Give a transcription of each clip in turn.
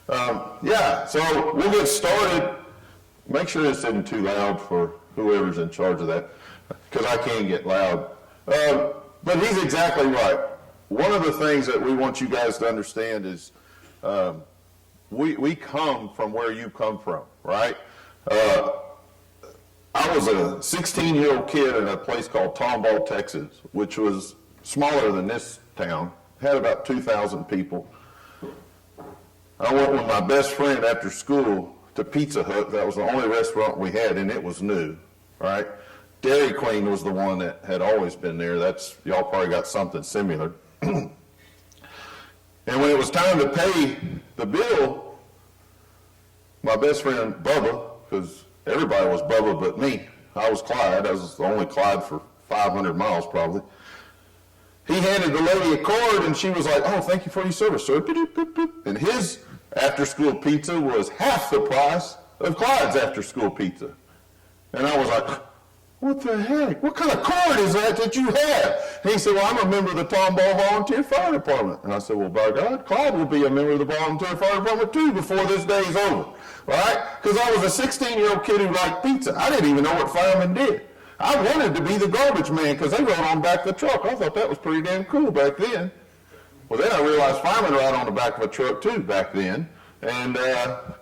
Yeah, so we'll get started. Make sure this isn't too loud for whoever's in charge of that, because I can get loud. But he's exactly right. One of the things that we want you guys to understand is we come from where you come from, right? I was a 16-year-old kid in a place called Tomball, Texas, which was smaller than this town, had about 2,000 people. I went with my best friend after school to Pizza Hut. That was the only restaurant we had, and it was new, right? Dairy Queen was the one that had always been there. Y'all probably got something similar. And when it was time to pay the bill, my best friend Bubba, because everybody was Bubba but me, I was Clyde. I was the only Clyde for 500 miles probably. He handed the lady a card, and she was like, "Oh, thank you for your service, sir." And his after-school pizza was half the price of Clyde's after-school pizza. And I was like, "What the heck? What kind of card is that you have?" And he said, "Well, I'm a member of the Tomball Volunteer Fire Department." And I said, "Well, by God, Clyde will be a member of the Volunteer Fire Department too before this day is over." Right? Because I was a 16-year-old kid who liked pizza. I didn't even know what firemen did. I wanted to be the garbage man because they rode on the back of the truck. I thought that was pretty damn cool back then. Well, then I realized firemen ride on the back of a truck too back then. And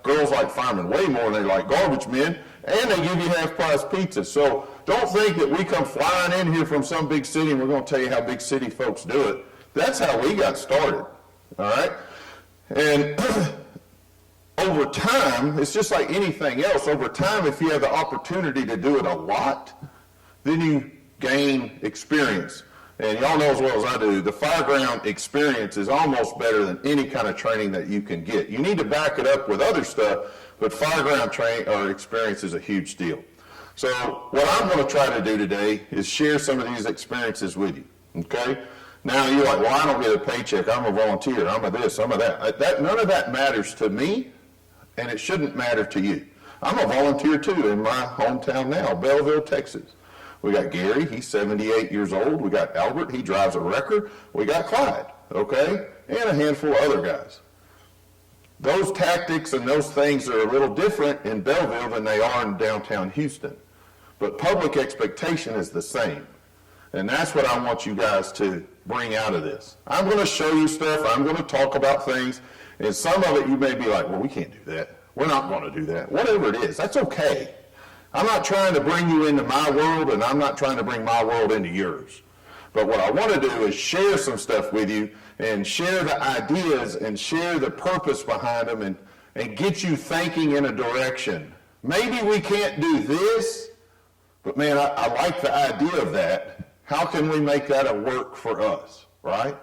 girls like firemen way more than they like garbage men. And they give you half-price pizza. So don't think that we come flying in here from some big city and we're going to tell you how big city folks do it. That's how we got started. All right? And over time, it's just like anything else. Over time, if you have the opportunity to do it a lot, then you gain experience. And y'all know as well as I do, the fireground experience is almost better than any kind of training that you can get. You need to back it up with other stuff, but fireground training or experience is a huge deal. So what I'm going to try to do today is share some of these experiences with you, okay? Now you're like, "Well, I don't get a paycheck. I'm a volunteer. I'm a this, I'm a that." None of that matters to me, and it shouldn't matter to you. I'm a volunteer too in my hometown now, Belleville, Texas. We got Gary, he's 78 years old. We got Albert, he drives a wrecker. We got Clyde, okay? And a handful of other guys. Those tactics and those things are a little different in Belleville than they are in downtown Houston. But public expectation is the same. And that's what I want you guys to bring out of this. I'm going to show you stuff. I'm going to talk about things. And some of it you may be like, "Well, we can't do that. We're not going to do that." Whatever it is, that's okay. I'm not trying to bring you into my world, and I'm not trying to bring my world into yours. But what I want to do is share some stuff with you and share the ideas and share the purpose behind them and get you thinking in a direction. Maybe we can't do this, but man, I like the idea of that. How can we make that a work for us, right?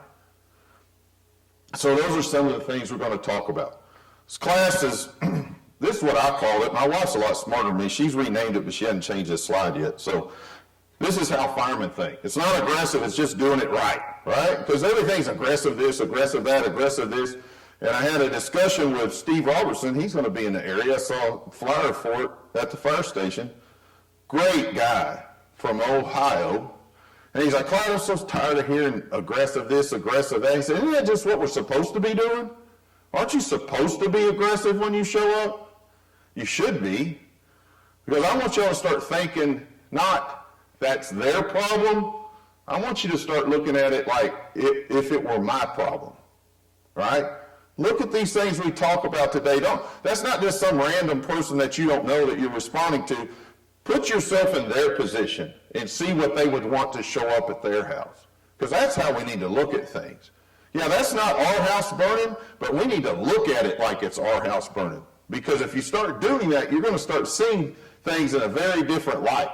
So those are some of the things we're going to talk about. This class is... This is what I call it. My wife's a lot smarter than me. She's renamed it, but she hasn't changed this slide yet. So this is how firemen think. It's not aggressive, it's just doing it right? Because everything's aggressive this, aggressive that, aggressive this. And I had a discussion with Steve Robertson. He's going to be in the area. I saw a flyer for it at the fire station. Great guy from Ohio. And he's like, "Clyde, I'm so tired of hearing aggressive this, aggressive that." He said, "Isn't that just what we're supposed to be doing? Aren't you supposed to be aggressive when you show up?" You should be, because I want y'all to start thinking not that's their problem. I want you to start looking at it like if it were my problem, right? Look at these things we talk about today. That's not just some random person that you don't know that you're responding to. Put yourself in their position and see what they would want to show up at their house, because that's how we need to look at things. Yeah, that's not our house burning, but we need to look at it like it's our house burning. Because if you start doing that, you're going to start seeing things in a very different light.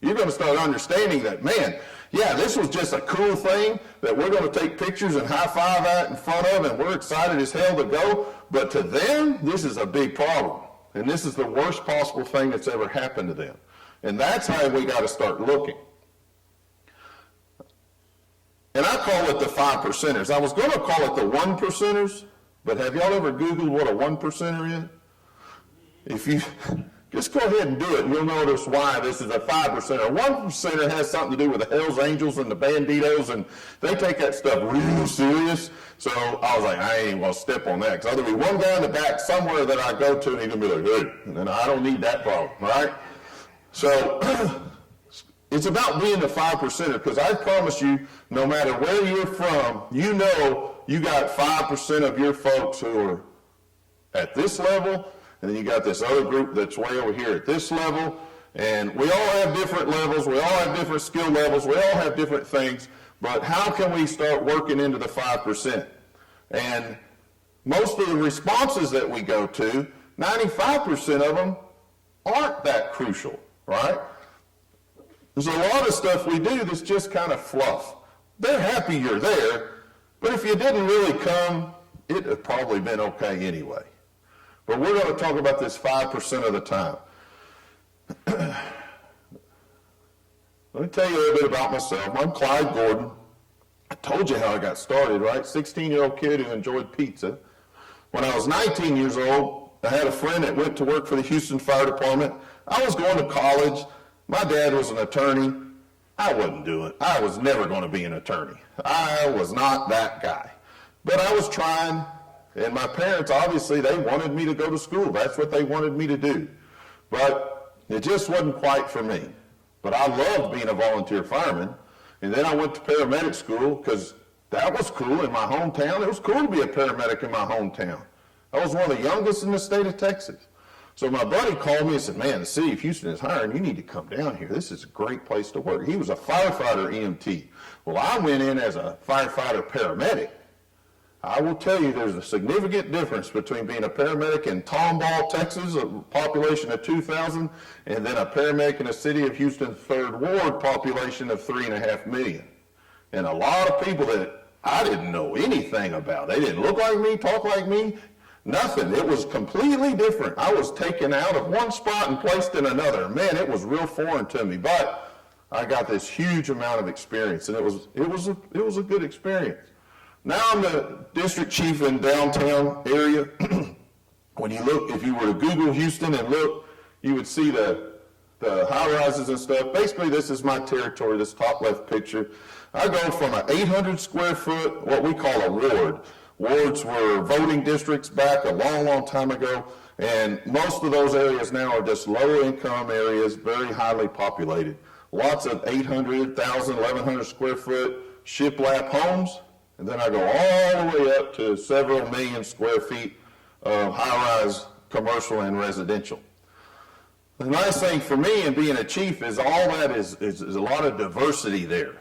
You're going to start understanding that, man, yeah, this was just a cool thing that we're going to take pictures and high-five at in front of, and we're excited as hell to go. But to them, this is a big problem. And this is the worst possible thing that's ever happened to them. And that's how we got to start looking. And I call it the 5 percenters. I was going to call it the 1 percenters, but have y'all ever Googled what a 1 percenter is? If just go ahead and do it, and you'll notice why this is a 5%. Or 1% has something to do with the Hells Angels and the Banditos, and they take that stuff real serious. So I was like, I ain't even gonna step on that, because there'll be one guy in the back somewhere that I go to, and he's gonna be like, hey, and I don't need that problem, right? So it's about being the 5%er, because I promise you, no matter where you're from, you know you got 5% of your folks who are at this level, and then you got this other group that's way over here at this level, and we all have different levels, we all have different skill levels, we all have different things, but how can we start working into the 5%? And most of the responses that we go to, 95% of them aren't that crucial, right? There's a lot of stuff we do that's just kind of fluff. They're happy you're there, but if you didn't really come, it'd have probably been okay anyway. But we're going to talk about this 5% of the time. Let me tell you a little bit about myself. I'm Clyde Gordon. I told you how I got started, right? 16-year-old kid who enjoyed pizza. When I was 19 years old, I had a friend that went to work for the Houston Fire Department. I was going to college. My dad was an attorney. I wouldn't do it. I was never going to be an attorney. I was not that guy. But I was trying. And my parents, obviously, they wanted me to go to school. That's what they wanted me to do. But it just wasn't quite for me. But I loved being a volunteer fireman. And then I went to paramedic school because that was cool in my hometown. It was cool to be a paramedic in my hometown. I was one of the youngest in the state of Texas. So my buddy called me and said, man, the city of Houston is hiring. You need to come down here. This is a great place to work. He was a firefighter EMT. Well, I went in as a firefighter paramedic. I will tell you there's a significant difference between being a paramedic in Tomball, Texas, a population of 2,000, and then a paramedic in the city of Houston 3rd Ward population of 3.5 million. And a lot of people that I didn't know anything about. They didn't look like me, talk like me, nothing. It was completely different. I was taken out of one spot and placed in another. Man, it was real foreign to me, but I got this huge amount of experience, and it was a good experience. Now I'm the district chief in downtown area. When you look, if you were to Google Houston and look, you would see the high rises and stuff. Basically, this is my territory, this top left picture. I go from an 800 square foot, what we call a ward. Wards were voting districts back a long, long time ago, and most of those areas now are just lower income areas, very highly populated. Lots of 800, 1,000, 1,100 square foot shiplap homes. And then I go all the way up to several million square feet of high-rise commercial and residential. The nice thing for me in being a chief is all that is a lot of diversity there.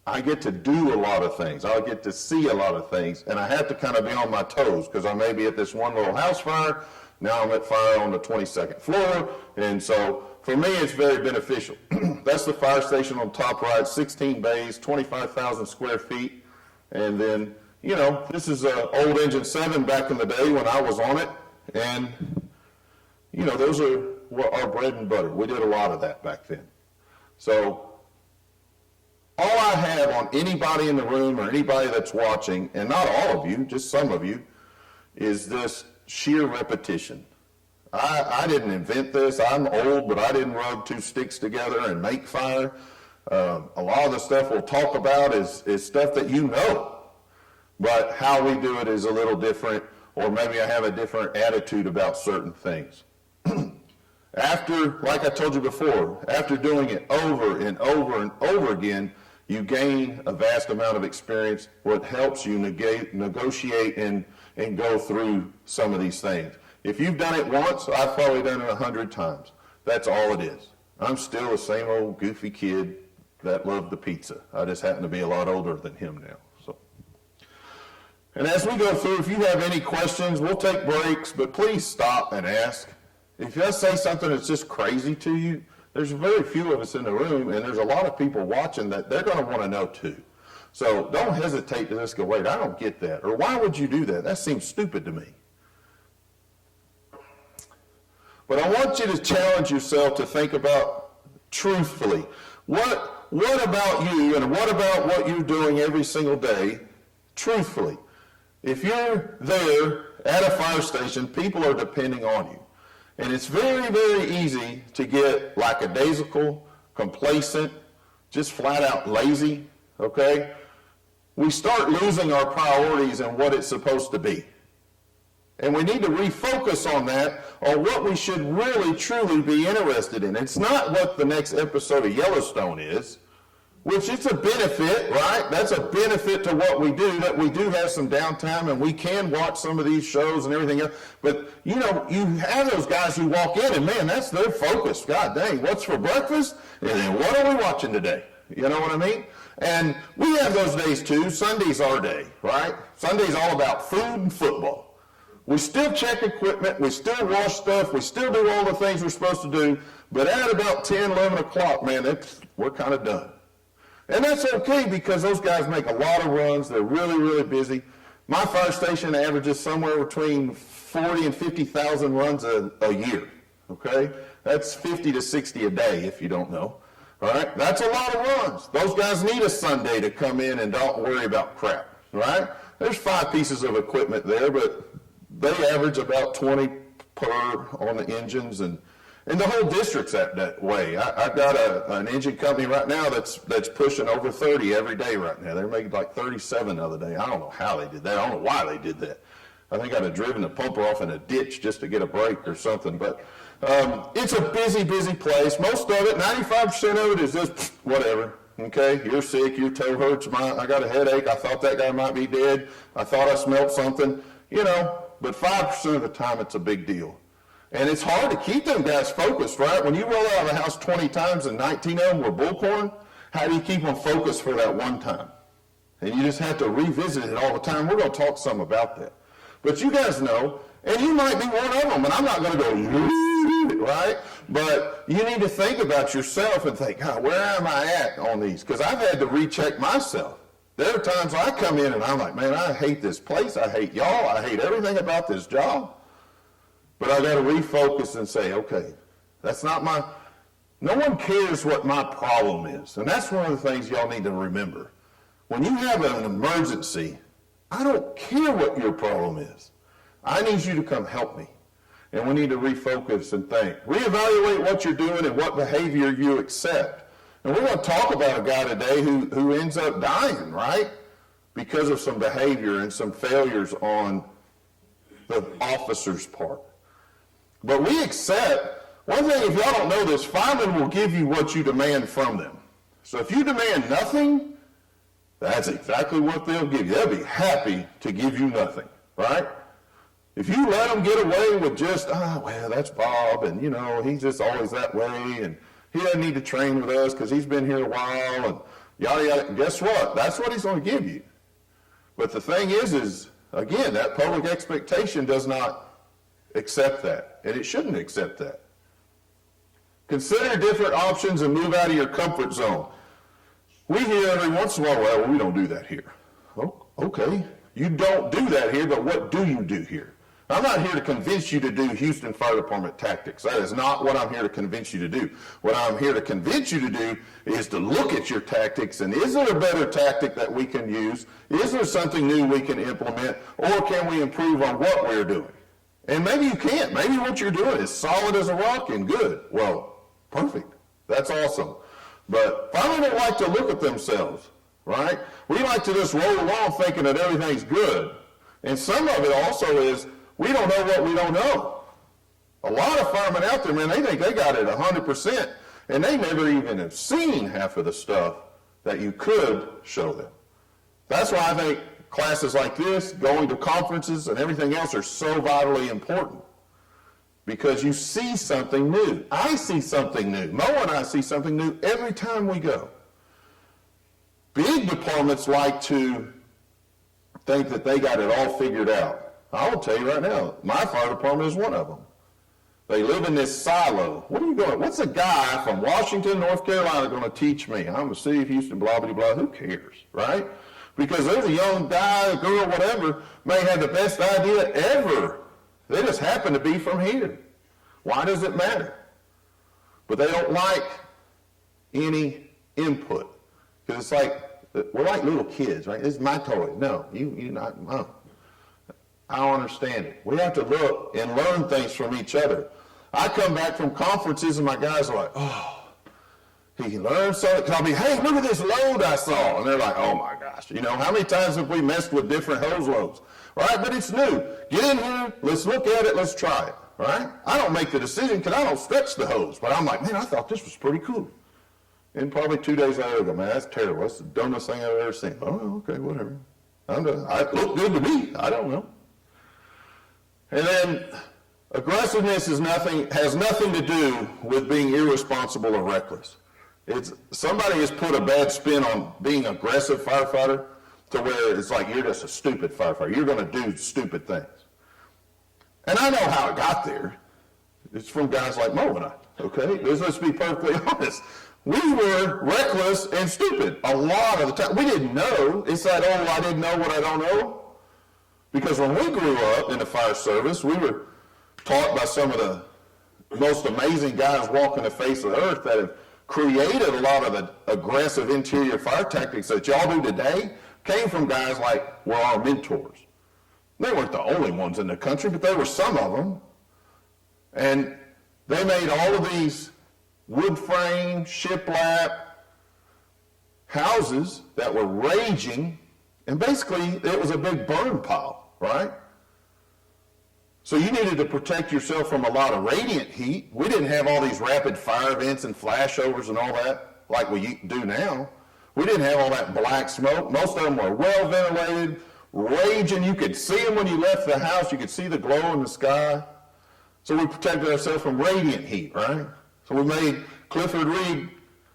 I get to do a lot of things. I get to see a lot of things, and I have to kind of be on my toes because I may be at this one little house fire. Now I'm at fire on the 22nd floor, and so for me it's very beneficial. That's the fire station on top right, 16 bays, 25,000 square feet, and then, you know, this is an old Engine 7 back in the day when I was on it, and, you know, those are our bread and butter. We did a lot of that back then. So all I have on anybody in the room or anybody that's watching, and not all of you, just some of you, is this sheer repetition. I didn't invent this. I'm old, but I didn't rub two sticks together and make fire. A lot of the stuff we'll talk about is stuff that you know, but how we do it is a little different, or maybe I have a different attitude about certain things. After, like I told you before, after doing it over and over and over again, you gain a vast amount of experience, what helps you negotiate and go through some of these things. If you've done it once, I've probably done it 100 times. That's all it is. I'm still the same old goofy kid that loved the pizza. I just happen to be a lot older than him now. So, and as we go through, if you have any questions, we'll take breaks, but please stop and ask. If I say something that's just crazy to you, there's very few of us in the room, and there's a lot of people watching that they're going to want to know too. So don't hesitate to just go, wait, I don't get that. Or why would you do that? That seems stupid to me. But I want you to challenge yourself to think about truthfully. What about you and what about what you're doing every single day, truthfully? If you're there at a fire station, people are depending on you. And it's very, very easy to get lackadaisical, complacent, just flat out lazy, okay? We start losing our priorities and what it's supposed to be. And we need to refocus on that, on what we should really, truly be interested in. It's not what the next episode of Yellowstone is, which it's a benefit, right? That's a benefit to what we do, that we do have some downtime and we can watch some of these shows and everything else. But, you know, you have those guys who walk in and, man, that's their focus. God dang, what's for breakfast? And then what are we watching today? You know what I mean? And we have those days too. Sunday's our day, right? Sunday's all about food and football. We still check equipment, we still wash stuff, we still do all the things we're supposed to do, but at about 10, 11 o'clock, man, we're kind of done. And that's okay because those guys make a lot of runs. They're really, really busy. My fire station averages somewhere between 40 and 50,000 runs a year, okay? That's 50 to 60 a day if you don't know, all right? That's a lot of runs. Those guys need a Sunday to come in and don't worry about crap, right? There's 5 pieces of equipment there, but they average about 20 per on the engines, and the whole district's that way. I've got an engine company right now that's pushing over 30 every day right now. They're making like 37 the other day. I don't know how they did that. I don't know why they did that. I think I'd have driven the pumper off in a ditch just to get a break or something. But it's a busy, busy place. Most of it, 95% of it is just whatever. Okay, you're sick, your toe hurts, I got a headache, I thought that guy might be dead, I thought I smelled something, you know. But 5% of the time, it's a big deal. And it's hard to keep them guys focused, right? When you roll out of the house 20 times and 19 of them were bullcorn, how do you keep them focused for that one time? And you just have to revisit it all the time. We're going to talk some about that. But you guys know, and you might be one of them, and I'm not going to go, right? But you need to think about yourself and think, God, where am I at on these? Because I've had to recheck myself. There are times I come in and I'm like, man, I hate this place. I hate y'all. I hate everything about this job. But I got to refocus and say, okay, that's not no one cares what my problem is. And that's one of the things y'all need to remember. When you have an emergency, I don't care what your problem is. I need you to come help me. And we need to refocus and think. Reevaluate what you're doing and what behavior you accept. And we're going to talk about a guy today who ends up dying, right? Because of some behavior and some failures on the officer's part. But we accept, one thing, if y'all don't know this, firemen will give you what you demand from them. So if you demand nothing, that's exactly what they'll give you. They'll be happy to give you nothing, right? If you let them get away with just, well, that's Bob, and, you know, he's just always that way, and he doesn't need to train with us because he's been here a while, and yada, yada. Guess what? That's what he's going to give you. But the thing is, again, that public expectation does not accept that, and it shouldn't accept that. Consider different options and move out of your comfort zone. We hear every once in a while, well, we don't do that here. Oh, okay. You don't do that here, but what do you do here? I'm not here to convince you to do Houston Fire Department tactics. That is not what I'm here to convince you to do. What I'm here to convince you to do is to look at your tactics, and is there a better tactic that we can use? Is there something new we can implement? Or can we improve on what we're doing? And maybe you can't. Maybe what you're doing is solid as a rock and good. Well, perfect. That's awesome. But firemen don't like to look at themselves, right? We like to just roll along thinking that everything's good. And some of it also is, we don't know what we don't know. A lot of firemen out there, man, they think they got it 100%, and they never even have seen half of the stuff that you could show them. That's why I think classes like this, going to conferences and everything else are so vitally important. Because you see something new. I see something new. Mo and I see something new every time we go. Big departments like to think that they got it all figured out. I will tell you right now, my fire department is one of them. They live in this silo. What's a guy from Washington, North Carolina going to teach me? I'm a city of Houston, blah, blah, blah. Who cares, right? Because there's a young guy, a girl, whatever, may have the best idea ever. They just happen to be from here. Why does it matter? But they don't like any input. Because it's like, we're like little kids, right? This is my toy. No, you not, no. I don't understand it. We have to look and learn things from each other. I come back from conferences and my guys are like, oh, he learned something. Cause I'll be, hey, look at this load I saw. And they're like, oh my gosh. You know, how many times have we messed with different hose loads? Right? But it's new. Get in here. Let's look at it. Let's try it. Right? I don't make the decision because I don't stretch the hose. But I'm like, man, I thought this was pretty cool. And probably 2 days later, I go, man, that's terrible. That's the dumbest thing I've ever seen. Oh, okay, whatever. I'm done. It looked good to me. I don't know. And then aggressiveness has nothing to do with being irresponsible or reckless. Somebody has put a bad spin on being aggressive firefighter to where it's like you're just a stupid firefighter. You're going to do stupid things. And I know how it got there. It's from guys like Mo and I, okay? Let's be perfectly honest. We were reckless and stupid a lot of the time. We didn't know. It's that, oh, I didn't know what I don't know. Because when we grew up in the fire service, we were taught by some of the most amazing guys walking the face of the earth that have created a lot of the aggressive interior fire tactics that y'all do today, came from guys like were our mentors. They weren't the only ones in the country, but there were some of them. And they made all of these wood frame, shiplap houses that were raging, and basically it was a big burn pile, right? So you needed to protect yourself from a lot of radiant heat. We didn't have all these rapid fire events and flashovers and all that like we do now. We didn't have all that black smoke. Most of them were well ventilated, raging. You could see them when you left the house. You could see the glow in the sky. So we protected ourselves from radiant heat, right? So Clifford Reed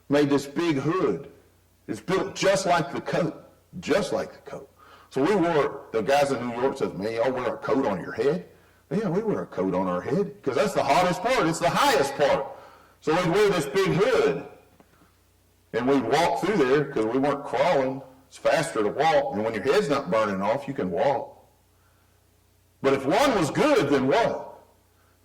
made this big hood. It's built just like the coat, just like the coat. So the guys in New York says, man, y'all wear a coat on your head? Yeah, we wear a coat on our head because that's the hottest part. It's the highest part. So we'd wear this big hood and we'd walk through there because we weren't crawling. It's faster to walk. And when your head's not burning off, you can walk. But if one was good, then what?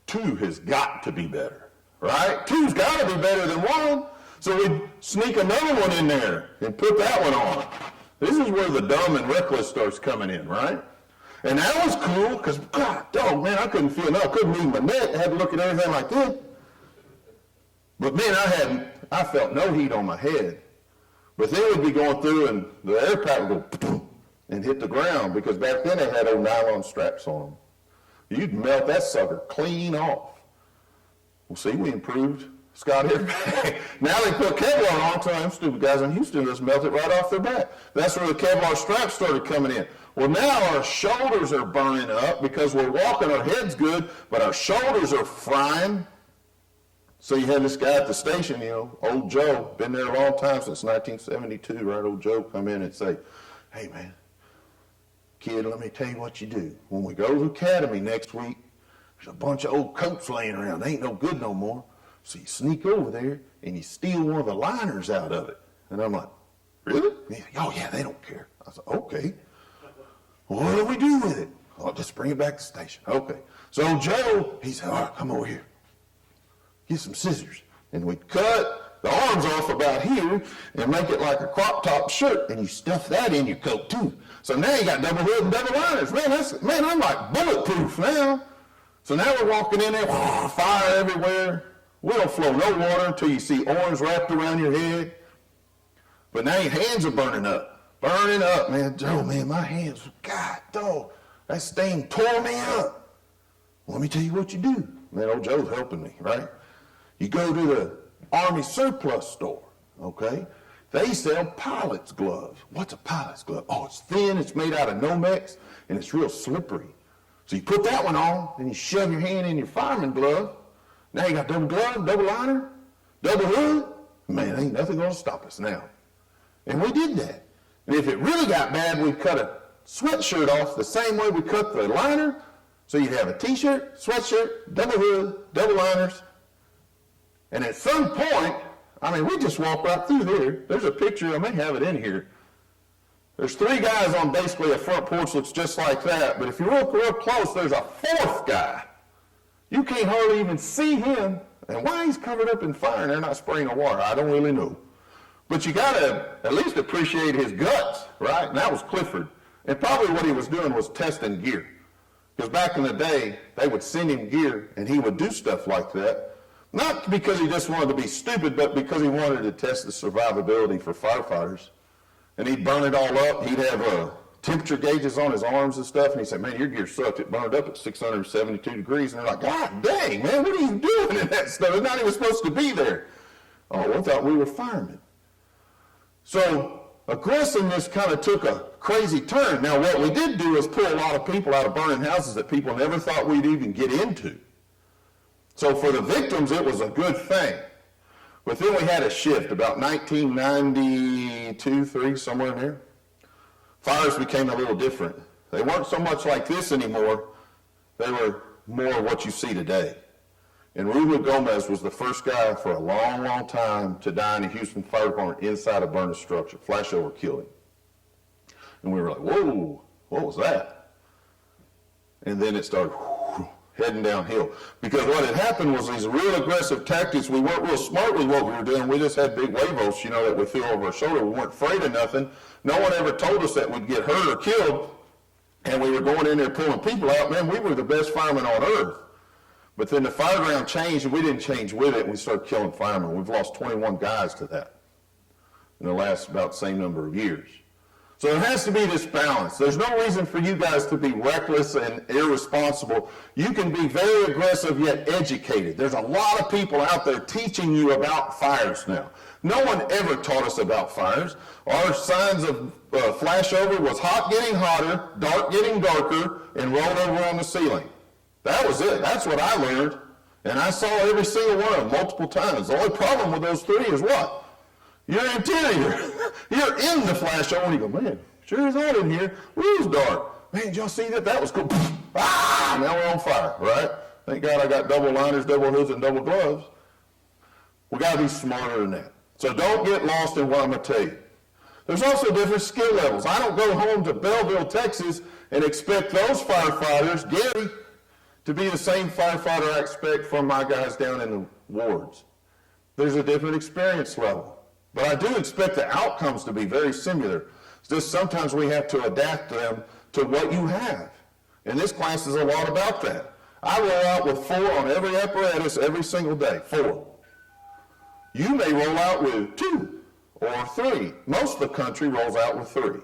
Two has got to be better. Right? Two's got to be better than one. So we'd sneak another one in there and put that one on. This is where the dumb and reckless starts coming in, right? And that was cool because, God, dog, man, I couldn't feel nothing. I couldn't move my neck. I had to look at everything like this. But, man, I felt no heat on my head. But then we'd be going through and the air pack would go and hit the ground because back then they had old nylon straps on them. You'd melt that sucker clean off. Well, see, we improved Scott here. Now they put Kevlar on, so them stupid guys in Houston just melt it right off their back. That's where the Kevlar straps started coming in. Well, now our shoulders are burning up because we're walking, our head's good, but our shoulders are frying. So you had this guy at the station, old Joe, been there a long time, since 1972, right? Old Joe come in and say, hey, man, kid, let me tell you what you do. When we go to the academy next week, there's a bunch of old coats laying around. They ain't no good no more. So you sneak over there and you steal one of the liners out of it. And I'm like, really? Oh, yeah, they don't care. I said, okay. Well, what do we do with it? Oh, just bring it back to the station. Okay. So Joe, he said, all right, come over here. Get some scissors. And we cut the arms off about here and make it like a crop top shirt. And you stuff that in your coat, too. So now you got double hood and double liners. Man, I'm like bulletproof now. So now we're walking in there, fire everywhere. We don't flow no water until you see orange wrapped around your head. But now your hands are burning up. Burning up, man. Joe, man, my hands, God, dog, that stain tore me up. Let me tell you what you do. Man, old Joe's helping me, right? You go to the Army surplus store, okay? They sell pilot's gloves. What's a pilot's glove? Oh, it's thin, it's made out of Nomex, and it's real slippery. So you put that one on, then you shove your hand in your fireman glove. Now you got double glove, double liner, double hood. Man, ain't nothing going to stop us now. And we did that. And if it really got bad, we'd cut a sweatshirt off the same way we cut the liner. So you'd have a t-shirt, sweatshirt, double hood, double liners. And at some point, we just walk right through there. There's a picture, I may have it in here. There's three guys on basically a front porch looks just like that, but if you look real close, there's a fourth guy. You can't hardly even see him. And why he's covered up in fire and they're not spraying the water, I don't really know. But you got to at least appreciate his guts, right? And that was Clifford. And probably what he was doing was testing gear. Because back in the day, they would send him gear, and he would do stuff like that. Not because he just wanted to be stupid, but because he wanted to test the survivability for firefighters. And he'd burn it all up. He'd have temperature gauges on his arms and stuff, and he'd say, man, your gear sucked. It burned up at 672 degrees. And they're like, God dang, man, what are you doing in that stuff? It's not even supposed to be there. Oh, we thought we were firemen. So aggressiveness kind of took a crazy turn. Now, what we did do is pull a lot of people out of burning houses that people never thought we'd even get into. So for the victims, it was a good thing. But then we had a shift about 1992, 3, somewhere in there. Fires became a little different. They weren't so much like this anymore. They were more what you see today. And Ruben Gomez was the first guy for a long, long time to die in a Houston Fire Department inside a burning structure. Flashover killed him. And we were like, whoa, what was that? And then it started heading downhill. Because what had happened was these real aggressive tactics, we weren't real smart with what we were doing. We just had big huevos, that we threw over our shoulder. We weren't afraid of nothing. No one ever told us that we'd get hurt or killed. And we were going in there pulling people out. Man, we were the best firemen on earth. But then the fire ground changed, and we didn't change with it, and we started killing firemen. We've lost 21 guys to that in the last about the same number of years. So there has to be this balance. There's no reason for you guys to be reckless and irresponsible. You can be very aggressive yet educated. There's a lot of people out there teaching you about fires now. No one ever taught us about fires. Our signs of flashover was hot getting hotter, dark getting darker, and rolled over on the ceiling. That was it. That's what I learned. And I saw every single one of them multiple times. The only problem with those three is what? You're interior. You're in the flashover, and you go, man, sure is hot in here. It was dark. Man, did y'all see that? That was cool. Ah! Now we're on fire, right? Thank God I got double liners, double hoods, and double gloves. We got to be smarter than that. So don't get lost in what I'm going to tell you. There's also different skill levels. I don't go home to Belleville, Texas, and expect those firefighters, Gary, to be the same firefighter I expect from my guys down in the wards. There's a different experience level. But I do expect the outcomes to be very similar. It's just sometimes we have to adapt them to what you have. And this class is a lot about that. I roll out with 4 on every apparatus every single day, 4. You may roll out with 2 or 3. Most of the country rolls out with 3.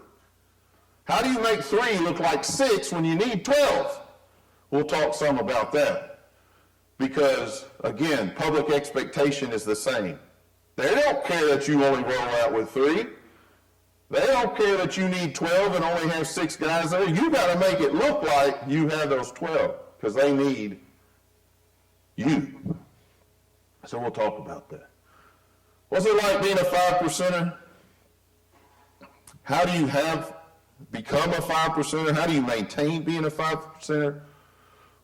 How do you make 3 look like 6 when you need 12? We'll talk some about that. Because, again, public expectation is the same. They don't care that you only roll out with 3. They don't care that you need 12 and only have 6 guys there. You got to make it look like you have those 12 because they need you. So we'll talk about that. What's it like being a 5%er? How do you become a 5%er? How do you maintain being a 5%er?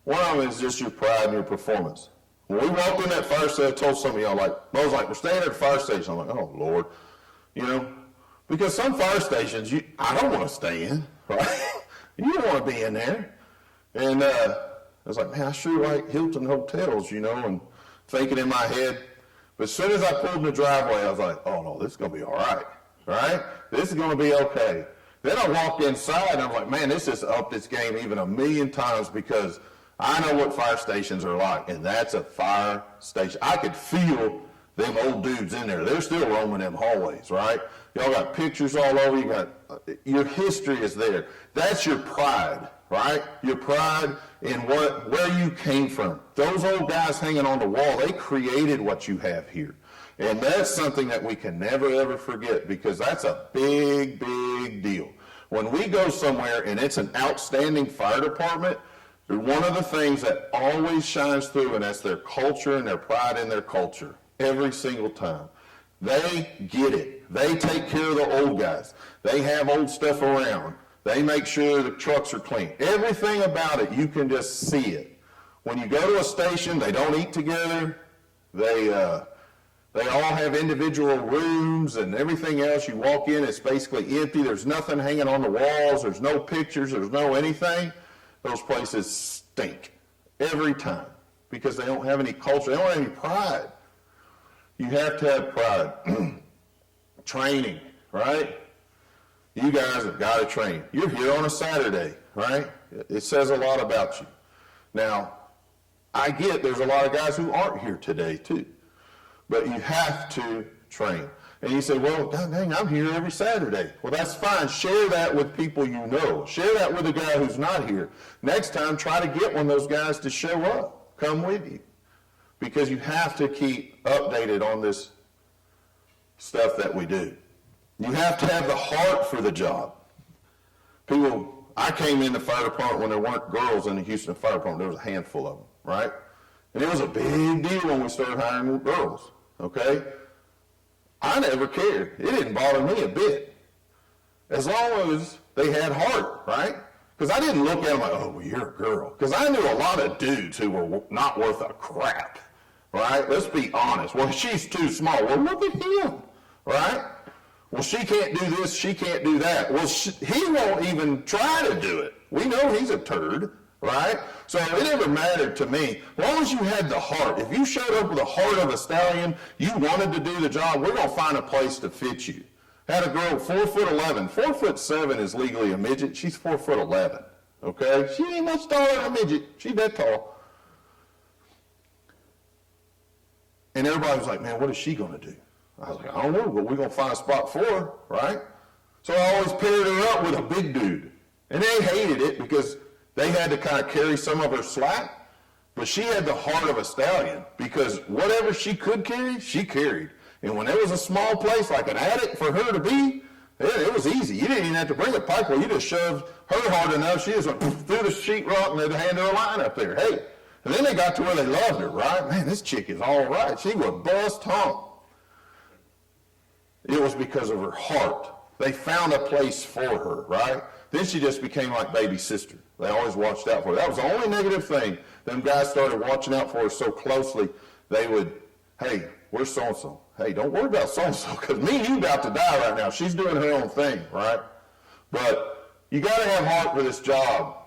One of them is just your pride and your performance. When we walked in that fire station, I told some of y'all, I was like, we're staying at the fire station. I'm like, oh, Lord. Because some fire stations, I don't want to stay in, right? You don't want to be in there. And I was like, man, I sure like Hilton hotels, and thinking in my head. But as soon as I pulled in the driveway, I was like, oh, no, this is going to be all right? This is going to be okay. Then I walked inside, and I was like, man, this has upped its game even 1,000,000 times because I know what fire stations are like, and that's a fire station. I could feel them old dudes in there. They're still roaming them hallways, right? Y'all got pictures all over. Your history is there. That's your pride, right? Your pride in where you came from. Those old guys hanging on the wall, they created what you have here. And that's something that we can never, ever forget because that's a big, big deal. When we go somewhere and it's an outstanding fire department, one of the things that always shines through, and that's their culture and their pride in their culture, every single time. They get it. They take care of the old guys. They have old stuff around. They make sure the trucks are clean. Everything about it, you can just see it. When you go to a station, they don't eat together. They all have individual rooms and everything else. You walk in, it's basically empty. There's nothing hanging on the walls. There's no pictures. There's no anything. Those places stink every time because they don't have any culture. They don't have any pride. You have to have pride. Training, right? You guys have got to train. You're here on a Saturday, right? It says a lot about you. Now, I get there's a lot of guys who aren't here today too, but you have to train. And you say, well, God dang, I'm here every Saturday. Well, that's fine. Share that with people you know. Share that with a guy who's not here. Next time, try to get one of those guys to show up. Come with you. Because you have to keep updated on this stuff that we do. You have to have the heart for the job. I came in the fire department when there weren't girls in the Houston Fire Department. There was a handful of them, right? And it was a big deal when we started hiring girls, okay? I never cared. It didn't bother me a bit. As long as they had heart, right? Because I didn't look at them like, oh, well, you're a girl. Because I knew a lot of dudes who were not worth a crap, right? Let's be honest. Well, she's too small. Well, look at him, right? Well, she can't do this, she can't do that. Well, he won't even try to do it. We know he's a turd, right? So it never mattered to me. As long as you had the heart. If you showed up with the heart of a stallion, you wanted to do the job, we're going to find a place to fit you. Had a girl 4'11". 4'7" is legally a midget. She's 4'11", okay? She ain't much taller than a midget. She's that tall. And everybody was like, man, what is she going to do? I was like, I don't know, but we're going to find a spot for her, right? So I always paired her up with a big dude. And they hated it because they had to kind of carry some of her slack. But she had the heart of a stallion because whatever she could carry, she carried. And when there was a small place like an attic for her to be, it was easy. You didn't even have to bring a pipe wheel. You just shoved her hard enough. She just went through the sheetrock and they'd hand her a line up there. Hey. And then they got to where they loved her, right? Man, this chick is all right. She would bust hump. It was because of her heart. They found a place for her, right? Then she just became like baby sister. They always watched out for her. That was the only negative thing. Them guys started watching out for her so closely, they would, hey, where's so-and-so? Hey, don't worry about so-and-so, because me and you about to die right now. She's doing her own thing, right? But you got to have heart for this job.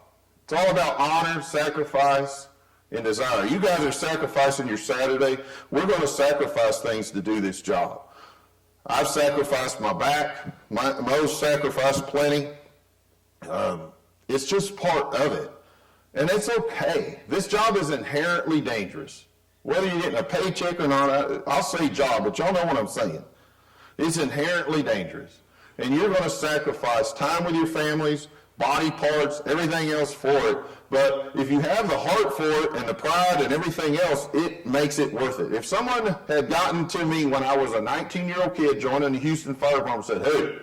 It's all about honor, sacrifice, and desire. You guys are sacrificing your Saturday. We're going to sacrifice things to do this job. I've sacrificed my back. Mo's sacrificed plenty. It's just part of it. And it's okay. This job is inherently dangerous. Whether you're getting a paycheck or not, I'll say job, but y'all know what I'm saying. It's inherently dangerous. And you're going to sacrifice time with your families, body parts, everything else for it. But if you have the heart for it and the pride and everything else, it makes it worth it. If someone had gotten to me when I was a 19-year-old kid joining the Houston Fire Department and said, hey,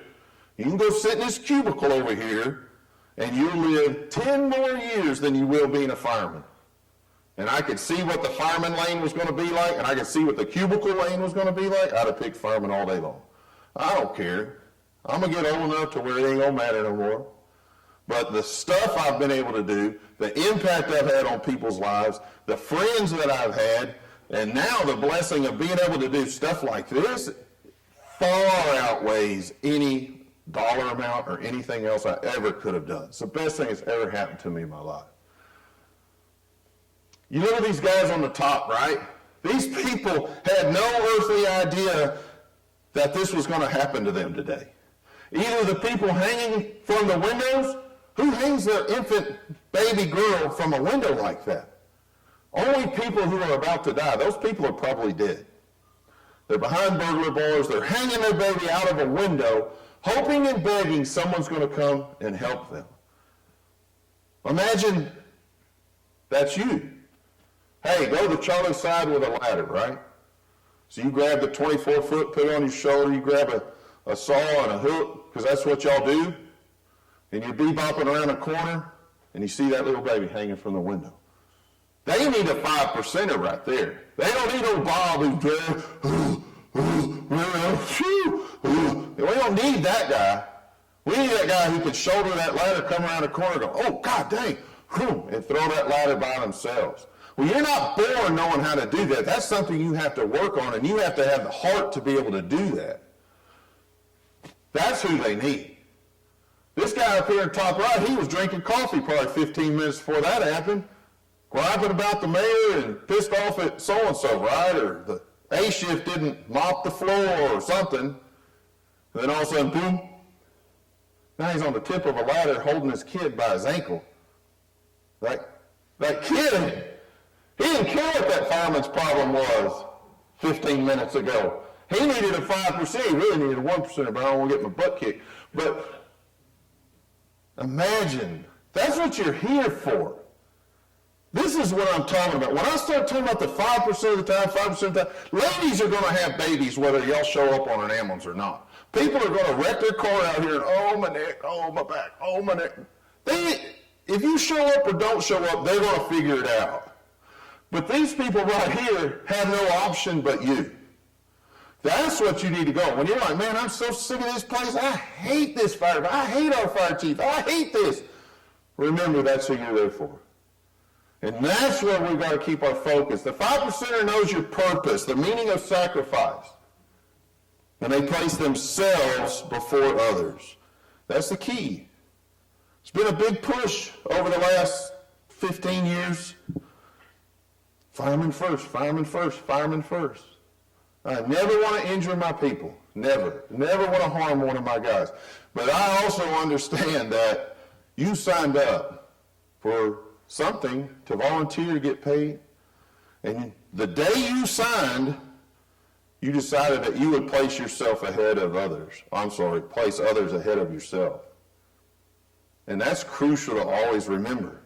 you can go sit in this cubicle over here and you'll live 10 more years than you will being a fireman. And I could see what the fireman lane was going to be like and I could see what the cubicle lane was going to be like, I'd have picked fireman all day long. I don't care. I'm going to get old enough to where it ain't going to matter no more. But the stuff I've been able to do, the impact I've had on people's lives, the friends that I've had, and now the blessing of being able to do stuff like this far outweighs any dollar amount or anything else I ever could have done. It's the best thing that's ever happened to me in my life. You know these guys on the top, right? These people had no earthly idea that this was going to happen to them today. Either the people hanging from the windows. Who hangs their infant baby girl from a window like that? Only people who are about to die. Those people are probably dead. They're behind burglar bars. They're hanging their baby out of a window, hoping and begging someone's going to come and help them. Imagine that's you. Hey, go to Charlie's side with a ladder, right? So you grab the 24-foot, put it on your shoulder, you grab a saw and a hook, because that's what y'all do. And you're bebopping around a corner, and you see that little baby hanging from the window. They need a 5%er right there. They don't need no Bob who's there. We don't need that guy. We need that guy who can shoulder that ladder, come around the corner, and go, oh, God dang, and throw that ladder by themselves. Well, you're not born knowing how to do that. That's something you have to work on, and you have to have the heart to be able to do that. That's who they need. This guy up here in top right, he was drinking coffee probably 15 minutes before that happened, griping about the mayor and pissed off at so-and-so, right? Or the A shift didn't mop the floor or something. And then all of a sudden, boom, now he's on the tip of a ladder holding his kid by his ankle, That kid, he didn't care what that fireman's problem was 15 minutes ago. He needed a 5%. He really needed a 1%, but I don't want to get my butt kicked. But imagine, that's what you're here for. This is what I'm talking about. When I start talking about the 5% of the time, 5% of the time, ladies are going to have babies whether y'all show up on an ambulance or not. People are going to wreck their car out here and, oh, my neck, oh, my back, oh, my neck. If you show up or don't show up, they're going to figure it out. But these people right here have no option but you. That's what you need to go. When you're like, man, I'm so sick of this place. I hate this fire. I hate our fire chief. I hate this. Remember, that's who you're there for. And that's where we've got to keep our focus. The 5%er knows your purpose, the meaning of sacrifice. And they place themselves before others. That's the key. It's been a big push over the last 15 years. Firemen first, firemen first, firemen first. I never want to injure my people. Never. Never want to harm one of my guys. But I also understand that you signed up for something to volunteer to get paid. And the day you signed, you decided that you would place yourself ahead of others. Place others ahead of yourself. And that's crucial to always remember.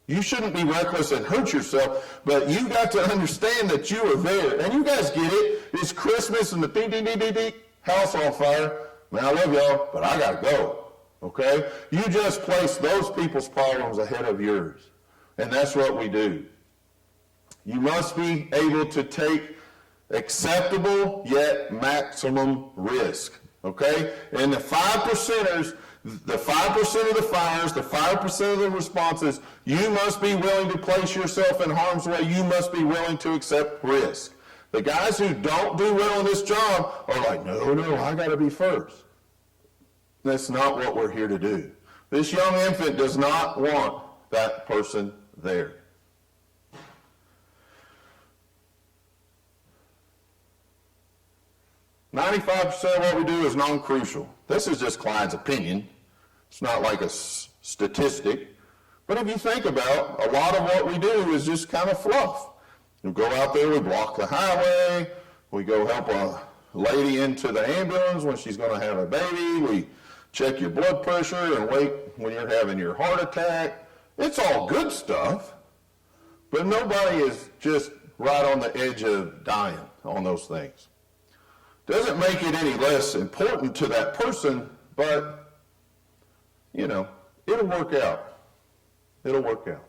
You shouldn't be reckless and hurt yourself, but you got to understand that you are there. And you guys get it. It's Christmas and the ding, house on fire. Man, I love y'all, but I got to go. Okay? You just place those people's problems ahead of yours. And that's what we do. You must be able to take acceptable yet maximum risk. Okay? And the 5%ers, the 5% of the fires, the 5% of the responses, you must be willing to place yourself in harm's way. You must be willing to accept risk. The guys who don't do well in this job are like, no, I got to be first. That's not what we're here to do. This young infant does not want that person there. "95% of what we do is non-crucial." This is just Clyde's opinion. It's not like a statistic. But if you think about, a lot of what we do is just kind of fluff. We go out there, we block the highway, we go help a lady into the ambulance when she's going to have a baby, we check your blood pressure and wait when you're having your heart attack. It's all good stuff, but nobody is just right on the edge of dying on those things. Doesn't make it any less important to that person, but, it'll work out. It'll work out.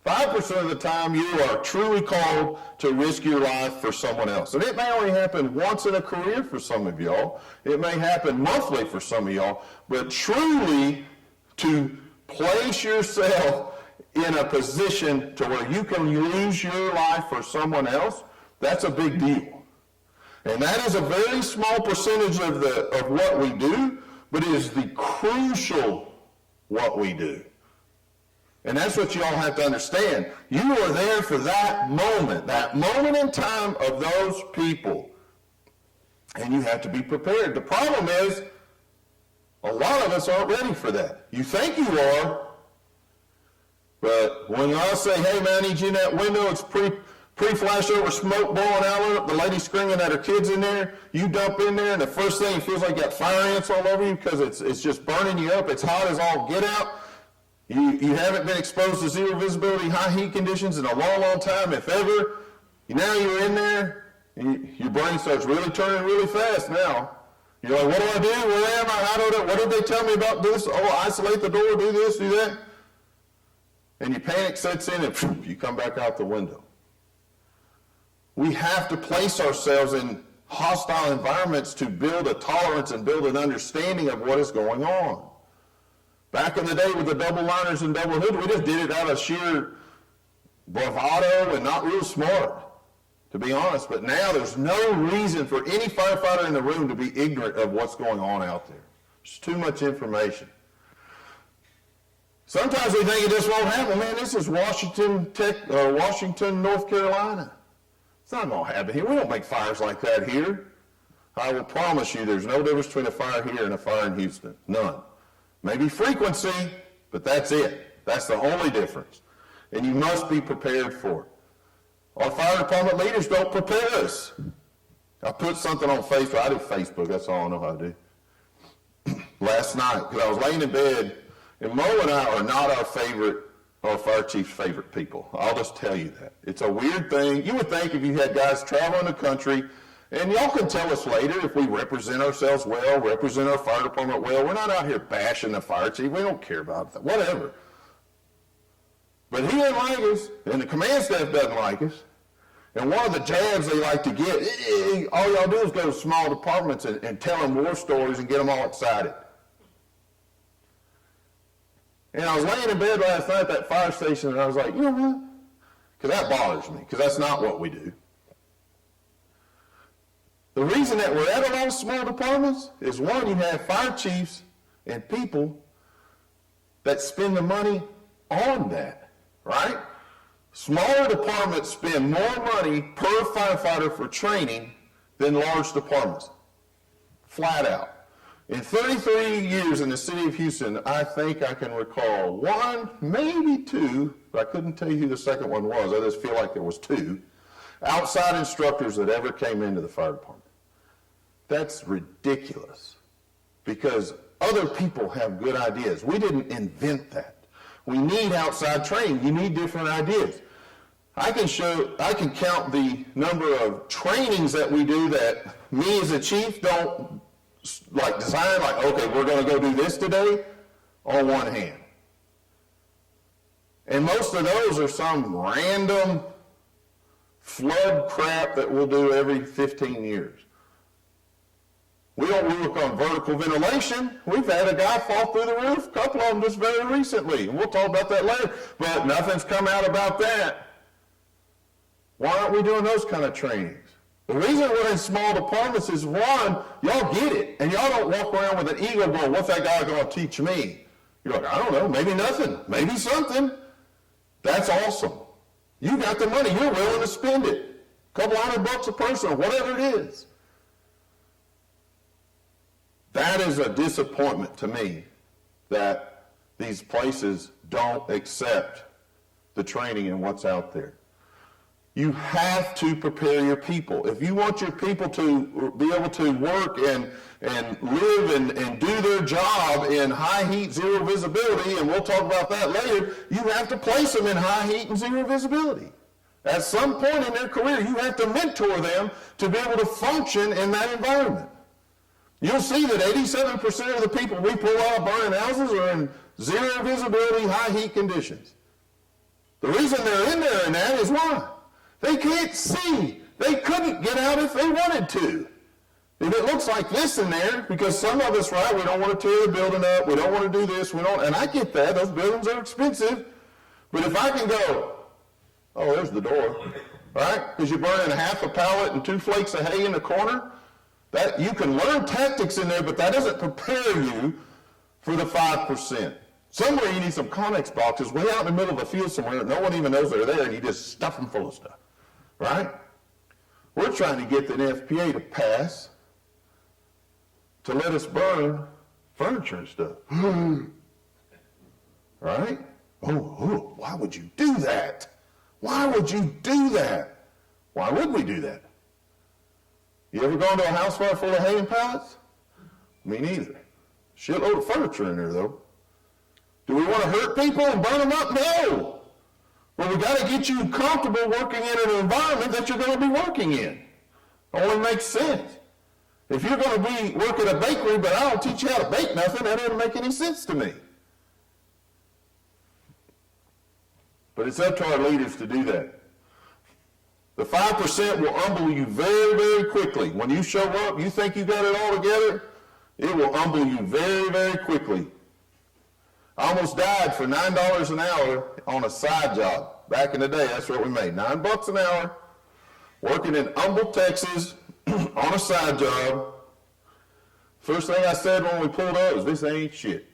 5% of the time, you are truly called to risk your life for someone else. And it may only happen once in a career for some of y'all. It may happen monthly for some of y'all. But truly, to place yourself in a position to where you can lose your life for someone else, that's a big deal. And that is a very small percentage of what we do, but it is the crucial what we do. And that's what you all have to understand. You are there for that moment in time of those people. And you have to be prepared. The problem is, a lot of us aren't ready for that. You think you are, but when I say, hey man, I need you in that window, it's pre-flash over, smoke blowing out, the lady screaming at her kids in there, you dump in there, and the first thing, it feels like you got fire ants all over you because it's just burning you up. It's hot as all get out. You haven't been exposed to zero visibility, high heat conditions in a long, long time, if ever. Now you're in there, and your brain starts really turning really fast now. You're like, what do I do? Where am I? How do I, what did they tell me about this? Oh, isolate the door, do this, do that. And your panic sets in, and you come back out the window. We have to place ourselves in hostile environments to build a tolerance and build an understanding of what is going on. Back in the day with the double liners and double hood, we just did it out of sheer bravado and not real smart, to be honest. But now there's no reason for any firefighter in the room to be ignorant of what's going on out there. There's too much information. Sometimes we think it just won't happen. Man, this is Washington, North Carolina. It's not going to happen here. We don't make fires like that here. I will promise you there's no difference between a fire here and a fire in Houston. None. Maybe frequency, but that's it. That's the only difference. and you must be prepared for it. Our fire department leaders don't prepare us. I put something on Facebook. I do Facebook. That's all I know how to do. Last night, because I was laying in bed, and Mo and I are not our fire chief's favorite people. I'll just tell you that. It's a weird thing. You would think if you had guys traveling the country, and y'all can tell us later if we represent ourselves well, represent our fire department well. We're not out here bashing the fire chief. We don't care about that. Whatever. But he doesn't like us, and the command staff doesn't like us. And one of the jabs they like to get, all y'all do is go to small departments and tell them war stories and get them all excited. And I was laying in bed last night at that fire station, and I was like, you know what? Because that bothers me, because that's not what we do. The reason that we're at a lot of small departments is, one, you have fire chiefs and people that spend the money on that, right? Smaller departments spend more money per firefighter for training than large departments, flat out. In 33 years in the city of Houston, I think I can recall one, maybe two, but I couldn't tell you who the second one was. I just feel like there was two outside instructors that ever came into the fire department. That's ridiculous, because other people have good ideas. We didn't invent that. We need outside training. You need different ideas. I can count the number of trainings that we do that me as a chief don't design, okay, we're going to go do this today, on one hand. And most of those are some random flood crap that we'll do every 15 years. We don't work on vertical ventilation. We've had a guy fall through the roof, a couple of them just very recently. We'll talk about that later, but nothing's come out about that. Why aren't we doing those kind of trainings? The reason we're in small departments is, one, y'all get it, and y'all don't walk around with an ego going, what's that guy going to teach me? You're like, I don't know, maybe nothing, maybe something. That's awesome. You got the money, you're willing to spend it. A couple $100 a person, or whatever it is. That is a disappointment to me, that these places don't accept the training and what's out there. You have to prepare your people. If you want your people to be able to work and live and do their job in high heat, zero visibility, and we'll talk about that later, you have to place them in high heat and zero visibility. At some point in their career, you have to mentor them to be able to function in that environment. You'll see that 87% of the people we pull out of burning houses are in zero visibility, high heat conditions. The reason they're in there in that is why? They can't see. They couldn't get out if they wanted to. If it looks like this in there, because some of us, right, we don't want to tear the building up, we don't want to do this, and I get that, those buildings are expensive, but if I can go, oh, there's the door, right, because you're burning half a pallet and 2 flakes of hay in the corner, that you can learn tactics in there, but that doesn't prepare you for the 5%. Somewhere you need some Connex boxes way out in the middle of a field somewhere that no one even knows they're there, and you just stuff them full of stuff, right? We're trying to get the NFPA to pass to let us burn furniture and stuff. Right? Oh, why would you do that? Why would you do that? Why would we do that? You ever gone to a house fire full of hay and pallets? Me neither. Shitload of furniture in there, though. Do we want to hurt people and burn them up? No. But we got to get you comfortable working in an environment that you're going to be working in. Only makes sense. If you're going to be working at a bakery, but I don't teach you how to bake nothing, that doesn't make any sense to me. But it's up to our leaders to do that. The 5% will humble you very, very quickly. When you show up, you think you got it all together, it will humble you very, very quickly. I almost died for $9 an hour on a side job. Back in the day, that's what we made. $9 an hour, working in Humble, Texas, on a side job. First thing I said when we pulled up was, this ain't shit.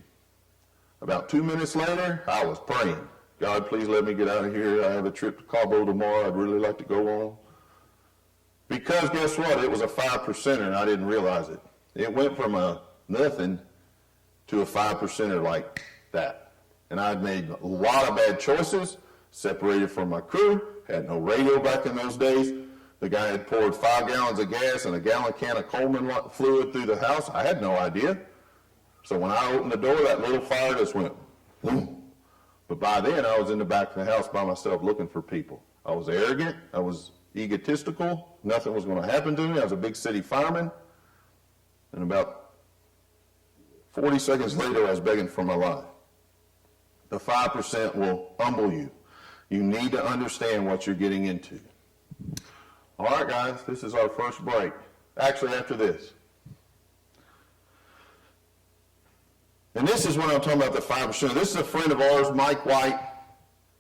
About 2 minutes later, I was praying. God, please let me get out of here. I have a trip to Cabo tomorrow I'd really like to go on. Because guess what? It was a 5%er and I didn't realize it. It went from a nothing to a 5%er like that. And I'd made a lot of bad choices, separated from my crew, had no radio back in those days. The guy had poured 5 gallons of gas and a gallon can of Coleman fluid through the house. I had no idea. So when I opened the door, that little fire just went boom. But by then, I was in the back of the house by myself looking for people. I was arrogant. I was egotistical. Nothing was going to happen to me. I was a big city fireman. And about 40 seconds later, I was begging for my life. The 5% will humble you. You need to understand what you're getting into. All right, guys, this is our first break. Actually, after this. And this is when I'm talking about the 5%. This is a friend of ours, Mike White.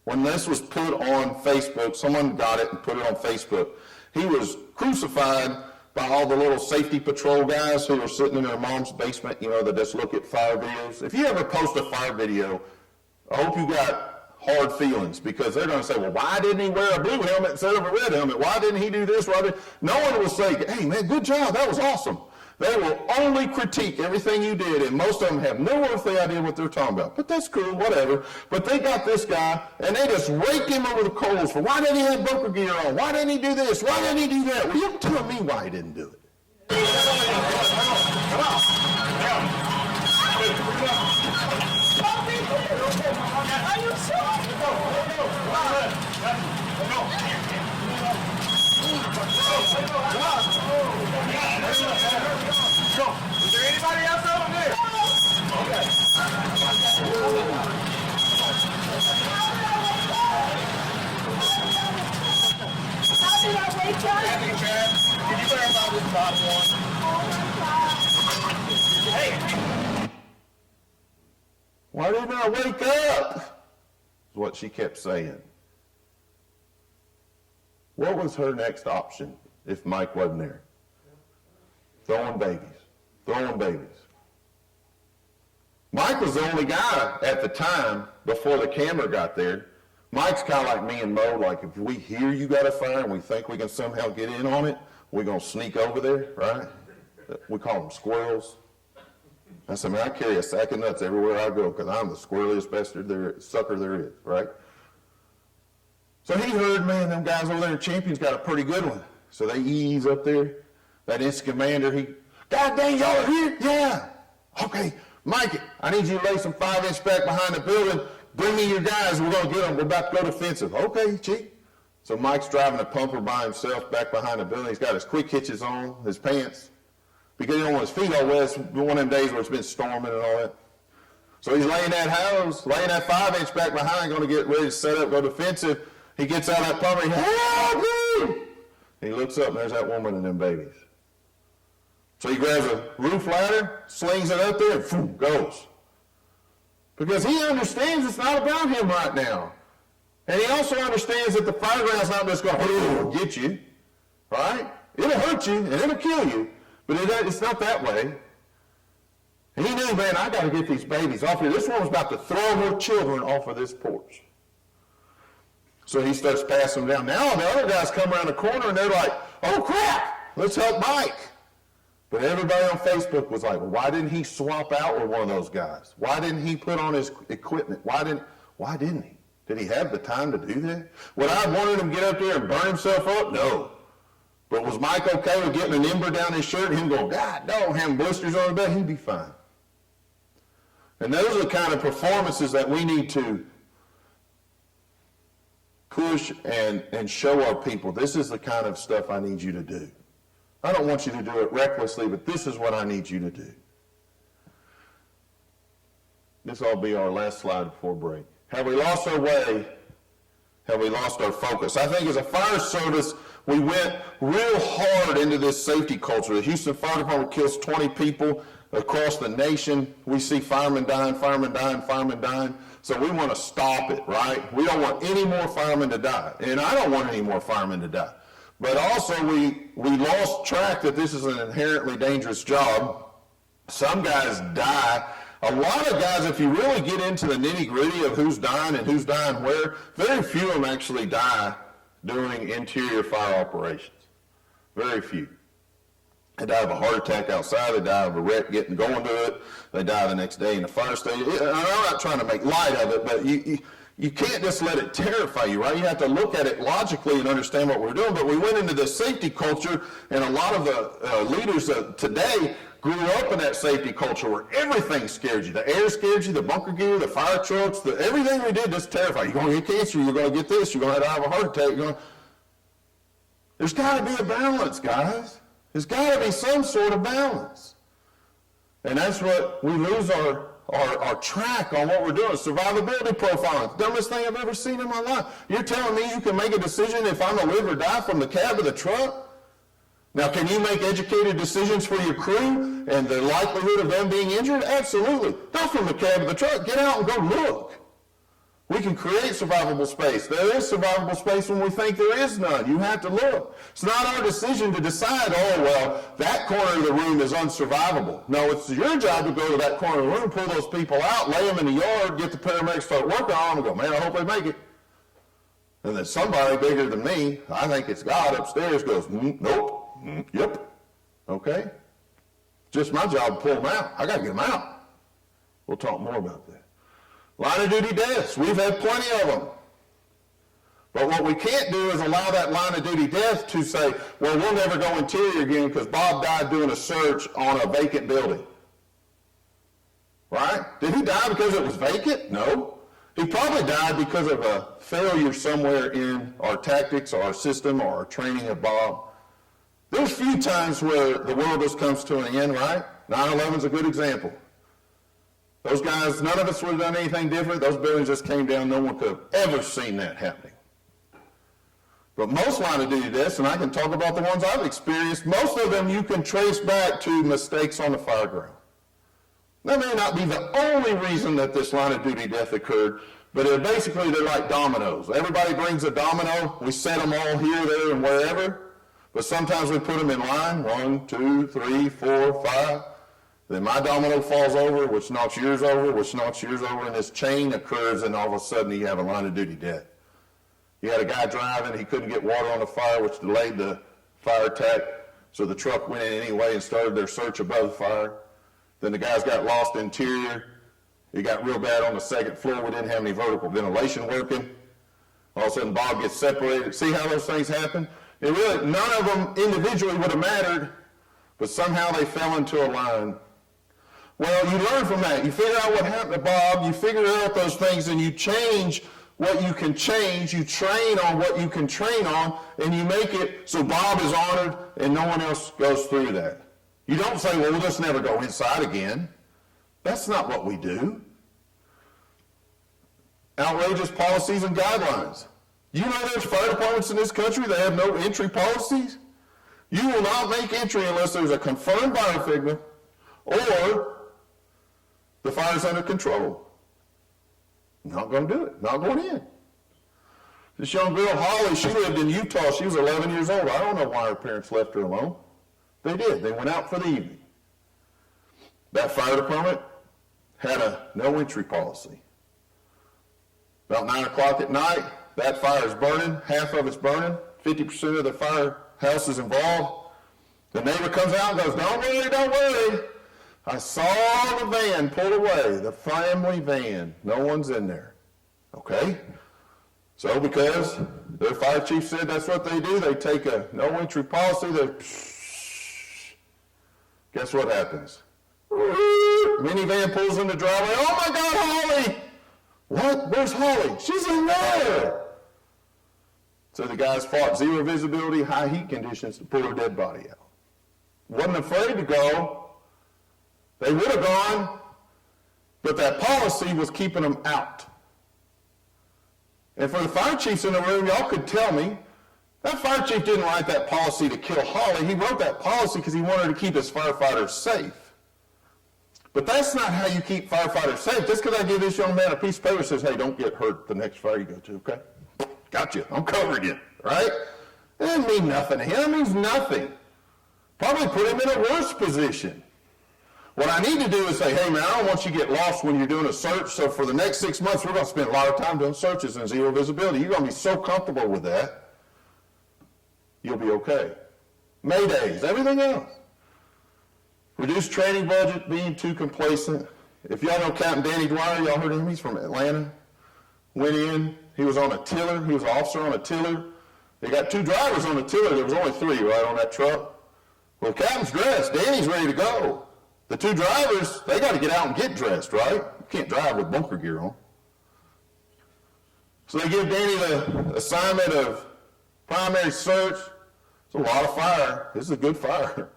When this was put on Facebook, someone got it and put it on Facebook. He was crucified by all the little safety patrol guys who were sitting in their mom's basement, that just look at fire videos. If you ever post a fire video, I hope you got hard feelings, because they're going to say, well, why didn't he wear a blue helmet instead of a red helmet? Why didn't he do this? No one will say, hey, man, good job. That was awesome. They will only critique everything you did, and most of them have no earthly idea what they're talking about. But that's cool, whatever. But they got this guy, and they just rake him over the coals for why didn't he have bunker gear on? Why didn't he do this? Why didn't he do that? Well, you tell me why he didn't do it. Come on. Are you sure? Is there anybody else over there? Okay. How did I wake up? Can you verify this box one? Oh my God. Hey! Why didn't I wake up? Is what she kept saying. What was her next option if Mike wasn't there? Throwing babies. Mike was the only guy at the time before the camera got there. Mike's kind of like me and Mo, like if we hear you got a fire and we think we can somehow get in on it, we're going to sneak over there, right? We call them squirrels. I said, man, I carry a sack of nuts everywhere I go because I'm the squirreliest sucker there is, right? So he heard, man, them guys over there in Champions got a pretty good one. So they ease up there. That instant commander, God dang, y'all are here? Yeah. Okay, Mike, I need you to lay some 5-inch back behind the building. Bring me your guys. We're going to get them. We're about to go defensive. Okay, Chief. So Mike's driving a pumper by himself back behind the building. He's got his quick hitches on, his pants, because he don't want his feet all wet. It's one of them days where it's been storming and all that. So he's laying that 5-inch back behind, going to get ready to set up, go defensive. He gets out of that pumper. Help me! He looks up, and there's that woman and them babies. So he grabs a roof ladder, slings it up there, and boom, goes. Because he understands it's not about him right now. And he also understands that the fireground's not just going to get you, right? It'll hurt you, and it'll kill you, but it's not that way. And he knew, man, I got to get these babies off here. This woman's about to throw her children off of this porch. So he starts passing them down. Now the other guys come around the corner, and they're like, oh, crap, let's help Mike. But everybody on Facebook was like, well, why didn't he swap out with one of those guys? Why didn't he put on his equipment? Why didn't he? Did he have the time to do that? Would I have wanted him to get up there and burn himself up? No. But was Mike okay with getting an ember down his shirt and him going, God, don't have blisters on his back? He'd be fine. And those are the kind of performances that we need to push and show our people. This is the kind of stuff I need you to do. I don't want you to do it recklessly, but this is what I need you to do. This will be our last slide before break. Have we lost our way? Have we lost our focus? I think as a fire service, we went real hard into this safety culture. The Houston Fire Department kills 20 people across the nation. We see firemen dying. So we want to stop it, right? We don't want any more firemen to die. And I don't want any more firemen to die. But also we lost track that this is an inherently dangerous job. Some guys die. A lot of guys, if you really get into the nitty-gritty of who's dying and who's dying where, very few of them actually die during interior fire operations. Very few. They die of a heart attack outside. They die of a wreck going to it. They die the next day in the fire station. I'm not trying to make light of it, but you can't just let it terrify you, right? You have to look at it logically and understand what we're doing. But we went into this safety culture, and a lot of the leaders today grew up in that safety culture where everything scared you. The air scared you, the bunker gear, the fire trucks, everything we did just terrified you. You're going to get cancer, you're going to get this, you're going to have a heart attack. There's got to be a balance, guys. There's got to be some sort of balance. And that's what we lose our track on what we're doing. Survivability profiling, dumbest thing I've ever seen in my life. You're telling me you can make a decision if I'm to live or die from the cab of the truck? Now, can you make educated decisions for your crew and the likelihood of them being injured? Absolutely. Not from the cab of the truck. Get out and go look. We can create survivable space. There is survivable space when we think there is none. You have to look. It's not our decision to decide, oh, well, that corner of the room is unsurvivable. No, it's your job to go to that corner of the room, pull those people out, lay them in the yard, get the paramedics, start working on them, and go, man, I hope they make it. And then somebody bigger than me, I think it's God upstairs, goes, nope, yep, okay. Just my job to pull them out. I got to get them out. We'll talk more about that. Line of duty deaths, we've had plenty of them. But what we can't do is allow that line of duty death to say, well, we'll never go interior again because Bob died doing a search on a vacant building. Right? Did he die because it was vacant? No. He probably died because of a failure somewhere in our tactics or our system or our training of Bob. There's few times where the world just comes to an end, right? 9/11 is a good example. Those guys, none of us would have done anything different. Those buildings just came down. No one could have ever seen that happening. But most line of duty deaths, and I can talk about the ones I've experienced, most of them you can trace back to mistakes on the fire ground. That may not be the only reason that this line of duty death occurred, but basically they're like dominoes. Everybody brings a domino. We set them all here, there, and wherever. But sometimes we put them in line, 1, 2, 3, 4, 5. Then my domino falls over, which knocks yours over, which knocks yours over, and this chain occurs, and all of a sudden you have a line of duty death. You had a guy driving, he couldn't get water on the fire, which delayed the fire attack, so the truck went in anyway and started their search above the fire. Then the guys got lost interior. It got real bad on the second floor. We didn't have any vertical ventilation working. All of a sudden Bob gets separated. See how those things happen? It really, none of them individually would have mattered, but somehow they fell into a line. Well, you learn from that. You figure out what happened to Bob. You figure out those things, and you change what you can change. You train on what you can train on, and you make it so Bob is honored and no one else goes through that. You don't say, well, we'll just never go inside again. That's not what we do. Outrageous policies and guidelines. You know there's fire departments in this country that have no entry policies? You will not make entry unless there's a confirmed biofigma or the fire's under control. Not going to do it. Not going in. This young girl, Holly, she lived in Utah. She was 11 years old. I don't know why her parents left her alone. They did. They went out for the evening. That fire department had a no entry policy. About 9 o'clock at night, that fire is burning. Half of it's burning. 50% of the firehouse is involved. The neighbor comes out and goes, don't worry, don't worry. I saw the van pulled away, the family van. No one's in there. Okay? So because their fire chief said that's what they do, they take a no entry policy, guess what happens? Minivan pulls in the driveway. Oh my God, Holly! What? Where's Holly? She's in there! So the guys fought zero visibility, high heat conditions to pull her dead body out. Wasn't afraid to go. They would have gone, but that policy was keeping them out. And for the fire chiefs in the room, y'all could tell me, that fire chief didn't write that policy to kill Holly. He wrote that policy because he wanted to keep his firefighters safe. But that's not how you keep firefighters safe. Just because I give this young man a piece of paper that says, hey, don't get hurt the next fire you go to, okay? Got you. I'm covering you, right? It doesn't mean nothing to him. It means nothing. Probably put him in a worse position. What I need to do is say, hey, man, I don't want you to get lost when you're doing a search, so for the next 6 months, we're going to spend a lot of time doing searches and zero visibility. You're going to be so comfortable with that, you'll be okay. Maydays, everything else. Reduced training budget, being too complacent. If y'all know Captain Danny Dwyer, y'all heard of him? He's from Atlanta. went in. He was on a tiller. He was an officer on a tiller. They got 2 drivers on the tiller. There was only 3, right, on that truck. Well, the captain's dressed. Danny's ready to go. The 2 drivers, they got to get out and get dressed, right? You can't drive with bunker gear on. So they give Danny the assignment of primary search. It's a lot of fire. This is a good fire.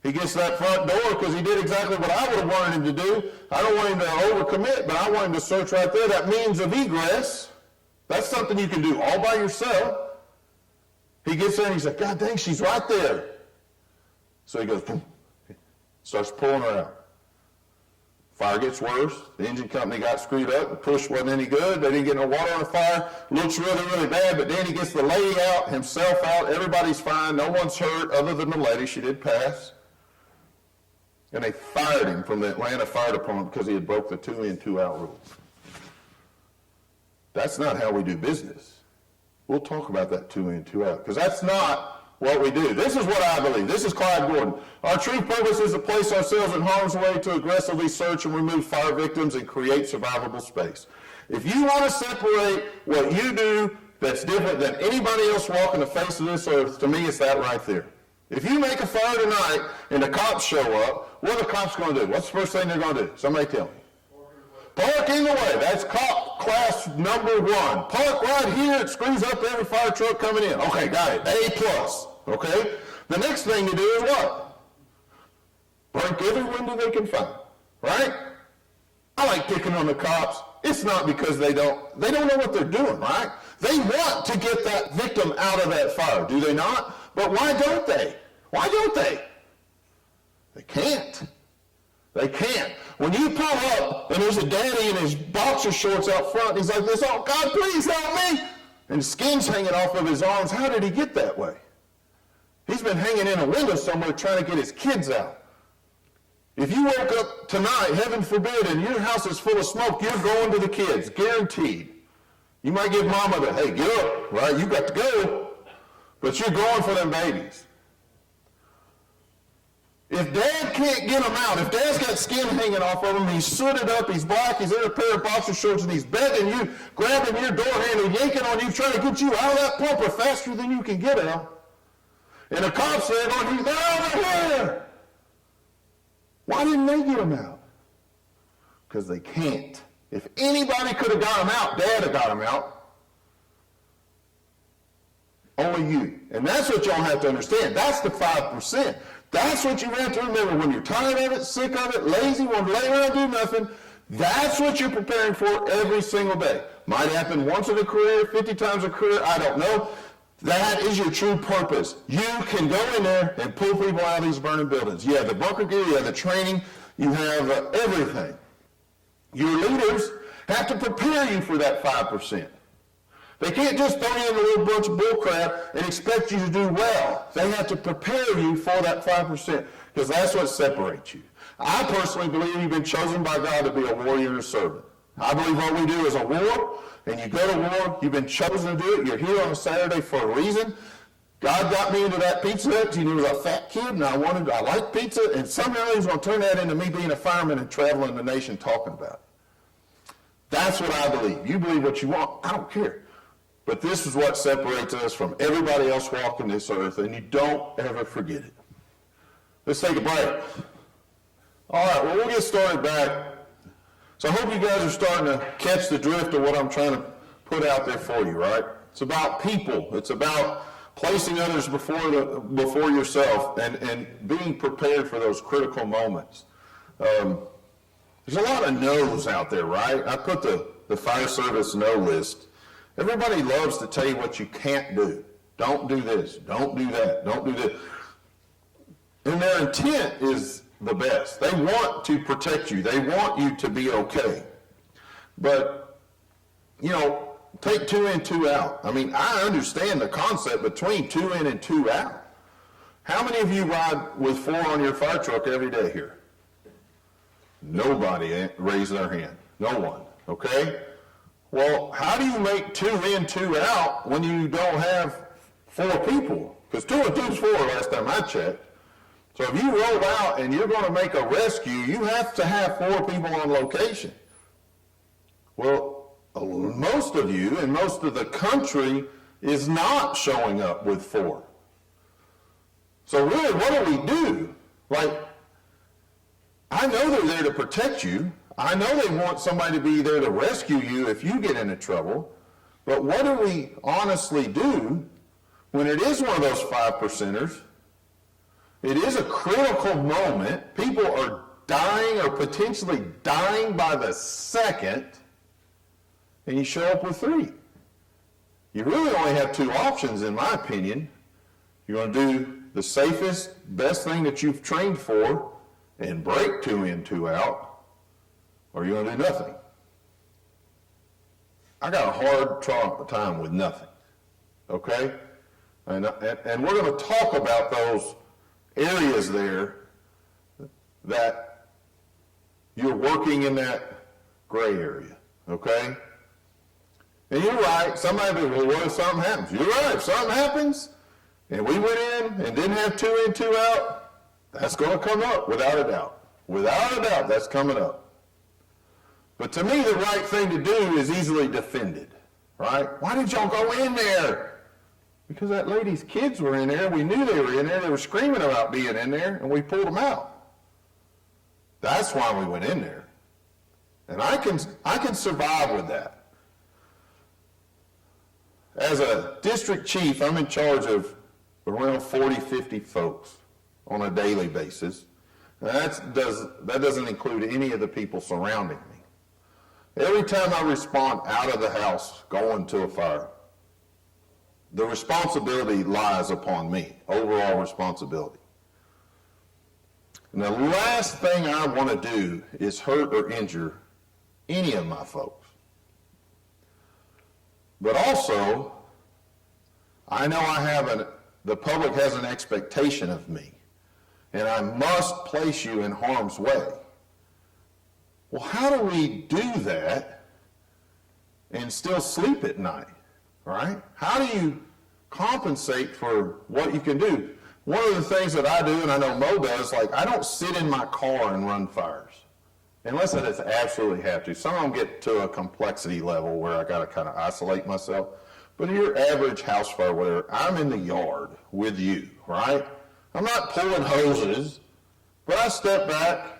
He gets to that front door because he did exactly what I would have wanted him to do. I don't want him to overcommit, but I want him to search right there. That means of egress. That's something you can do all by yourself. He gets there and he's like, God dang, she's right there. So he goes, boom, starts pulling her out. Fire gets worse. The engine company got screwed up. The push wasn't any good. They didn't get no water on the fire. Looks really, really bad, but then he gets the lady out, himself out. Everybody's fine. No one's hurt other than the lady. She did pass. And they fired him from the Atlanta Fire Department because he had broke the 2 in, 2 out rule. That's not how we do business. We'll talk about that 2 in, 2 out, because that's not what we do. This is what I believe. This is Clyde Gordon. Our true purpose is to place ourselves in harm's way to aggressively search and remove fire victims and create survivable space. If you want to separate what you do that's different than anybody else walking the face of this earth, to me it's that right there. If you make a fire tonight and the cops show up, what are the cops going to do? What's the first thing they're going to do? Somebody tell me. Park in the way. That's cop class number 1. Park right here. It screws up every fire truck coming in. Okay, got it. A+. Okay? The next thing to do is what? Break every window they can find. Right? I like picking on the cops. It's not because they don't know what they're doing, right? They want to get that victim out of that fire, do they not? But why don't they? Why don't they? They can't. They can't. When you pull up and there's a daddy in his boxer shorts out front, he's like this, oh, God, please help me. And the skin's hanging off of his arms. How did he get that way? He's been hanging in a window somewhere trying to get his kids out. If you woke up tonight, heaven forbid, and your house is full of smoke, you're going to the kids, guaranteed. You might give mama the, hey, get up, right? You got to go. But you're going for them babies. If dad can't get them out, if dad's got skin hanging off of him, he's sooted up, he's black, he's in a pair of boxer shorts, and he's begging you, grabbing your door handle, yanking on you, trying to get you out of that pumper faster than you can get out. And the cops there going, he's out of here. Why didn't they get him out? Because they can't. If anybody could have got him out, Dad had got him out. Only you. And that's what y'all have to understand. That's the 5%. That's what you have to remember when you're tired of it, sick of it, lazy, want to lay around and do nothing. That's what you're preparing for every single day. Might happen once in a career, 50 times a career, I don't know. That is your true purpose. You can go in there and pull people out of these burning buildings. You have the bunker gear, you have the training, you have everything. Your leaders have to prepare you for that 5%. They can't just throw you in a little bunch of bullcrap and expect you to do well. They have to prepare you for that 5%, because that's what separates you. I personally believe you've been chosen by God to be a warrior and a servant. I believe what we do is a war, and you go to war, you've been chosen to do it. You're here on a Saturday for a reason. God got me into that pizza hut. He knew I was a fat kid, and I liked pizza, and somehow he was going to turn that into me being a fireman and traveling the nation talking about it. That's what I believe. You believe what you want. I don't care. But this is what separates us from everybody else walking this earth, and you don't ever forget it. Let's take a break. All right, well, we'll get started back. So I hope you guys are starting to catch the drift of what I'm trying to put out there for you, right? It's about people. It's about placing others before yourself and being prepared for those critical moments. There's a lot of no's out there, right? I put the fire service no list. Everybody loves to tell you what you can't do. Don't do this. Don't do that. Don't do this. And their intent is the best. They want to protect you. They want you to be okay. But, take 2 in, 2 out. I mean, I understand the concept between 2 in and 2 out. How many of you ride with 4 on your fire truck every day here? Nobody raised their hand. No one. Okay? Well, how do you make 2 in, 2 out when you don't have 4 people? Because 2 and 2 is 4 last time I checked. So if you roll out and you're going to make a rescue, you have to have 4 people on location. Well, most of you and most of the country is not showing up with 4. So really, what do we do? Like, I know they're there to protect you. I know they want somebody to be there to rescue you if you get into trouble. But what do we honestly do when it is one of those 5%ers? It is a critical moment. People are dying or potentially dying by the second, and you show up with 3. You really only have 2 options, in my opinion. You're going to do the safest, best thing that you've trained for and break 2 in, 2 out, or you're going to do nothing. I got a hard time with nothing, okay? And we're going to talk about those areas there that you're working in that gray area, okay? And you're right. Somebody will, well, what if something happens? You're right. If something happens and we went in and didn't have 2 in, 2 out, that's going to come up without a doubt. Without a doubt, that's coming up. But to me, the right thing to do is easily defended, right? Why did y'all go in there? Because that lady's kids were in there. We knew they were in there. They were screaming about being in there, and we pulled them out. That's why we went in there. And I can survive with that. As a district chief, I'm in charge of around 40, 50 folks on a daily basis. And that doesn't include any of the people surrounding me. Every time I respond out of the house going to a fire, the responsibility lies upon me, overall responsibility. And the last thing I want to do is hurt or injure any of my folks. But also, I know the public has an expectation of me, and I must place you in harm's way. Well, how do we do that and still sleep at night, right? How do you compensate for what you can do? One of the things that I do, and I know Mo does, like I don't sit in my car and run fires, unless I just absolutely have to. Some of them get to a complexity level where I got to kind of isolate myself. But your average house fire, whatever, I'm in the yard with you, right? I'm not pulling hoses, but I step back.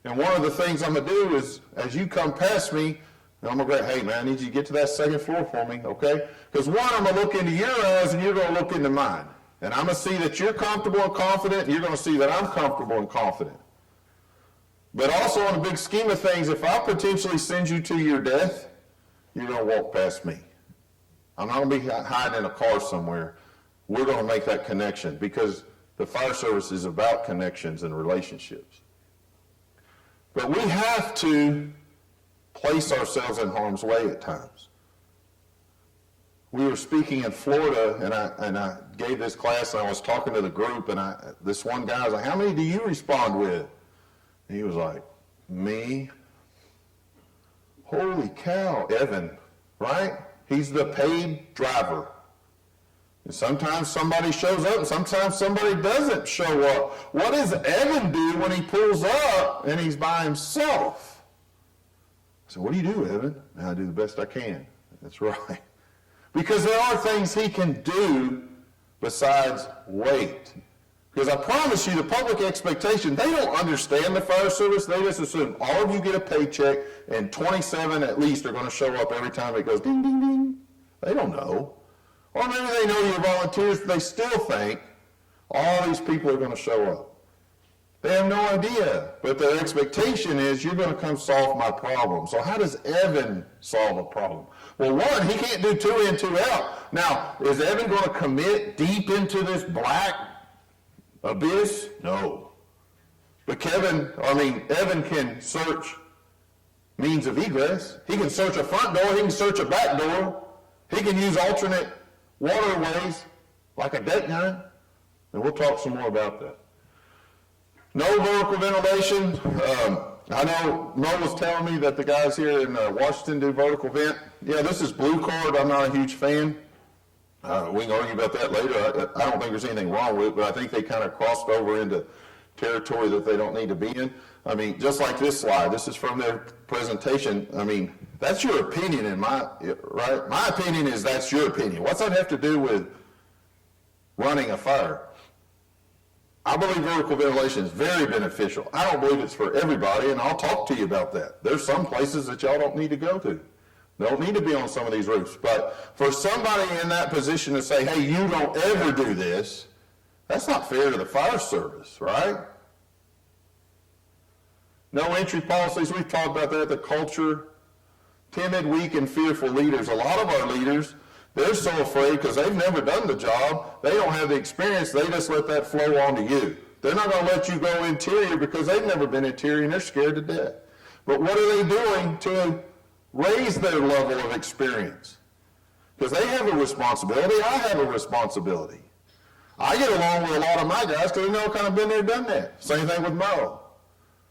And one of the things I'm going to do is, as you come past me, I'm going to go, hey, man, I need you to get to that second floor for me, okay? Because one, I'm going to look into your eyes, and you're going to look into mine. And I'm going to see that you're comfortable and confident, and you're going to see that I'm comfortable and confident. But also, in the big scheme of things, if I potentially send you to your death, you're going to walk past me. I'm not going to be hiding in a car somewhere. We're going to make that connection, because the fire service is about connections and relationships. But we have to place ourselves in harm's way at times. We were speaking in Florida, and I gave this class, and I was talking to the group, and this one guy was like, how many do you respond with? And he was like, me? Holy cow, Evan, right? He's the paid driver. And sometimes somebody shows up, and sometimes somebody doesn't show up. What does Evan do when he pulls up and he's by himself? I said, what do you do, Evan? And I do the best I can. That's right. Because there are things he can do besides wait. Because I promise you, the public expectation, they don't understand the fire service. They just assume all of you get a paycheck, and 27 at least are going to show up every time it goes ding, ding, ding. They don't know. Or maybe they know you're volunteers, but they still think all these people are going to show up. They have no idea, but their expectation is you're going to come solve my problem. So how does Evan solve a problem? Well, one, he can't do 2 in, 2 out. Now, is Evan going to commit deep into this black abyss? No. But Evan can search means of egress. He can search a front door. He can search a back door. He can use alternate waterways like a deck gun. And we'll talk some more about that. No vertical ventilation. I know Mo was telling me that the guys here in Washington do vertical vent. Yeah, this is Blue Card. I'm not a huge fan. We can argue about that later. I don't think there's anything wrong with it, but I think they kind of crossed over into territory that they don't need to be in. I mean, just like this slide, this is from their presentation. I mean, that's your opinion right? My opinion is that's your opinion. What's that have to do with running a fire? I believe vertical ventilation is very beneficial. I don't believe it's for everybody, and I'll talk to you about that. There's some places that y'all don't need to go to. Don't need to be on some of these roofs. But for somebody in that position to say, hey, you don't ever do this, that's not fair to the fire service, right? No entry policies, we've talked about that, the culture. Timid, weak, and fearful leaders. A lot of our leaders, they're so afraid because they've never done the job. They don't have the experience. They just let that flow onto you. They're not going to let you go interior because they've never been interior and they're scared to death. But what are they doing to raise their level of experience? Because they have a responsibility. I have a responsibility. I get along with a lot of my guys because they know kind of been there, done that. Same thing with Mo.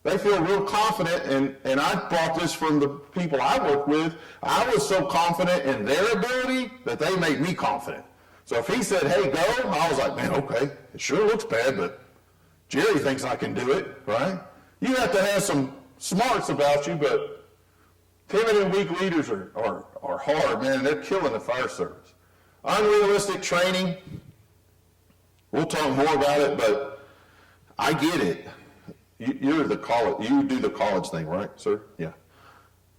They feel real confident, and I brought this from the people I work with. I was so confident in their ability that they made me confident. So if he said, hey, go, I was like, man, okay, it sure looks bad, but Jerry thinks I can do it, right? You have to have some smarts about you, but timid and weak leaders are hard, man. They're killing the fire service. Unrealistic training, we'll talk more about it, but I get it. You're the college, you do the college thing, right, sir? Yeah.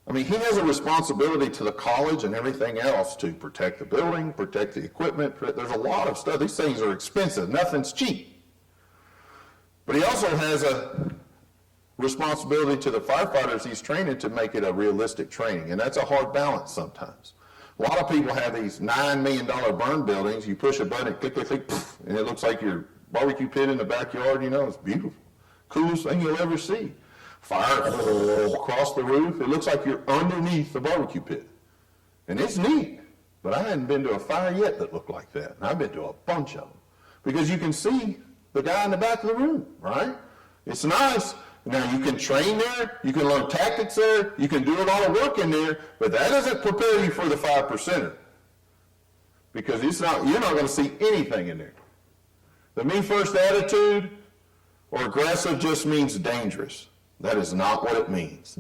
I mean, he has a responsibility to the college and everything else to protect the building, protect the equipment. There's a lot of stuff. These things are expensive. Nothing's cheap. But he also has a responsibility to the firefighters he's training to make it a realistic training, and that's a hard balance sometimes. A lot of people have these $9 million burn buildings. You push a button, click, click, click, poof, and it looks like your barbecue pit in the backyard. You know, it's beautiful. Coolest thing you'll ever see. Fire across the roof. It looks like you're underneath the barbecue pit. And it's neat. But I hadn't been to a fire yet that looked like that. And I've been to a bunch of them. Because you can see the guy in the back of the room, right? It's nice. Now you can train there. You can learn tactics there. You can do a lot of work in there. But that doesn't prepare you for the 5%er. Because you're not going to see anything in there. The me first attitude or aggressive just means dangerous. That is not what it means.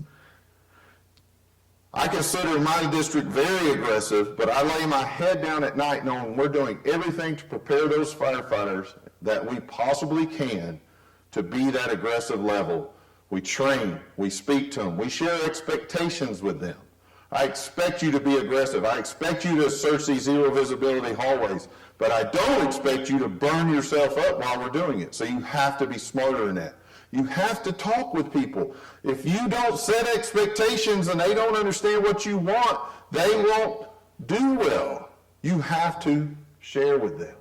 I consider my district very aggressive, but I lay my head down at night knowing we're doing everything to prepare those firefighters that we possibly can to be that aggressive level. We train, we speak to them, we share expectations with them. I expect you to be aggressive. I expect you to search these zero visibility hallways, but I don't expect you to burn yourself up while we're doing it. So you have to be smarter in that. You have to talk with people. If you don't set expectations and they don't understand what you want, they won't do well. You have to share with them.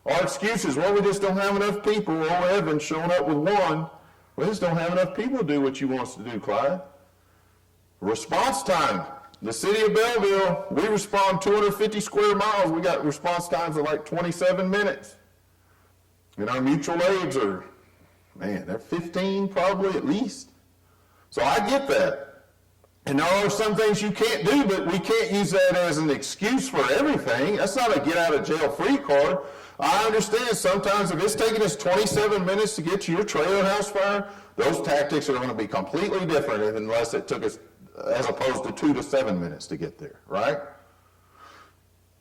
Our excuses, well, we just don't have enough people. Oh, Evan's showing up with one. We just don't have enough people to do what you want us to do, Clyde. Response time. The city of Belleville, we respond 250 square miles. We got response times of like 27 minutes. And our mutual aids are, man, they're 15 probably at least. So I get that. And there are some things you can't do, but we can't use that as an excuse for everything. That's not a get out of jail free card. I understand sometimes if it's taking us 27 minutes to get to your trailer house fire, those tactics are going to be completely different unless it took us, as opposed to 2 to 7 minutes to get there, right?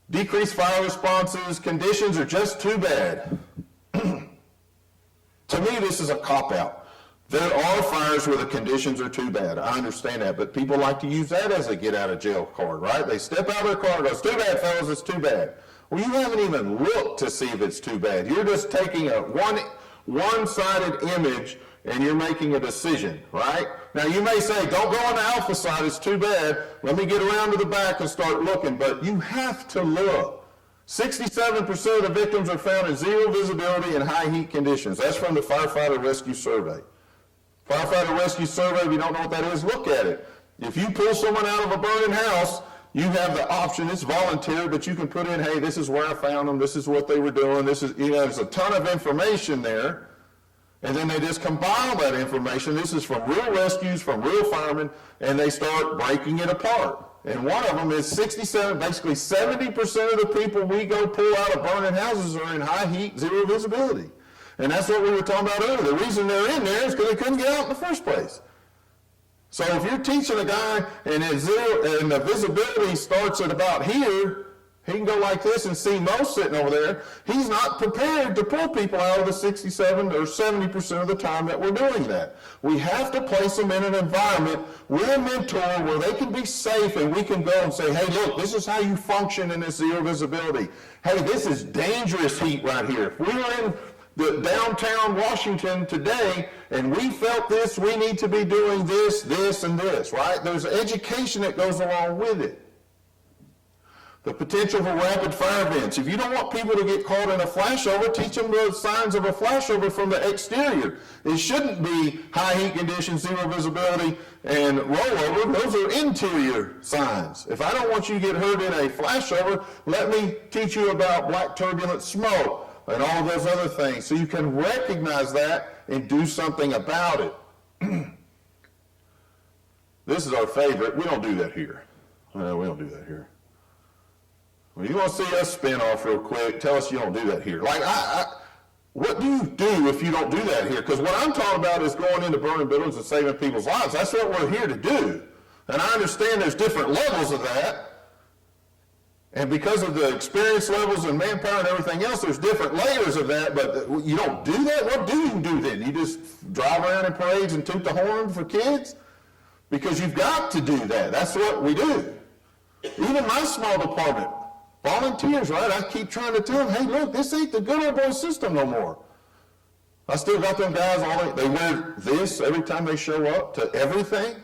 Decreased fire responses, conditions are just too bad. To me, this is a cop-out. There are fires where the conditions are too bad. I understand that, but people like to use that as a get-out-of-jail card, right? They step out of their car and go, it's too bad, fellas, it's too bad. Well, you haven't even looked to see if it's too bad. You're just taking a one-sided image and you're making a decision, right? Now, you may say, don't go on the alpha side, it's too bad. Let me get around to the back and start looking, but you have to look. 67% of the victims are found in zero visibility and high heat conditions. That's from the Firefighter Rescue Survey. Firefighter Rescue Survey, if you don't know what that is, look at it. If you pull someone out of a burning house, you have the option, it's voluntary, but you can put in, hey, this is where I found them, this is what they were doing, this is, there's a ton of information there, and then they just compile that information. This is from real rescues, from real firemen, and they start breaking it apart. And one of them is 67, basically 70% of the people we go pull out of burning houses are in high heat, zero visibility. And that's what we were talking about earlier. The reason they're in there is because they couldn't get out in the first place. So if you're teaching a guy and the visibility starts at about here, he can go like this and see Mo sitting over there. He's not prepared to pull people out of the 67 or 70% of the time that we're doing that. We have to place them in an environment with a mentor where they can be safe and we can go and say, hey, look, this is how you function in this zero visibility. Hey, this is dangerous heat right here. If we were in the downtown Washington today and we felt this, we need to be doing this, this, and this, right? There's education that goes along with it. The potential for rapid fire events. If you don't want people to get caught in a flashover, teach them the signs of a flashover from the exterior. It shouldn't be high heat conditions, zero visibility, and rollover. Those are interior signs. If I don't want you to get hurt in a flashover, let me teach you about black turbulent smoke and all those other things so you can recognize that and do something about it. This is our favorite. We don't do that here. We don't do that here. Well, you want to see us spin off real quick, tell us you don't do that here. Like, what do you do if you don't do that here? Because what I'm talking about is going into burning buildings and saving people's lives. That's what we're here to do. And I understand there's different levels of that. And because of the experience levels and manpower and everything else, there's different layers of that, but you don't do that? What do you do then? You just drive around in parades and toot the horn for kids? Because you've got to do that. That's what we do. Even my small department, volunteers, right? I keep trying to tell them, hey, look, this ain't the good old boy system no more. I still got them guys, they wear this every time they show up to everything.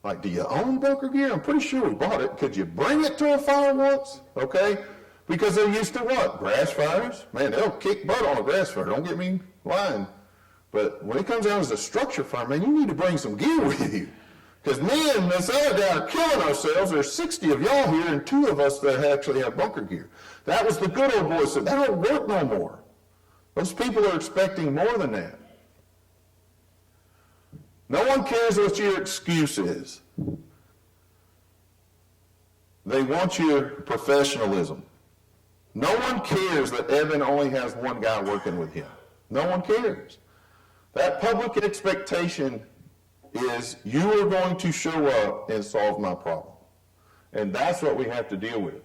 Like, do you own bunker gear? I'm pretty sure we bought it. Could you bring it to a fire once? Okay? Because they're used to what? Grass fires? Man, they'll kick butt on a grass fire. Don't get me lying. But when it comes down as a structure fire, man, you need to bring some gear with you. Because me and this other guy are killing ourselves. There's 60 of y'all here and 2 of us that actually have bunker gear. That was the good old boy system. That don't work no more. Those people are expecting more than that. No one cares what your excuse is. They want your professionalism. No one cares that Evan only has one guy working with him. No one cares. That public expectation is you are going to show up and solve my problem. And that's what we have to deal with.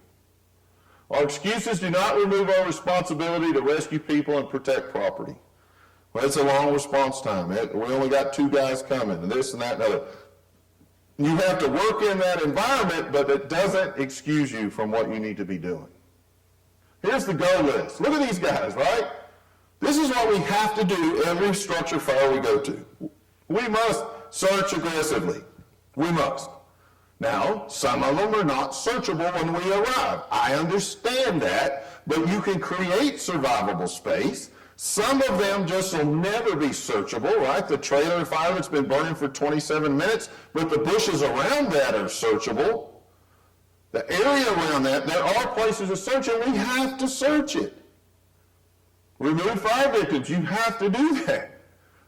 Our excuses do not remove our responsibility to rescue people and protect property. Well, it's a long response time. We only got 2 guys coming, and this and that and other. You have to work in that environment, but it doesn't excuse you from what you need to be doing. Here's the go list. Look at these guys, right? This is what we have to do every structure fire we go to. We must search aggressively. We must. Now, some of them are not searchable when we arrive. I understand that, but you can create survivable space. Some of them just will never be searchable, right? The trailer fire that's been burning for 27 minutes, but the bushes around that are searchable. The area around that, there are places to search, and we have to search it. Remove fire victims, you have to do that.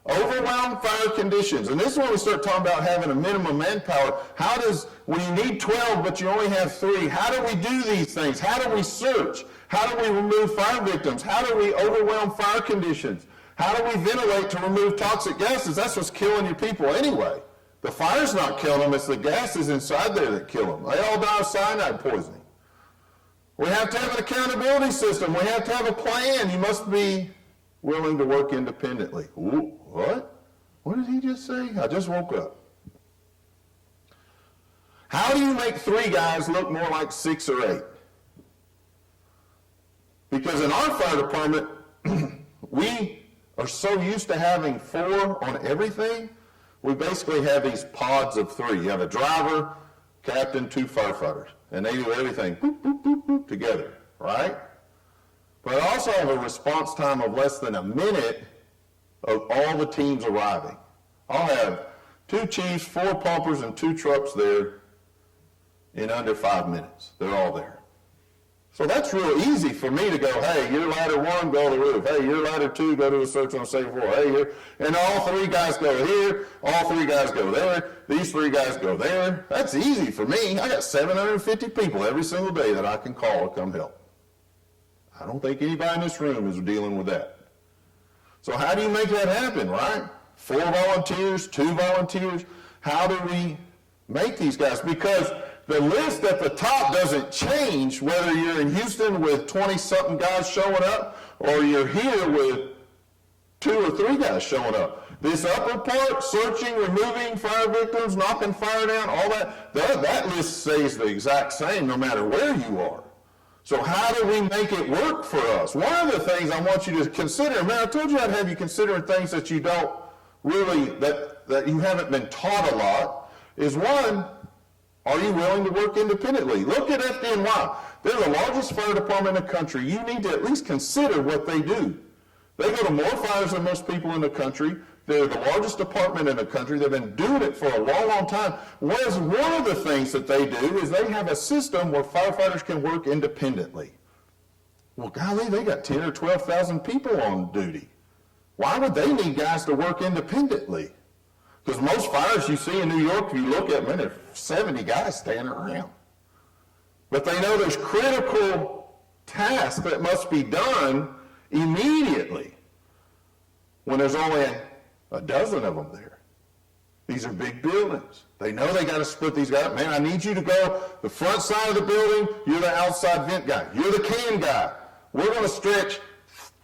Overwhelmed fire conditions. And this is when we start talking about having a minimum manpower. How does, when you need 12 but you only have 3, how do we do these things? How do we search? How do we remove fire victims? How do we overwhelm fire conditions? How do we ventilate to remove toxic gases? That's what's killing your people anyway. The fire's not killing them, it's the gases inside there that kill them. They all die of cyanide poisoning. We have to have an accountability system. We have to have a plan. You must be willing to work independently. Ooh, what? What did he just say? I just woke up. How do you make 3 guys look more like 6 or 8? Because in our fire department, we are so used to having 4 on everything, we basically have these pods of 3. You have a driver, captain, 2 firefighters, and they do everything boop, boop, boop, boop, together, right? But I also have a response time of less than a minute of all the teams arriving. I'll have 2 chiefs, 4 pumpers, and 2 trucks there in under 5 minutes. They're all there. So that's real easy for me to go, hey, you're ladder 1, go to the roof. Hey, you're ladder 2, go to the search on the safe floor. Hey, here. And all 3 guys go here. All 3 guys go there. These 3 guys go there. That's easy for me. I got 750 people every single day that I can call to come help. I don't think anybody in this room is dealing with that. So how do you make that happen, right? 4 volunteers, 2 volunteers. How do we make these guys? Because the list at the top doesn't change whether you're in Houston with 20-something guys showing up or you're here with 2 or 3 guys showing up. This upper part, searching, removing fire victims, knocking fire down, all that list stays the exact same no matter where you are. So how do we make it work for us? One of the things I want you to consider, man, I told you I'd have you considering things that you don't really, that you haven't been taught a lot, is one, are you willing to work independently? Look at FDNY. They're the largest fire department in the country. You need to at least consider what they do. They go to more fires than most people in the country. They're the largest department in the country. They've been doing it for a long, long time. One of the things that they do is they have a system where firefighters can work independently. Well, golly, they got 10 or 12,000 people on duty. Why would they need guys to work independently? Because most fires you see in New York, if you look at them, there's 70 guys standing around. But they know there's critical tasks that must be done immediately when there's only a dozen of them there. These are big buildings. They know they got to split these guys. Man, I need you to go the front side of the building. You're the outside vent guy. You're the can guy. We're going to stretch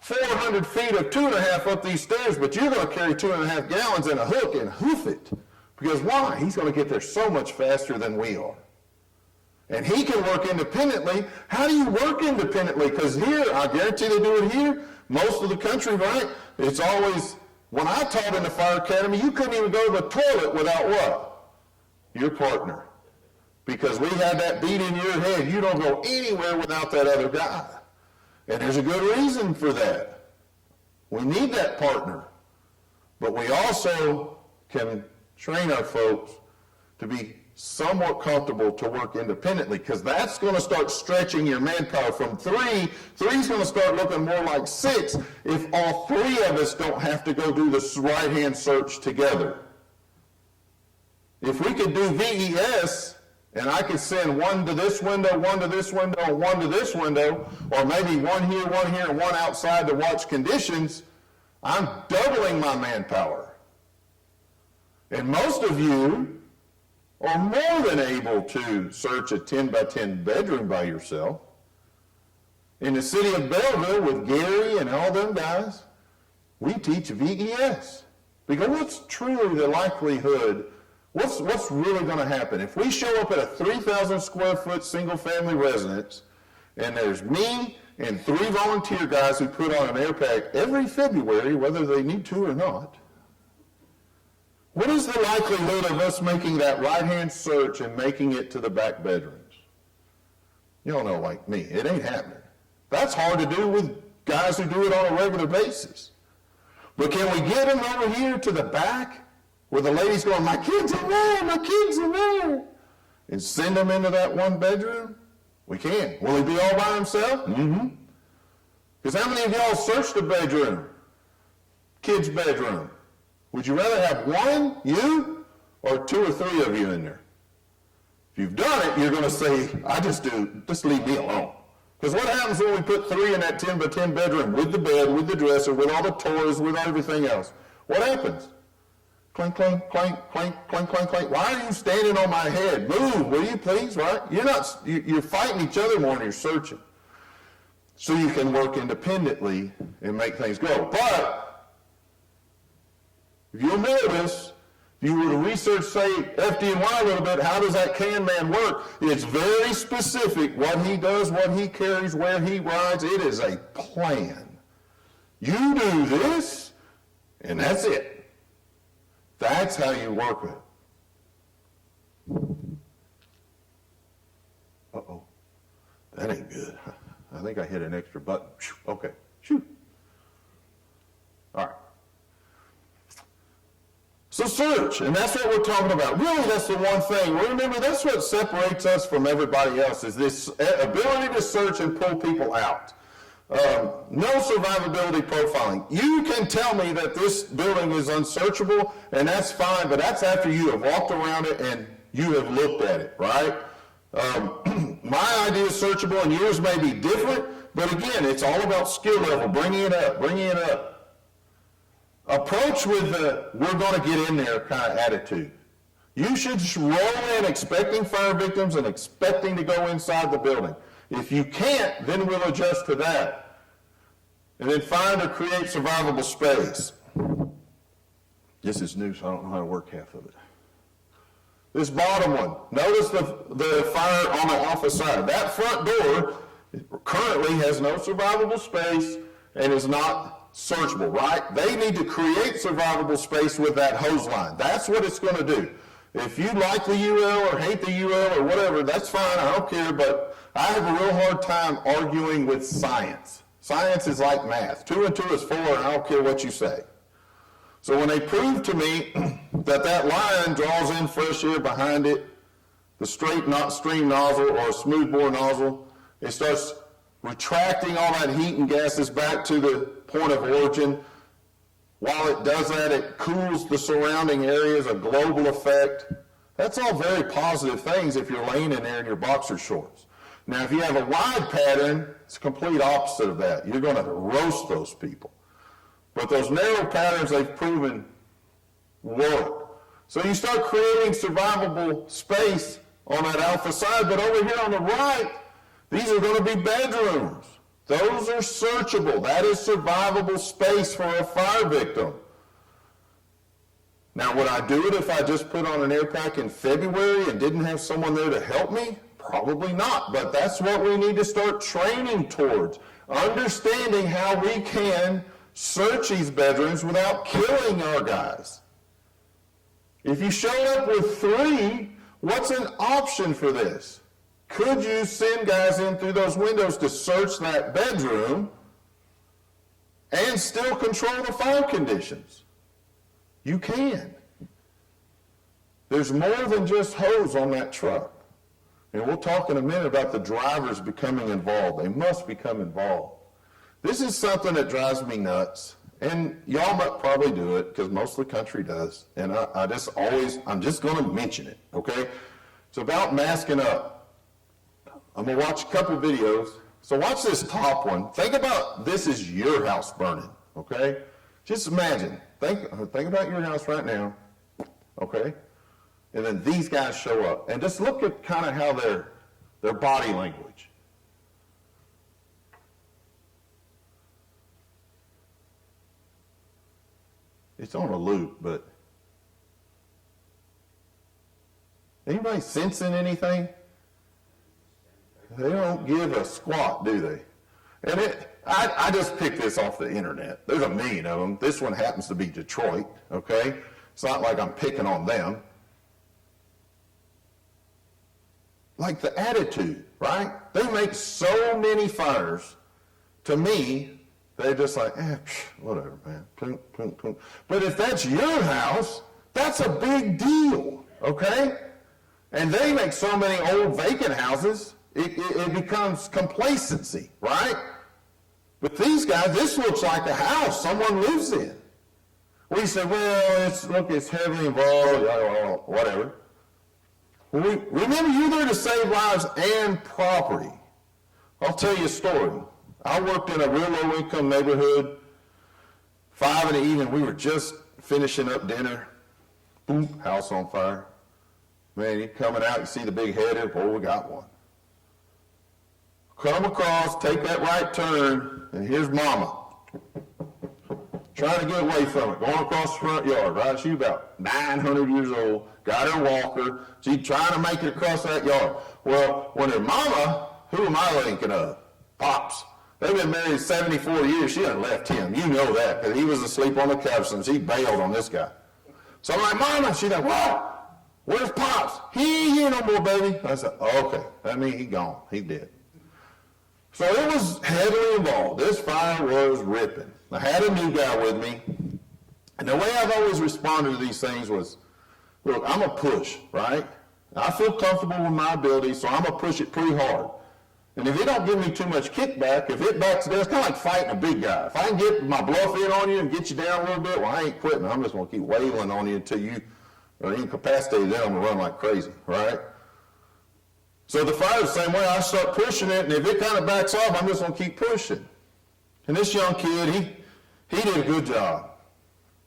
400 feet of 2.5 up these stairs, but you're going to carry 2.5 gallons in a hook and hoof it. Because why? He's going to get there so much faster than we are. And he can work independently. How do you work independently? Because here, I guarantee they do it here, most of the country, right? It's always, when I taught in the fire academy, you couldn't even go to the toilet without what? Your partner. Because we had that beat in your head. You don't go anywhere without that other guy. And there's a good reason for that. We need that partner. But we also can train our folks to be somewhat comfortable to work independently, because that's going to start stretching your manpower from 3. 3's going to start looking more like 6 if all 3 of us don't have to go do this right-hand search together. If we could do VES, and I could send 1 to this window, 1 to this window, and 1 to this window, or maybe 1 here, and 1 outside to watch conditions, I'm doubling my manpower. And most of you are more than able to search a 10 by 10 bedroom by yourself. In the city of Belleville with Gary and all them guys, we teach VES. Because what's truly the likelihood, what's really going to happen? If we show up at a 3,000 square foot single family residence and there's me and 3 volunteer guys who put on an air pack every February, whether they need to or not, what is the likelihood of us making that right-hand search and making it to the back bedrooms? You don't know, like me, it ain't happening. That's hard to do with guys who do it on a regular basis. But can we get them over here to the back where the lady's going, my kids are there, my kids are there, and send them into that 1 bedroom? We can. Will he be all by himself? Mm-hmm. Because how many of y'all searched a bedroom? Kid's bedroom. Would you rather have 1, you, or 2 or 3 of you in there? If you've done it, you're going to say, just leave me alone. Because what happens when we put 3 in that 10 by 10 bedroom with the bed, with the dresser, with all the toys, with everything else? What happens? Clank, clank, clank, clank, clank, clank, clank. Why are you standing on my head? Move, will you please, right? You're fighting each other more than you're searching. So you can work independently and make things go. But if you'll notice, if you were to research, say, FDNY a little bit, how does that can man work? It's very specific what he does, what he carries, where he rides. It is a plan. You do this, and that's it. That's how you work it. Uh-oh. That ain't good. I think I hit an extra button. Okay. Shoot. All right. So search, and that's what we're talking about. Really, that's the one thing. Remember, that's what separates us from everybody else, is this ability to search and pull people out. No survivability profiling. You can tell me that this building is unsearchable, and that's fine, but that's after you have walked around it and you have looked at it, right? My idea is searchable, and yours may be different, but again, it's all about skill level, bringing it up. Approach with the we're going to get in there kind of attitude. You should just roll in expecting fire victims and expecting to go inside the building. If you can't, then we'll adjust to that. And then find or create survivable space. This is new, so I don't know how to work half of it. This bottom one, notice the fire on the office side. That front door currently has no survivable space and is not searchable, right? They need to create survivable space with that hose line. That's what it's going to do. If you like the UL or hate the UL or whatever, that's fine, I don't care, but I have a real hard time arguing with science. Science is like math. 2 and 2 is 4, and I don't care what you say. So when they prove to me that that line draws in fresh air behind it, the straight stream nozzle or a smoothbore nozzle, it starts retracting all that heat and gases back to the point of origin. While it does that, it cools the surrounding areas, a global effect. That's all very positive things if you're laying in there in your boxer shorts. Now, if you have a wide pattern, it's the complete opposite of that. You're going to roast those people. But those narrow patterns they've proven work. So you start creating survivable space on that alpha side, but over here on the right, these are going to be bedrooms. Those are searchable. That is survivable space for a fire victim. Now, would I do it if I just put on an air pack in February and didn't have someone there to help me? Probably not, but that's what we need to start training towards. Understanding how we can search these bedrooms without killing our guys. If you showed up with 3, what's an option for this? Could you send guys in through those windows to search that bedroom and still control the fire conditions? You can. There's more than just hose on that truck. And we'll talk in a minute about the drivers becoming involved. They must become involved. This is something that drives me nuts. And y'all might probably do it because most of the country does. And I'm just going to mention it, okay? It's about masking up. I'm going to watch a couple videos. So watch this top one. Think about this is your house burning, okay? Just imagine. Think about your house right now, okay? And then these guys show up. And just look at kind of how their body language. It's on a loop, but anybody sensing anything? They don't give a squat, do they? And I just picked this off the internet. There's a million of them. This one happens to be Detroit, okay? It's not like I'm picking on them. Like the attitude, right? They make so many fires. To me, they're just like, whatever, man. But if that's your house, that's a big deal, okay? And they make so many old vacant houses, it becomes complacency, right? But these guys, this looks like a house someone lives in. We say, well, it's heavily involved, whatever. Remember, you're there to save lives and property. I'll tell you a story. I worked in a real low-income neighborhood. 5 in the evening, we were just finishing up dinner. Boom, house on fire. Man, you coming out, you see the big header. Boy, we got one. Come across, take that right turn, and here's Mama. Trying to get away from it, going across the front yard, right? She's about 900 years old, got her walker. She's trying to make it across that yard. Well, when her mama, who am I thinking of? Pops. They've been married 74 years. She done left him. You know that, because he was asleep on the couch, and she bailed on this guy. So I'm like, Mama. She's like, what? Where's Pops? He ain't here no more, baby. I said, oh, okay. That means he gone. He dead. So it was heavily involved. This fire was ripping. I had a new guy with me, and the way I've always responded to these things was, look, I'm going to push, right? I feel comfortable with my ability, so I'm going to push it pretty hard. And if it don't give me too much kickback, if it backs down, it's kind of like fighting a big guy. If I can get my bluff in on you and get you down a little bit, well, I ain't quitting. I'm just going to keep wailing on you until you are incapacitated. Then I'm going to run like crazy, right? So the fire's the same way. I start pushing it, and if it kind of backs off, I'm just going to keep pushing. And this young kid, he did a good job.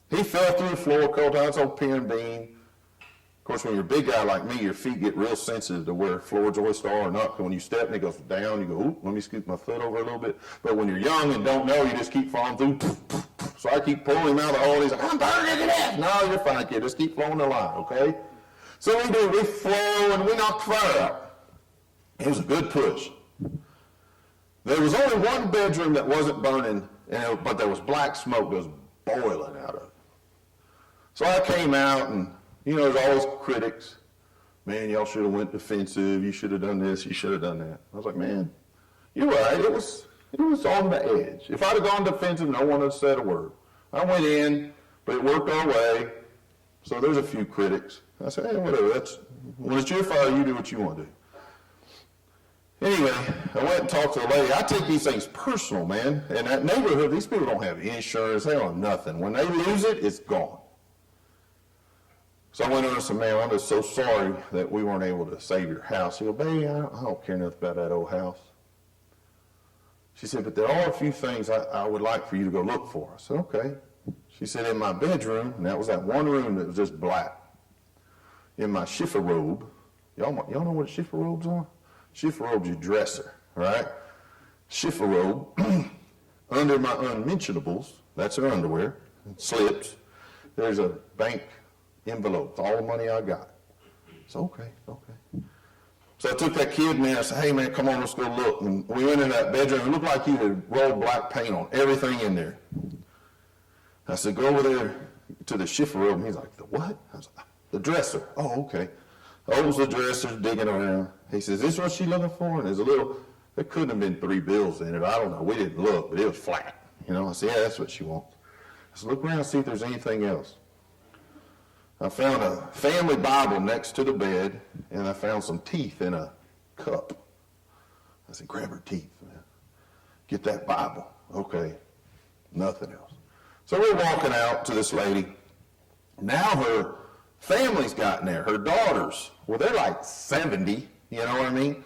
He fell through the floor a couple times on pin beam. Of course, when you're a big guy like me, your feet get real sensitive to where floor joists are or not. When you step and it goes down, you go, oop, let me scoot my foot over a little bit. But when you're young and don't know, you just keep falling through. So I keep pulling him out of the hole. He's like, I'm burning to death. No, you're fine, kid. Just keep flowing the line, okay? So we flow and we knock the fire out. It was a good push. There was only one bedroom that wasn't burning, but there was black smoke that was boiling out of it. So I came out and, there's always critics. Man, y'all should have went defensive. You should have done this. You should have done that. I was like, man, you're right. It was on the edge. If I'd have gone defensive, no one would have said a word. I went in, but it worked our way. So there's a few critics. I said, hey, whatever. When it's your fire, you do what you want to do. Anyway, I went and talked to the lady. I take these things personal, man. In that neighborhood, these people don't have insurance. They don't have nothing. When they lose it, it's gone. So I went over and said, man, I'm just so sorry that we weren't able to save your house. She goes, baby, I don't care nothing about that old house. She said, but there are a few things I would like for you to go look for. I said, okay. She said, in my bedroom, and that was that one room that was just black, in my shiffer robe, y'all know what a shiffer robes are? Shiffer robe's your dresser, right? Shiffer robe, under my unmentionables, that's her underwear, slips, there's a bank envelope, all the money I got. So, okay. So I took that kid, man, I said, hey, man, come on, let's go look. And we went in that bedroom. It looked like you had rolled black paint on everything in there. I said, go over there to the shiffer robe. And he's like, the what? I was like, the dresser. Oh, okay. Opens the dresser, digging around. He says, is this what she's looking for? And there's there couldn't have been 3 bills in it. I don't know. We didn't look, but it was flat. I said, yeah, that's what she wants. I said, look around and see if there's anything else. I found a family Bible next to the bed, and I found some teeth in a cup. I said, grab her teeth, man. Get that Bible. Okay. Nothing else. So we're walking out to this lady. Now her family's gotten there. Her daughters, well, they're like 70, you know what I mean?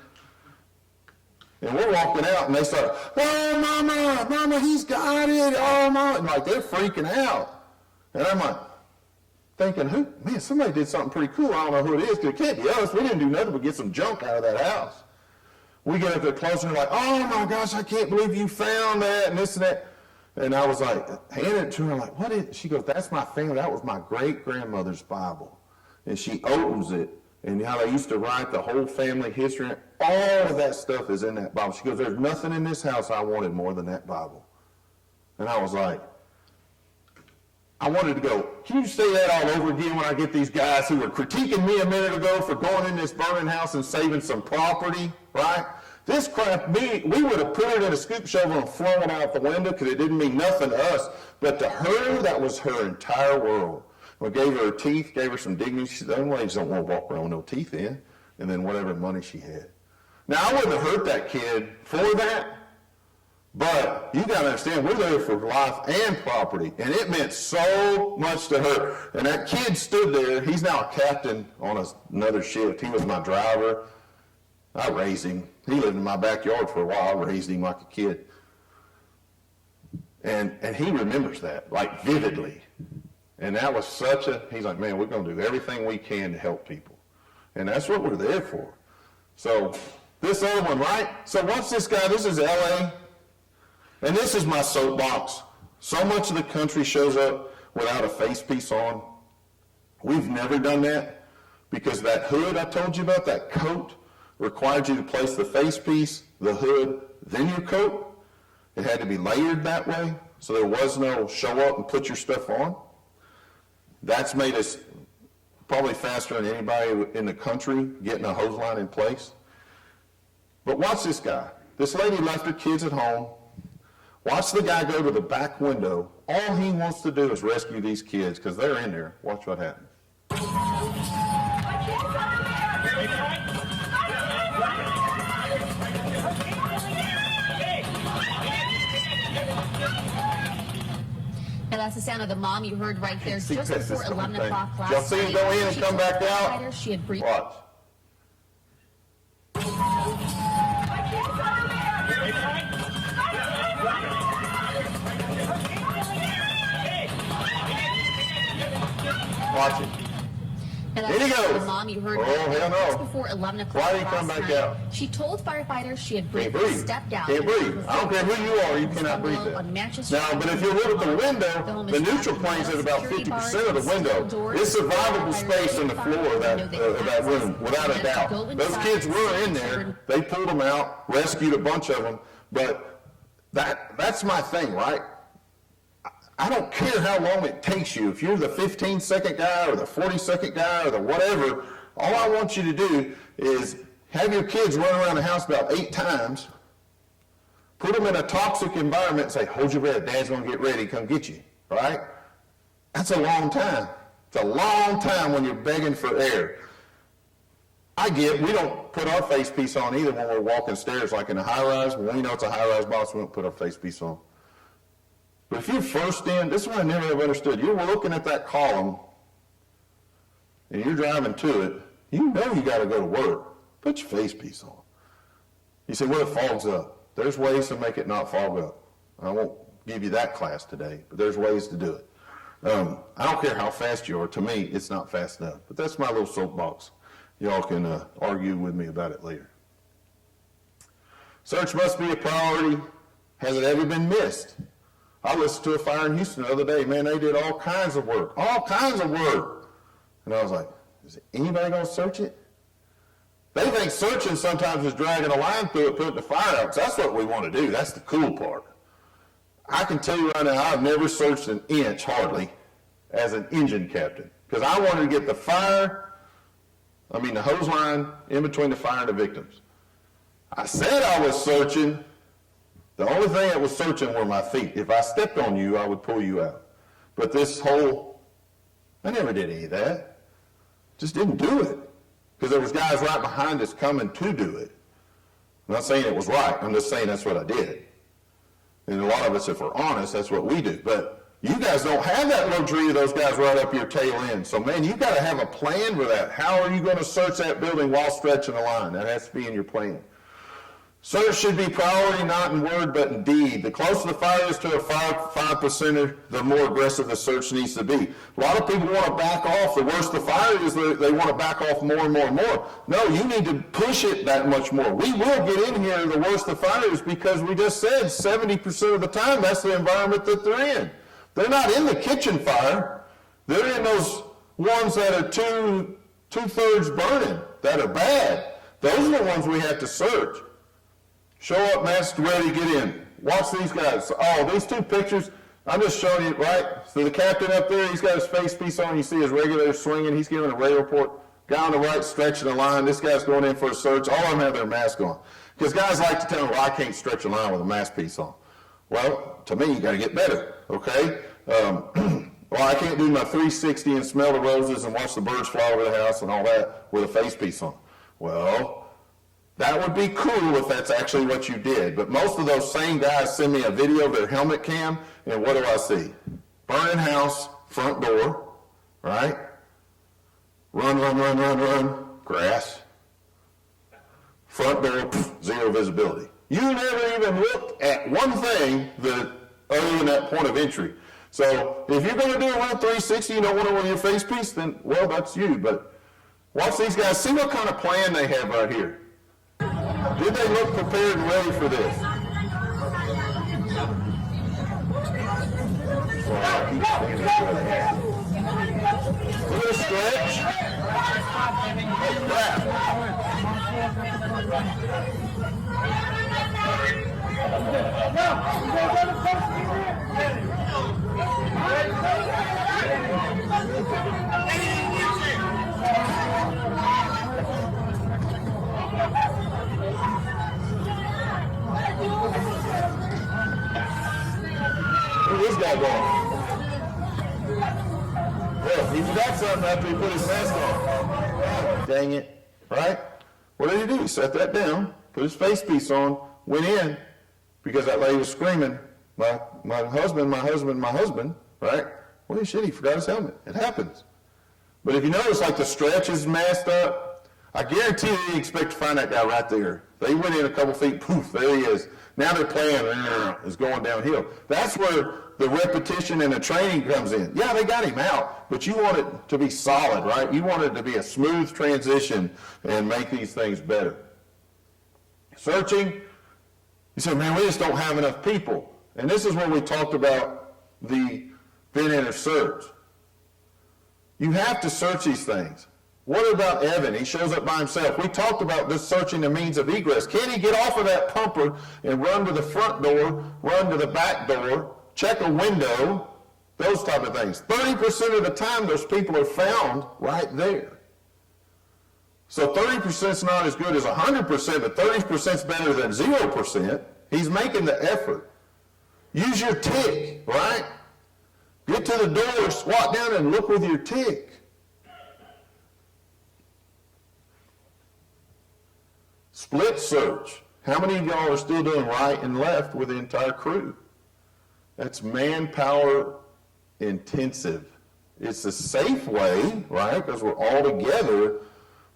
And we're walking out, and they start, oh, mama, he's got it. Oh, mama. And like, they're freaking out. And I'm like, thinking, man, somebody did something pretty cool. I don't know who it is, because it can't be us. We didn't do nothing but get some junk out of that house. We get up there closer and like, oh my gosh, I can't believe you found that and this and that. And I was like, handing it to her, I'm like, what is it? She goes, that's my family. That was my great-grandmother's Bible. And she opens it, and how they used to write the whole family history. All of that stuff is in that Bible. She goes, there's nothing in this house I wanted more than that Bible. And I was like, I wanted to go, can you say that all over again when I get these guys who were critiquing me a minute ago for going in this burning house and saving some property, right? This crap, we would have put it in a scoop shovel and flung it out the window because it didn't mean nothing to us. But to her, that was her entire world. We gave her teeth, gave her some dignity. She said, them ladies don't want to walk around with no teeth in. And then whatever money she had. Now, I wouldn't have hurt that kid for that. But you got to understand, we're there for life and property, and it meant so much to her. And that kid stood there. He's now a captain on another shift. He was my driver. I raised him. He lived in my backyard for a while. I raised him like a kid. And he remembers that, like vividly. And that was he's like, man, we're going to do everything we can to help people. And that's what we're there for. So this other one, right? So what's this guy? This is L.A., and this is my soapbox. So much of the country shows up without a face piece on. We've never done that because that hood I told you about, that coat, required you to place the face piece, the hood, then your coat. It had to be layered that way, so there was no show up and put your stuff on. That's made us probably faster than anybody in the country getting a hose line in place. But watch this guy. This lady left her kids at home. Watch the guy go to the back window. All he wants to do is rescue these kids because they're in there. Watch what happens. Now that's the sound of the mom you heard right there See, just before 11 o'clock last y'all see him go in and She come told back out? firefighters She had briefed. Watch. Watch it. Now, Here he that's goes. the mom you heard Oh, hell no. just before 11 o'clock Why did he come last back night. out? She told firefighters she had Can't briefly breathe. stepped out. Can't breathe. I don't care who you are, you cannot breathe Below that. on Manchester Now, but if you look at the window, the neutral plane's at about 50% of the window. It's survivable space in the floor of that room, without a doubt. Those kids were in there. They pulled them out, rescued a bunch of them, but that's my thing, right? I don't care how long it takes you. If you're the 15-second guy or the 40-second guy or the whatever, all I want you to do is have your kids run around the house about 8 times, put them in a toxic environment and say, hold your breath, Dad's going to get ready, come get you, right? That's a long time. It's a long time when you're begging for air. I get, we don't put our face piece on either when we're walking stairs like in a high-rise. When we know it's a high-rise box, we don't put our face piece on. But if you're first in, this is what I never have understood. You're looking at that column, and you're driving to it, you know you got to go to work. Put your face piece on. You say, well, it fogs up. There's ways to make it not fog up. I won't give you that class today, but there's ways to do it. I don't care how fast you are. To me, it's not fast enough. But that's my little soapbox. Y'all can argue with me about it later. Search must be a priority. Has it ever been missed? I listened to a fire in Houston the other day. Man, they did all kinds of work. And I was like, is anybody going to search it? They think searching sometimes is dragging a line through it, putting the fire out. 'Cause that's what we want to do. That's the cool part. I can tell you right now, I've never searched an inch, hardly, as an engine captain. Because I wanted to get the hose line in between the fire and the victims. I said I was searching. The only thing that was searching were my feet. If I stepped on you, I would pull you out. But I never did any of that. Just didn't do it. Because there was guys right behind us coming to do it. I'm not saying it was right. I'm just saying that's what I did. And a lot of us, if we're honest, that's what we do. But you guys don't have that luxury of those guys right up your tail end. So, man, you've got to have a plan for that. How are you going to search that building while stretching the line? That has to be in your plan. Search should be priority not in word but in deed. The closer the fire is to a 5%er, the more aggressive the search needs to be. A lot of people want to back off. The worse the fire is, they want to back off more and more and more. No, you need to push it that much more. We will get in here the worse the fire is because we just said 70% of the time that's the environment that they're in. They're not in the kitchen fire. They're in those ones that are two-thirds burning, that are bad. Those are the ones we have to search. Show up, masked, ready, get in. Watch these guys. Oh, these 2 pictures, I'm just showing you, right? So the captain up there, he's got his face piece on. You see his regulator swinging. He's giving a radio report. Guy on the right stretching the line. This guy's going in for a search. All of them have their mask on. Because guys like to tell me, well, I can't stretch a line with a mask piece on. Well, to me, you got to get better, okay? Well, I can't do my 360 and smell the roses and watch the birds fly over the house and all that with a face piece on. Well, that would be cool if that's actually what you did. But most of those same guys send me a video of their helmet cam, and what do I see? Burning house, front door, right? Run, grass. Front door, poof, zero visibility. You never even looked at one thing other than that point of entry. So if you're going to do a 360, you don't want to wear your face piece, then, well, that's you. But watch these guys. See what kind of plan they have right here. Did they look prepared and ready for this? Look at the stretch. Oh, Where's this guy going? Well, he forgot something after he put his mask on. Dang it. Right? What did he do? He set that down, put his face piece on, went in, because that lady was screaming, my husband, right? Well, shit, he forgot his helmet. It happens. But if you notice, like the stretch is masked up, I guarantee you expect to find that guy right there. They went in a couple feet, poof, there he is. Now their plan is going downhill. That's where the repetition and the training comes in. Yeah, they got him out, but you want it to be solid, right? You want it to be a smooth transition and make these things better. Searching, you say, man, we just don't have enough people. And this is where we talked about the VinEnter search. You have to search these things. What about Evan? He shows up by himself. We talked about this searching the means of egress. Can he get off of that pumper and run to the front door, run to the back door, check a window, those type of things? 30% of the time, those people are found right there. So 30% is not as good as 100%, but 30% is better than 0%. He's making the effort. Use your tick, right? Get to the door, squat down, and look with your tick. Split search. How many of y'all are still doing right and left with the entire crew? That's manpower intensive. It's a safe way, right? Because we're all together.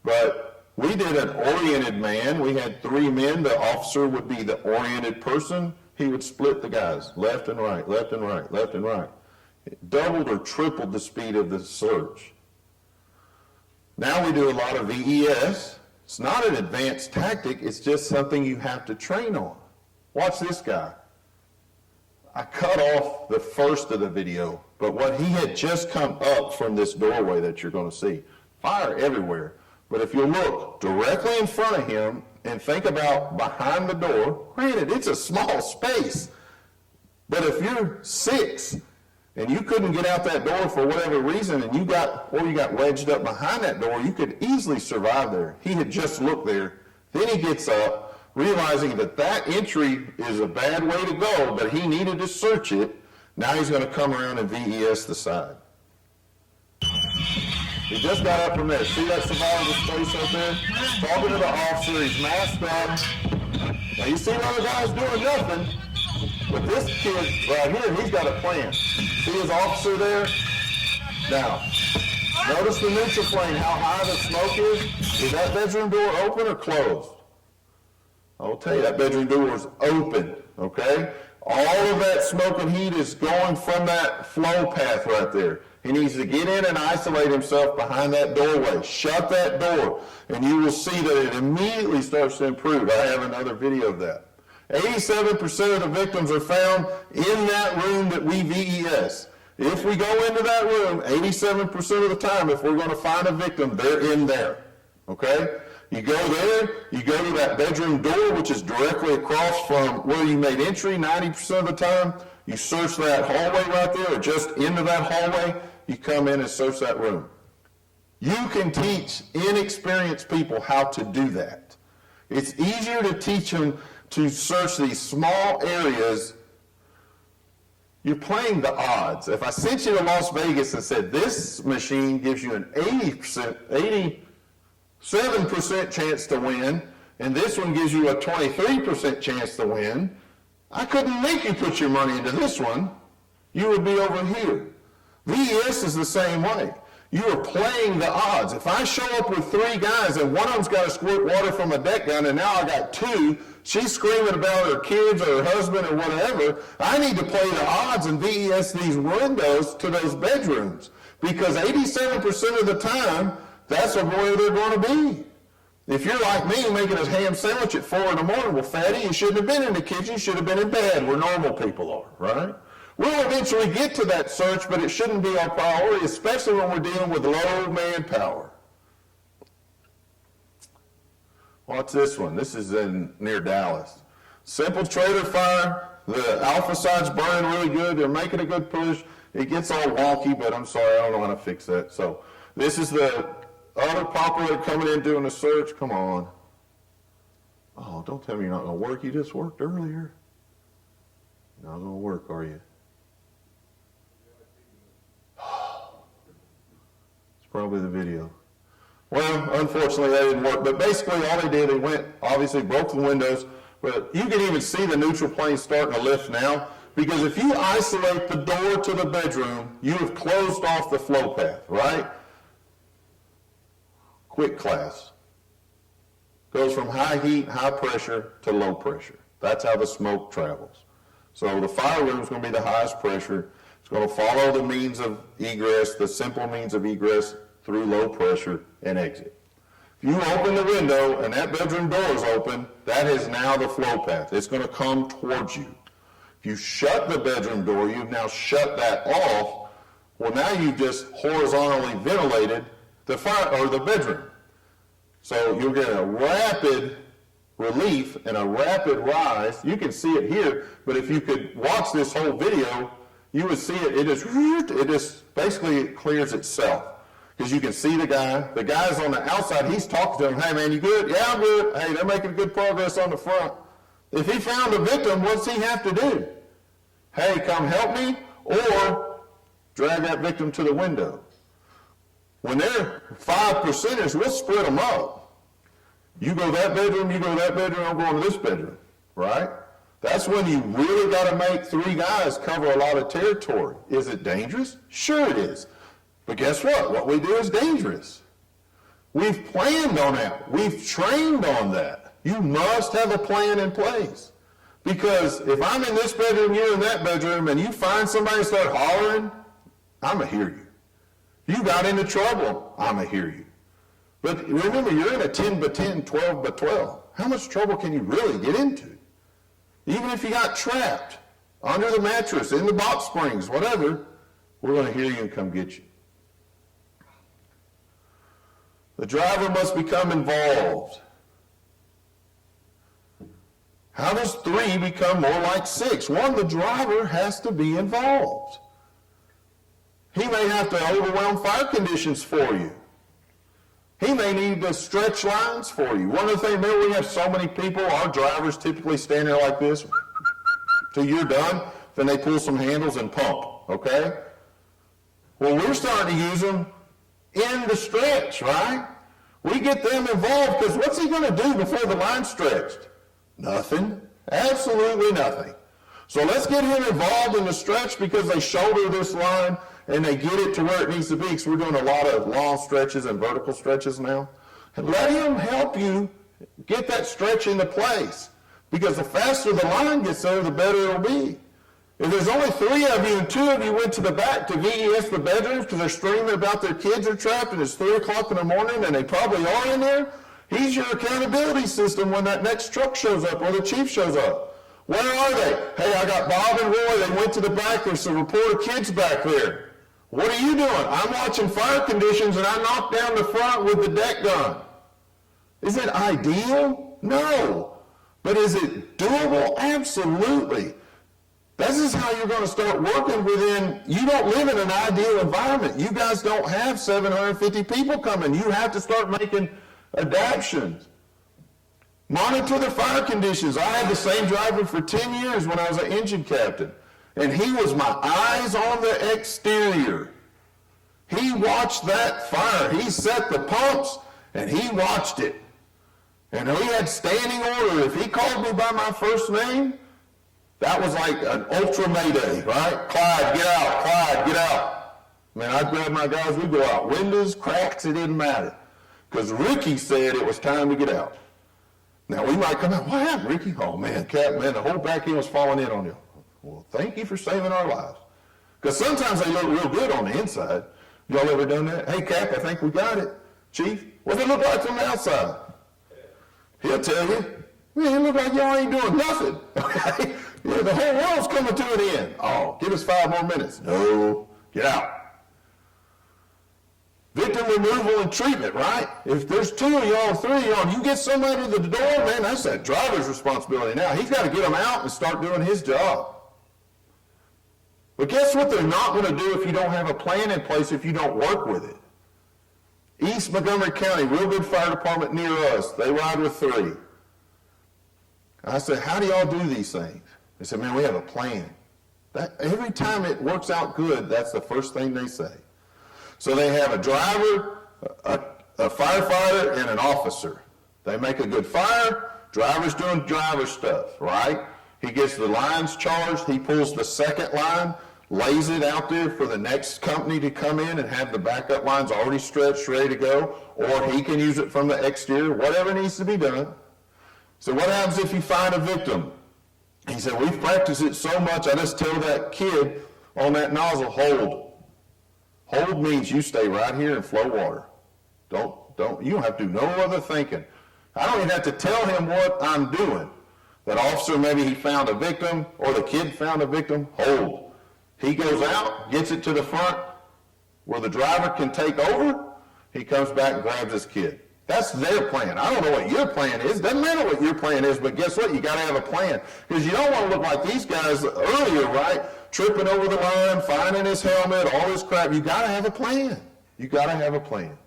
But we did an oriented man. We had 3 men. The officer would be the oriented person. He would split the guys left and right, left and right, left and right. It doubled or tripled the speed of the search. Now we do a lot of VES. It's not an advanced tactic. It's just something you have to train on. Watch this guy. I cut off the first of the video, but what he had just come up from this doorway that you're going to see, fire everywhere. But if you look directly in front of him and think about behind the door, granted, it's a small space, but if you're 6 and you couldn't get out that door for whatever reason and you got wedged up behind that door, you could easily survive there. He had just looked there. Then he gets up, realizing that that entry is a bad way to go, but he needed to search it. Now he's going to come around and VES the side. He just got up from there. See that survival space up there? Talking to the officer. He's masked up. Now you see the other guy's doing nothing, but this kid right here, he's got a plan. See his officer there? Now, notice the neutral plane, how high the smoke is. Is that bedroom door open or closed? I'll tell you, that bedroom door is open, okay? All of that smoke and heat is going from that flow path right there. He needs to get in and isolate himself behind that doorway. Shut that door, and you will see that it immediately starts to improve. I have another video of that. 87% of the victims are found in that room that we VES. If we go into that room, 87% of the time, if we're going to find a victim, they're in there, okay? You go there, you go to that bedroom door, which is directly across from where you made entry 90% of the time. You search that hallway right there, or just into that hallway, you come in and search that room. You can teach inexperienced people how to do that. It's easier to teach them to search these small areas. You're playing the odds. If I sent you to Las Vegas and said this machine gives you an 87% chance to win, and this one gives you a 23% chance to win, I couldn't make you put your money into this one. You would be over here. VES is the same way. You are playing the odds. If I show up with 3 guys and one of them's got to squirt water from a deck gun and now I got 2, she's screaming about her kids or her husband or whatever, I need to play the odds and VES these windows to those bedrooms. Because 87% of the time, that's where they're going to be. If you're like me making a ham sandwich at 4 in the morning, well, fatty, you shouldn't have been in the kitchen, you should have been in bed where normal people are, right? We'll eventually get to that search, but it shouldn't be our priority, especially when we're dealing with low manpower. Watch this one. This is near Dallas. Simple trailer fire. The alpha side's burning really good. They're making a good push. It gets all wonky, but I'm sorry, I don't know how to fix that. So this is the other popper coming in doing the search. Come on. Oh, don't tell me you're not going to work. You just worked earlier. You're not going to work, are you? It's probably the video. Well, unfortunately, that didn't work. But basically, all they did, they went, obviously broke the windows. But you can even see the neutral plane starting to lift now. Because if you isolate the door to the bedroom, you have closed off the flow path, right? Quick class. Goes from high heat, high pressure to low pressure. That's how the smoke travels. So the fire room is going to be the highest pressure. It's going to follow the means of egress, the simple means of egress through low pressure and exit. If you open the window and that bedroom door is open, that is now the flow path. It's going to come towards you. If you shut the bedroom door, you've now shut that off. Well, now you've just horizontally ventilated the fire or the bedroom. So you'll get a rapid relief and a rapid rise. You can see it here, but if you could watch this whole video, you would see it. It just basically clears itself. Because you can see the guy's on the outside, he's talking to him, hey man, you good? Yeah, I'm good. Hey, they're making good progress on the front. If he found a victim, what's he have to do? Hey, come help me, or drag that victim to the window. When they're 5%ers, we'll split them up. You go that bedroom, I'm going to this bedroom, right? That's when you really got to make 3 guys cover a lot of territory. Is it dangerous? Sure it is. But guess what? What we do is dangerous. We've planned on that. We've trained on that. You must have a plan in place. Because if I'm in this bedroom, you're in that bedroom, and you find somebody and start hollering, I'm going to hear you. You got into trouble, I'm going to hear you. But remember, you're in a 10 by 10, 12 by 12. How much trouble can you really get into? Even if you got trapped under the mattress, in the box springs, whatever, we're going to hear you and come get you. The driver must become involved. How does 3 become more like 6? 1, the driver has to be involved. He may have to overwhelm fire conditions for you. He may need to stretch lines for you. One of the things, remember, we have so many people, our drivers typically stand there like this till you're done, then they pull some handles and pump, okay? Well, we're starting to use them in the stretch, right? We get them involved because what's he going to do before the line's stretched? Nothing. Absolutely nothing. So let's get him involved in the stretch because they shoulder this line and they get it to where it needs to be, because we're doing a lot of long stretches and vertical stretches now. And let him help you get that stretch into place, because the faster the line gets there, the better it'll be. If there's only 3 of you and 2 of you went to the back to VES the bedrooms because they're screaming about their kids are trapped and it's 3 o'clock in the morning and they probably are in there, he's your accountability system when that next truck shows up or the chief shows up. Where are they? Hey, I got Bob and Roy. They went to the back. There's a report of kids back there. What are you doing? I'm watching fire conditions and I knocked down the front with the deck gun. Is it ideal? No. But is it doable? Absolutely. This is how you're going to start working within, you don't live in an ideal environment. You guys don't have 750 people coming. You have to start making adaptations. Monitor the fire conditions. I had the same driver for 10 years when I was an engine captain. And he was my eyes on the exterior. He watched that fire. He set the pumps and he watched it. And we had standing order. If he called me by my first name, that was like an ultra mayday, right? Clyde, get out. Clyde, get out. Man, I'd grab my guys. We'd go out. Windows, cracks, it didn't matter. Because Ricky said it was time to get out. Now, we might come out, what happened, Ricky? Oh, man, Cap, man, the whole back end was falling in on you. Well, thank you for saving our lives. Because sometimes they look real good on the inside. Y'all ever done that? Hey, Cap, I think we got it. Chief, what does it look like from the outside? He'll tell you. Man, it look like y'all ain't doing nothing. Okay? Yeah, the whole world's coming to an end. Oh, give us 5 more minutes. No, get out. Victim removal and treatment, right? If there's 2 of y'all, 3 of y'all, you get somebody to the door, man, that's that driver's responsibility now. He's got to get them out and start doing his job. But guess what they're not going to do if you don't have a plan in place, if you don't work with it? East Montgomery County, real good fire department near us. They ride with 3. I said, how do y'all do these things? They said, man, we have a plan. Every time it works out good, that's the first thing they say. So they have a driver, a firefighter, and an officer. They make a good fire. Driver's doing driver stuff, right? He gets the lines charged. He pulls the second line, lays it out there for the next company to come in and have the backup lines already stretched, ready to go, or he can use it from the exterior, whatever needs to be done. So what happens if you find a victim? He said, we've practiced it so much, I just tell that kid on that nozzle, hold. Hold means you stay right here and flow water. You don't have to do no other thinking. I don't even have to tell him what I'm doing. That officer, maybe he found a victim, or the kid found a victim, hold. He goes out, gets it to the front where the driver can take over. He comes back and grabs his kid. That's their plan. I don't know what your plan is. Doesn't matter what your plan is, but guess what? You got to have a plan. Because you don't want to look like these guys earlier, right? Tripping over the line, finding his helmet, all this crap. You got to have a plan. You got to have a plan.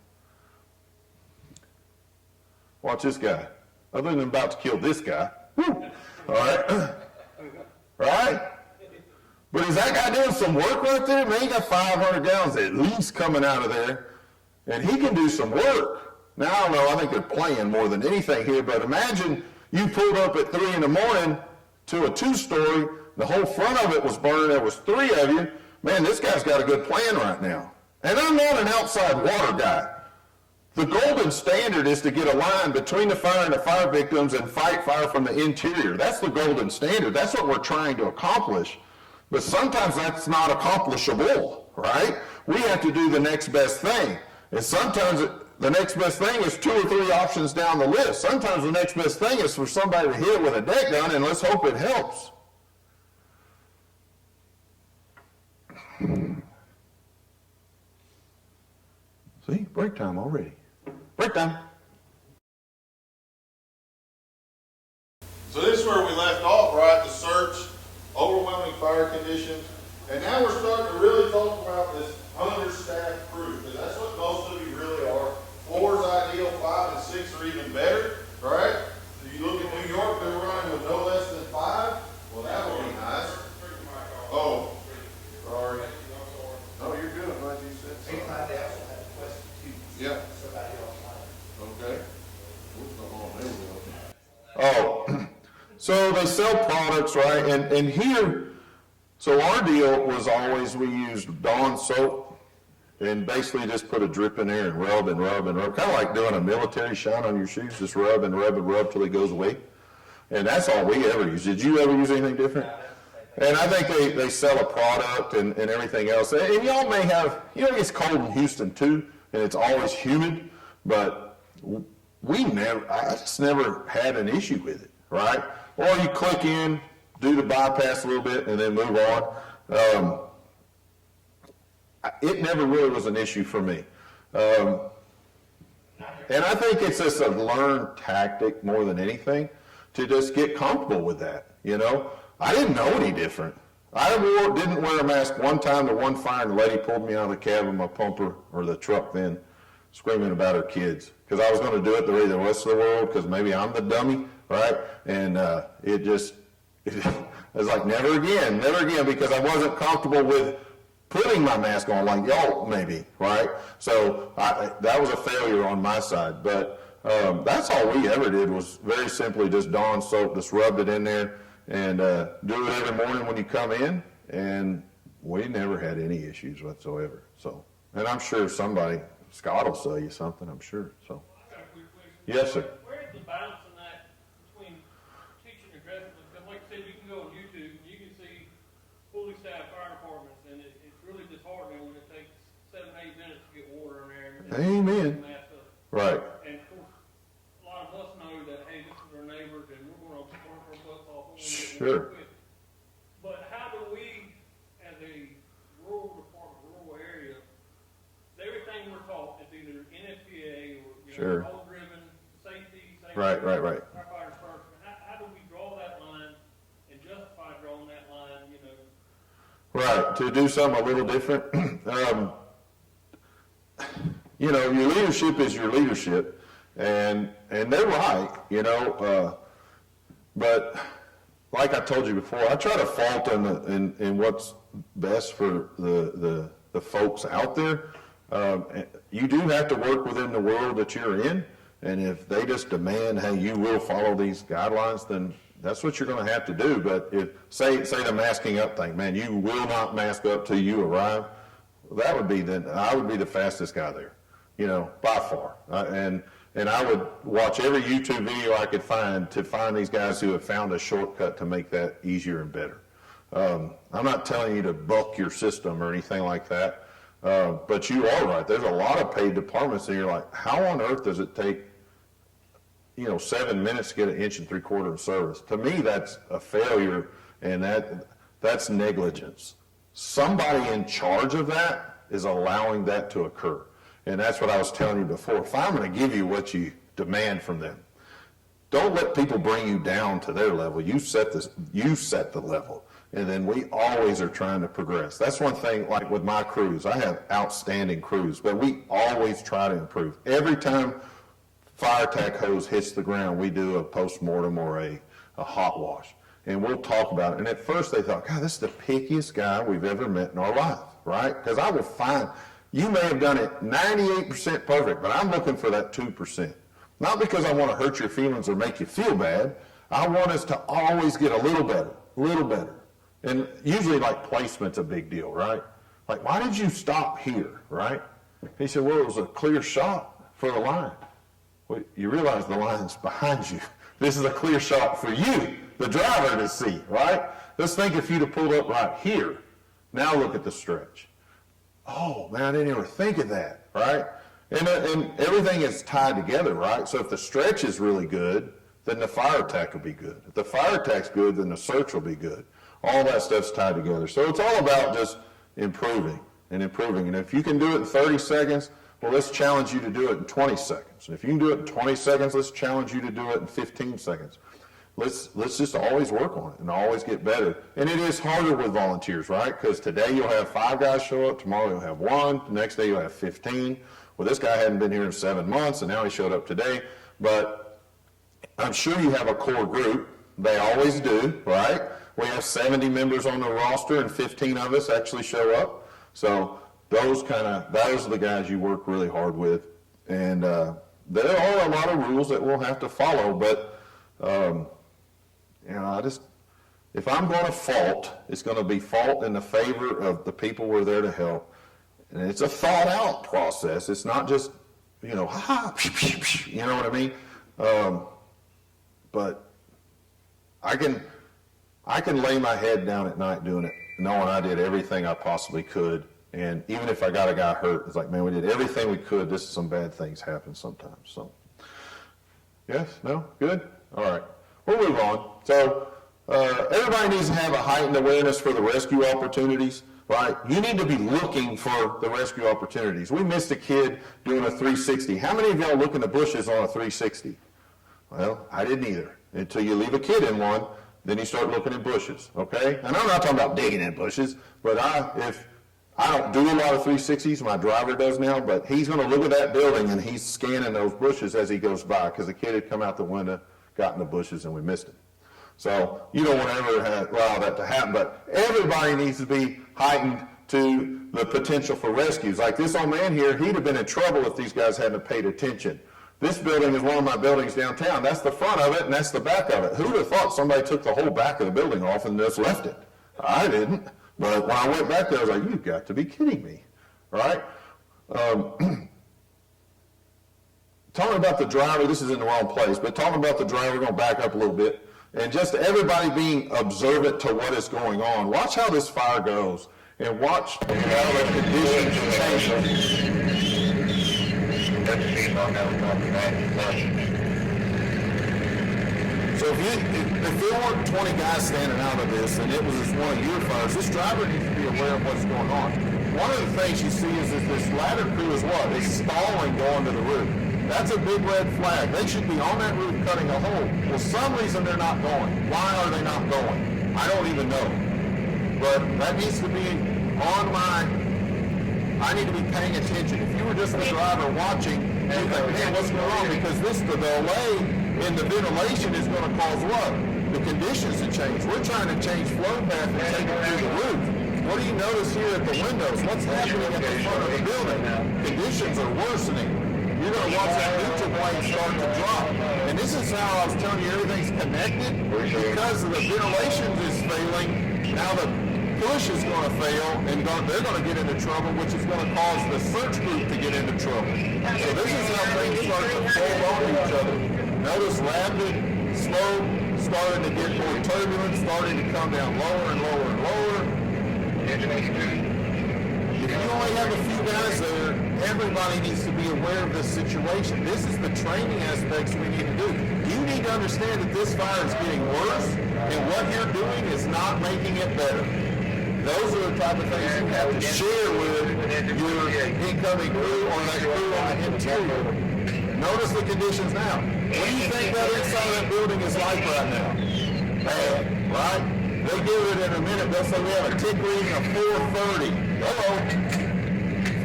Watch this guy. Other than about to kill this guy. Woo. All right? Right? But is that guy doing some work right there? Man, he got 500 gallons at least coming out of there. And he can do some work. Now, I don't know, I think they're playing more than anything here, but imagine you pulled up at 3 in the morning to a 2-story, the whole front of it was burning, there was 3 of you. Man, this guy's got a good plan right now. And I'm not an outside water guy. The golden standard is to get a line between the fire and the fire victims and fight fire from the interior. That's the golden standard. That's what we're trying to accomplish. But sometimes that's not accomplishable, right? We have to do the next best thing. And sometimes the next best thing is 2 or 3 options down the list. Sometimes the next best thing is for somebody to hit with a deck gun, and let's hope it helps. See, break time already. Break time. So this is where we left off, right? The search, overwhelming fire conditions. And now we're starting to really talk about this understaffed crew, because that's what most of you really are. 4 is ideal, 5 and 6 are even better, right? So you look at New York, they're running with no less than 5. Well, that would be nice. Oh, sorry. No, you're good. I'm glad you said something. Yeah. Okay. Oh, so they sell products, right? And here, so our deal was always we used Dawn soap and basically just put a drip in there and rub and rub and rub. Kind of like doing a military shine on your shoes, just rub and rub and rub till it goes away. And that's all we ever use. Did you ever use anything different? And I think they sell a product and everything else. And y'all may have, it gets cold in Houston too, and it's always humid, but I just never had an issue with it, right? Or you click in, do the bypass a little bit, and then move on. It never really was an issue for me. And I think it's just a learned tactic more than anything to just get comfortable with that, I didn't know any different. I didn't wear a mask one time to one fire, and the lady pulled me out of the cab of my pumper, or the truck then, screaming about her kids. Because I was going to do it the way the rest of the world, because maybe I'm the dummy, right? And it was like, never again, because I wasn't comfortable with putting my mask on like y'all maybe, right? So that was a failure on my side. But that's all we ever did was very simply just Dawn soap, just rubbed it in there, and do it every morning when you come in, and we never had any issues whatsoever. So, and I'm sure Scott will sell you something, I'm sure. So, yes, sir. Where is the balance in that between teaching and dressing? Because like I said, you can go on YouTube and you can see fully staffed fire departments, and it's really disheartening when it takes 7, 8 minutes to get water in there. And Amen. Right. And of course, a lot of us know that, hey, this is our neighbors, and we're going to burn our butts off. Sure. But how do we, as a rural department, rural area, everything we're taught is either NFPA or Sure. driven safety. Right. Firefighters first. How do we draw that line and justify drawing that line? Right. To do something a little different. Your leadership is your leadership, and they're right. But like I told you before, I try to fault in what's best for the folks out there. You do have to work within the world that you're in, and if they just demand, hey, you will follow these guidelines, then that's what you're going to have to do. But if say the masking up thing, man, you will not mask up till you arrive. Well, I would be the fastest guy there, by far. And And I would watch every YouTube video I could find to find these guys who have found a shortcut to make that easier and better. I'm not telling you to buck your system or anything like that, but you are right. There's a lot of paid departments and you're like, how on earth does it take 7 minutes to get an 1 3/4 of service? To me, that's a failure, and that's negligence. Somebody in charge of that is allowing that to occur. And that's what I was telling you before. If I'm going to give you what you demand from them, don't let people bring you down to their level. You set the level. And then we always are trying to progress. That's one thing, like with my crews. I have outstanding crews, but we always try to improve. Every time fire tack hose hits the ground, we do a post-mortem or a hot wash. And we'll talk about it. And at first they thought, God, this is the pickiest guy we've ever met in our life, right? Because I will find, you may have done it 98% perfect, but I'm looking for that 2%. Not because I want to hurt your feelings or make you feel bad. I want us to always get a little better, a little better. And usually, like, placement's a big deal, right? Like, why did you stop here, right? He said, well, it was a clear shot for the line. Well, you realize the line's behind you. This is a clear shot for you, the driver, to see, right? Let's think if you'd have pulled up right here. Now look at the stretch. Oh, man, I didn't ever think of that, right? And everything is tied together, right? So if the stretch is really good, then the fire attack will be good. If the fire attack's good, then the search will be good. All that stuff's tied together. So it's all about just improving and improving. And if you can do it in 30 seconds, well, let's challenge you to do it in 20 seconds. And if you can do it in 20 seconds, let's challenge you to do it in 15 seconds. Let's just always work on it and always get better. And it is harder with volunteers, right? Because today you'll have 5 guys show up, tomorrow you'll have 1, the next day you'll have 15. Well, this guy hadn't been here in 7 months, and now he showed up today. But I'm sure you have a core group. They always do, right? We have 70 members on the roster, and 15 of us actually show up. So those are the guys you work really hard with. And there are a lot of rules that we'll have to follow, but if I'm going to fault, it's going to be fault in the favor of the people we're there to help. And it's a thought out process. It's not just, you know what I mean? But I can lay my head down at night doing it, knowing I did everything I possibly could. And even if I got a guy hurt, it's like, man, we did everything we could. Just some bad things happen sometimes. So, yes, no, good? All right, we'll move on. So everybody needs to have a heightened awareness for the rescue opportunities, right? You need to be looking for the rescue opportunities. We missed a kid doing a 360. How many of y'all look in the bushes on a 360? Well, I didn't either. Until you leave a kid in one, then you start looking in bushes, okay? And I'm not talking about digging in bushes, but if I don't do a lot of 360s, my driver does now, but he's going to look at that building and he's scanning those bushes as he goes by because the kid had come out the window, got in the bushes, and we missed him. So you don't want to ever allow that to happen, but everybody needs to be heightened to the potential for rescues. Like this old man here, he'd have been in trouble if these guys hadn't paid attention. This building is one of my buildings downtown. That's the front of it, and that's the back of it. Who would have thought somebody took the whole back of the building off and just left it? I didn't. But when I went back there, I was like, you've got to be kidding me, right? Talking about the driver, this is in the wrong place, but talking about the driver, we're going to back up a little bit. And just everybody being observant to what is going on. Watch how this fire goes, and watch how the conditions change. So if there weren't 20 guys standing out of this and it was just one of your fires, this driver needs to be aware of what's going on. One of the things you see is that this ladder crew is what? It's stalling going to the roof. That's a big red flag. They should be on that roof cutting a hole. Well, some reason they're not going. Why are they not going? I don't even know. But that needs to be on I need to be paying attention. If you were just the driver watching, you'd think, man, what's going on? Because the delay in the ventilation is going to cause what? The conditions to change. We're trying to change flow path and take it through the roof. What do you notice here at the windows? What's happening at the front of the building? Conditions are worsening. You're going to watch that neutral plane start to drop. And this is how I was telling you everything connected. Because the ventilation is failing, now the push is going to fail, and they're going to get into trouble, which is going to cause the search group to get into trouble. So this is how things start to fold on each other. Notice rapid, slow, starting to get more turbulent, starting to come down lower and lower and lower. If you only have a few guys there, everybody needs to be aware of this situation. This is the training aspects we need to do. You need to understand that this fire is getting worse, and what you're doing is not making it better. Those are the type of things you have to share with your incoming crew or that crew on the interior. Notice the conditions now. What do you think that inside of that building is like right now? Bad, right? They give it in a minute. They'll say we have a tick reading of 430. Hello.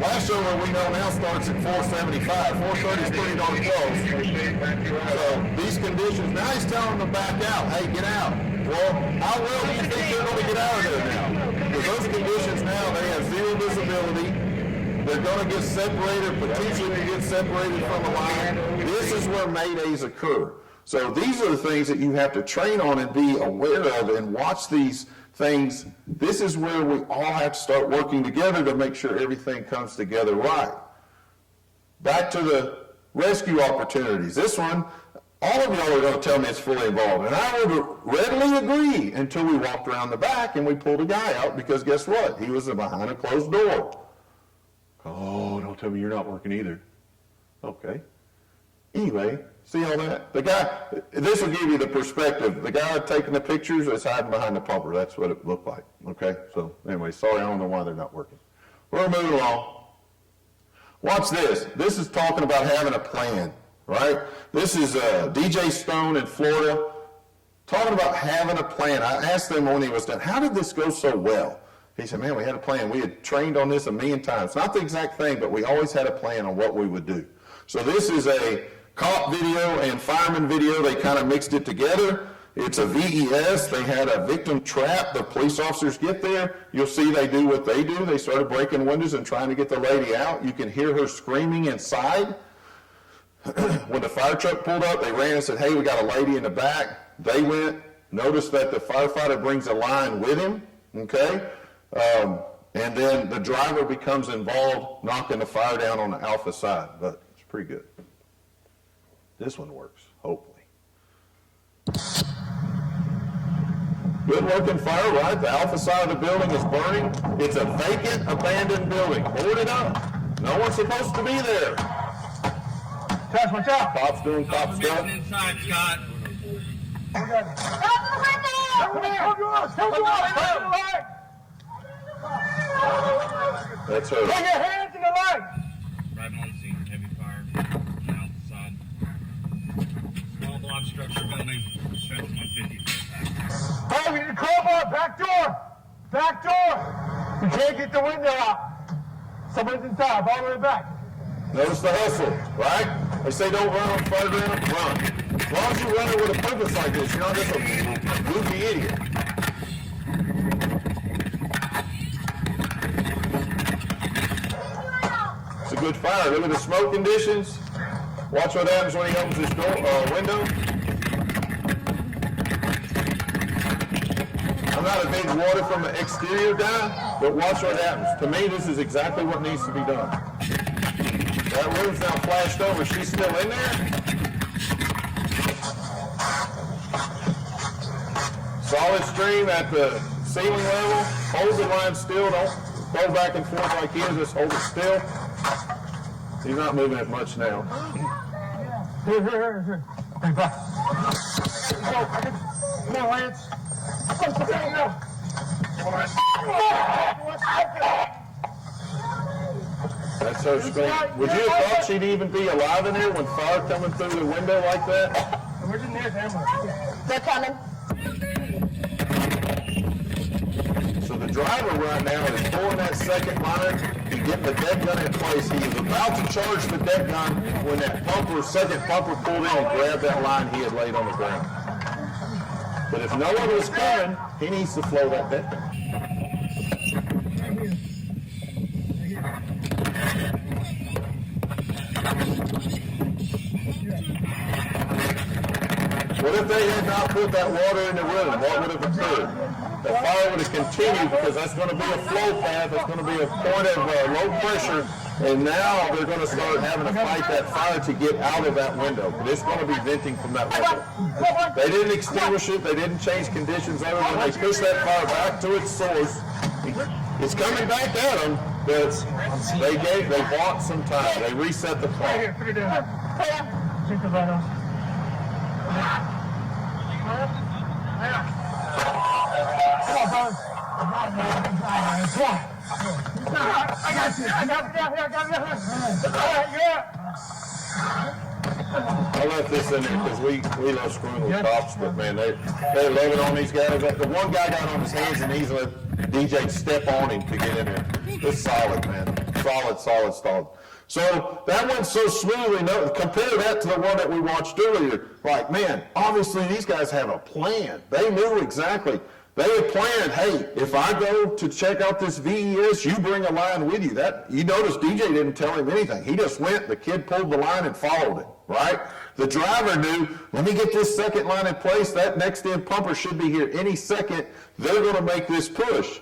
Flashover we know now starts at 475. 430 is pretty darn close. So these conditions, now he's telling them to back out. Hey, get out. Well, how well do you think they're going to get out of there now? Because those conditions now, they have zero visibility. They're going to get separated, potentially to get separated from the line. This is where maydays occur. So these are the things that you have to train on and be aware of and watch these things. This is where we all have to start working together to make sure everything comes together right. Back to the rescue opportunities. This one, all of y'all are going to tell me it's fully involved. And I would readily agree until we walked around the back and we pulled a guy out because guess what? He was behind a closed door. Oh, don't tell me you're not working either. Okay. Anyway, see all that? The guy, this will give you the perspective. The guy taking the pictures is hiding behind the pumper. That's what it looked like. Okay? So anyway, sorry, I don't know why they're not working. We're moving along. Watch this. This is talking about having a plan, right? This is DJ Stone in Florida talking about having a plan. I asked him when he was done, how did this go so well? He said, man, we had a plan. We had trained on this a million times. Not the exact thing, but we always had a plan on what we would do. So this is a cop video and fireman video. They kind of mixed it together. It's a VES. They had a victim trap. The police officers get there. You'll see they do what they do. They started breaking windows and trying to get the lady out. You can hear her screaming inside. When the fire truck pulled up, they ran and said, hey, we got a lady in the back. They went, noticed that the firefighter brings a line with him, okay? And then the driver becomes involved, knocking the fire down on the Alpha side, but it's pretty good. This one works, hopefully. Good working fire, right? The Alpha side of the building is burning. It's a vacant, abandoned building, boarded up. No one's supposed to be there. Josh, watch out. Cops doing cop stuff. Inside, Scott. Open the window! Come here! Come on! That's her. Put your hands in the light! Arriving on the scene, heavy fire, on the outside. Small block structure building, stretch 150. Hey, we need a crowbar! Back door! Back door! We can't get the window out. Someone's inside, all the way back. Notice the hustle, right? They say don't run on fire ground, run. As long as you run it with a purpose like this, you're not just a goofy idiot. It's a good fire. Look at the smoke conditions. Watch what happens when he opens his door, window. I'm not a big water from the exterior guy, but watch what happens. To me, this is exactly what needs to be done. That room's now flashed over. She's still in there. Solid stream at the ceiling level. Hold the line still. Don't go back and forth like he is. Just hold it still. He's not moving it much now. Here. Hey, back. Come on, Lance. That's her scream. Would you have thought she'd even be alive in there when fire coming through the window like that? Where's the nearest ambulance? They're coming. So the driver right now is pulling that second line and getting the dead gun in place. He is about to charge the dead gun when that second pumper pulled in and grabbed that line he had laid on the ground. But if no one was coming, he needs to flow that dead gun. What if they had not put that water in the room? What would have occurred? the fire would have continued because that's going to be a flow path. It's going to be a point of low pressure. And now they're going to start having to fight that fire to get out of that window. But it's going to be venting from that window. They didn't extinguish it. They didn't change conditions other than they pushed that fire back to its source. It's coming back at them, but they bought some time. They reset the clock. Take the light off. Come on, fellas. Come on. I got you. I got you. All right, you're up. I left this in there because we love screwing with cops, but man, they love it on these guys. The one guy got on his hands and knees and let DJ step on him to get in there. It's solid, man. Solid. So that went so smoothly. No, compare that to the one that we watched earlier. Like, man, obviously these guys have a plan. They knew exactly. They had planned, hey, if I go to check out this VES, you bring a line with you. You notice DJ didn't tell him anything. He just went, the kid pulled the line and followed it, right? The driver knew, let me get this second line in place. That next in pumper should be here any second. They're going to make this push.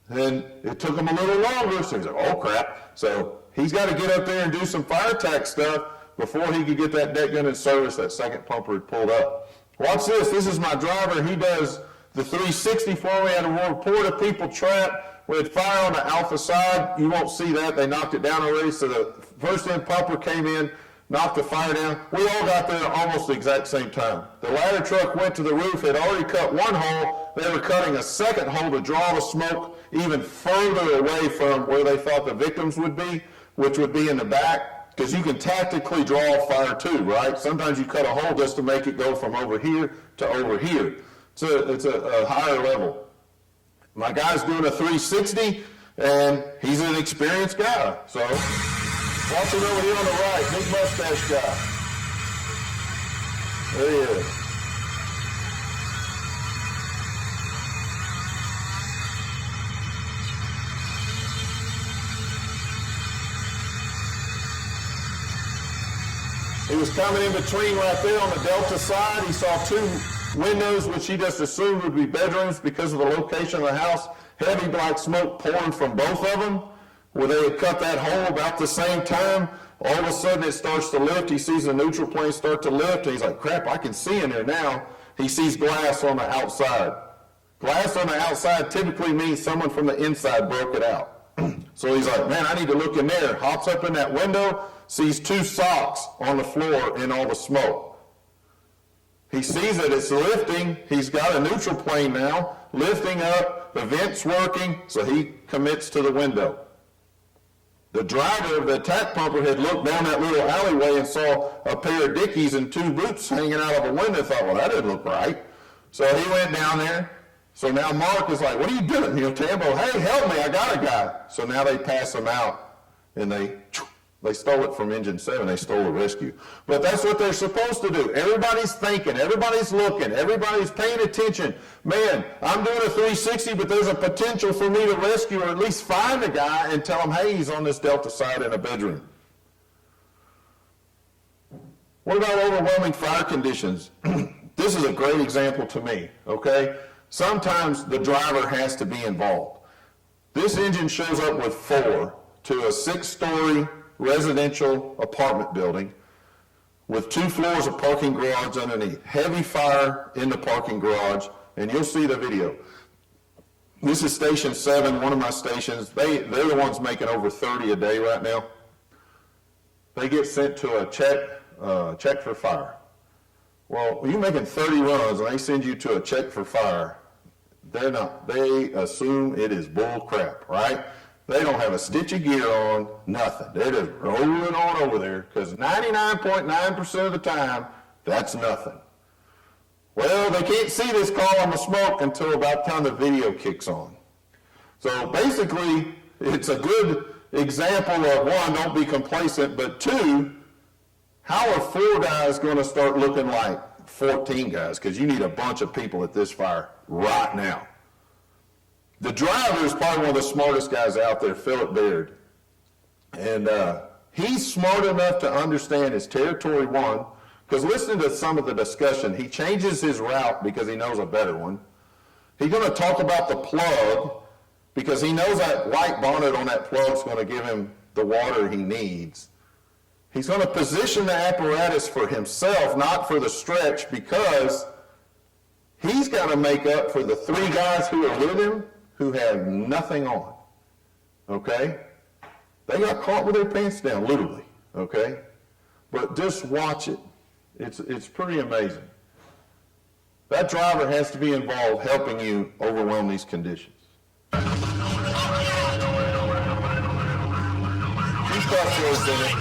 And it took him a little longer, so he's like, oh crap. So he's got to get up there and do some fire attack stuff before he could get that deck gun in service. That second pumper had pulled up. Watch this. This is my driver. He does the 360 for me. I had a report of people trapped. We had fire on the alpha side. You won't see that. They knocked it down already. So the first in pumper came in, knocked the fire down. We all got there at almost the exact same time. The ladder truck went to the roof, had already cut one hole. They were cutting a second hole to draw the smoke even further away from where they thought the victims would be, which would be in the back, because you can tactically draw fire too, right? Sometimes you cut a hole just to make it go from over here to over here. It's a higher level. My guy's doing a 360, and he's an experienced guy. So, watching over here on the right, big mustache guy. There he is. He was coming in between right there on the Delta side. He saw two windows, which he just assumed would be bedrooms because of the location of the house. Heavy black smoke pouring from both of them. Where they had cut that hole about the same time, all of a sudden it starts to lift. He sees the neutral plane start to lift, and he's like, crap, I can see in there now. He sees glass on the outside. Glass on the outside typically means someone from the inside broke it out. So he's like, man, I need to look in there. Hops up in that window, sees two socks on the floor in all the smoke. He sees that it's lifting. He's got a neutral plane now, lifting up, the vent's working, so he commits to the window. The driver of the attack pumper had looked down that little alleyway and saw a pair of Dickies and two boots hanging out of a window and thought, well, that didn't look right. So he went down there. So now Mark is like, what are you doing? Tambo, hey, help me, I got a guy. So now they pass him out, and they stole it from Engine 7. They stole the rescue. But that's what they're supposed to do. Everybody's thinking. Everybody's looking. Everybody's paying attention. Man, I'm doing a 360, but there's a potential for me to rescue or at least find a guy and tell him, hey, he's on this Delta side in a bedroom. What about overwhelming fire conditions? This is a great example to me, okay? Sometimes the driver has to be involved. This engine shows up with 4 to a 6-story residential apartment building with 2 floors of parking garage underneath. Heavy fire in the parking garage, and you'll see the video. This is Station 7, one of my stations. They're the ones making over 30 a day right now. They get sent to a check for fire. Well, you're making 30 runs and they send you to a check for fire. They assume it is bull crap, right? They don't have a stitch of gear on, nothing. They're just rolling on over there because 99.9% of the time, that's nothing. Well, they can't see this column of smoke until about the time the video kicks on. So basically, it's a good example of, 1, don't be complacent, but 2, how are 4 guys going to start looking like 14 guys? Because you need a bunch of people at this fire right now. The driver is probably one of the smartest guys out there, Philip Baird. And he's smart enough to understand his territory 1, because listening to some of the discussion, he changes his route because he knows a better one. He's going to talk about the plug because he knows that white bonnet on that plug is going to give him the water he needs. He's going to position the apparatus for himself, not for the stretch, because he's got to make up for the 3 guys who are with him who have nothing on. Okay? They got caught with their pants down, literally. Okay? But just watch it. It's pretty amazing. That driver has to be involved helping you overwhelm these conditions. Few crossroads in it.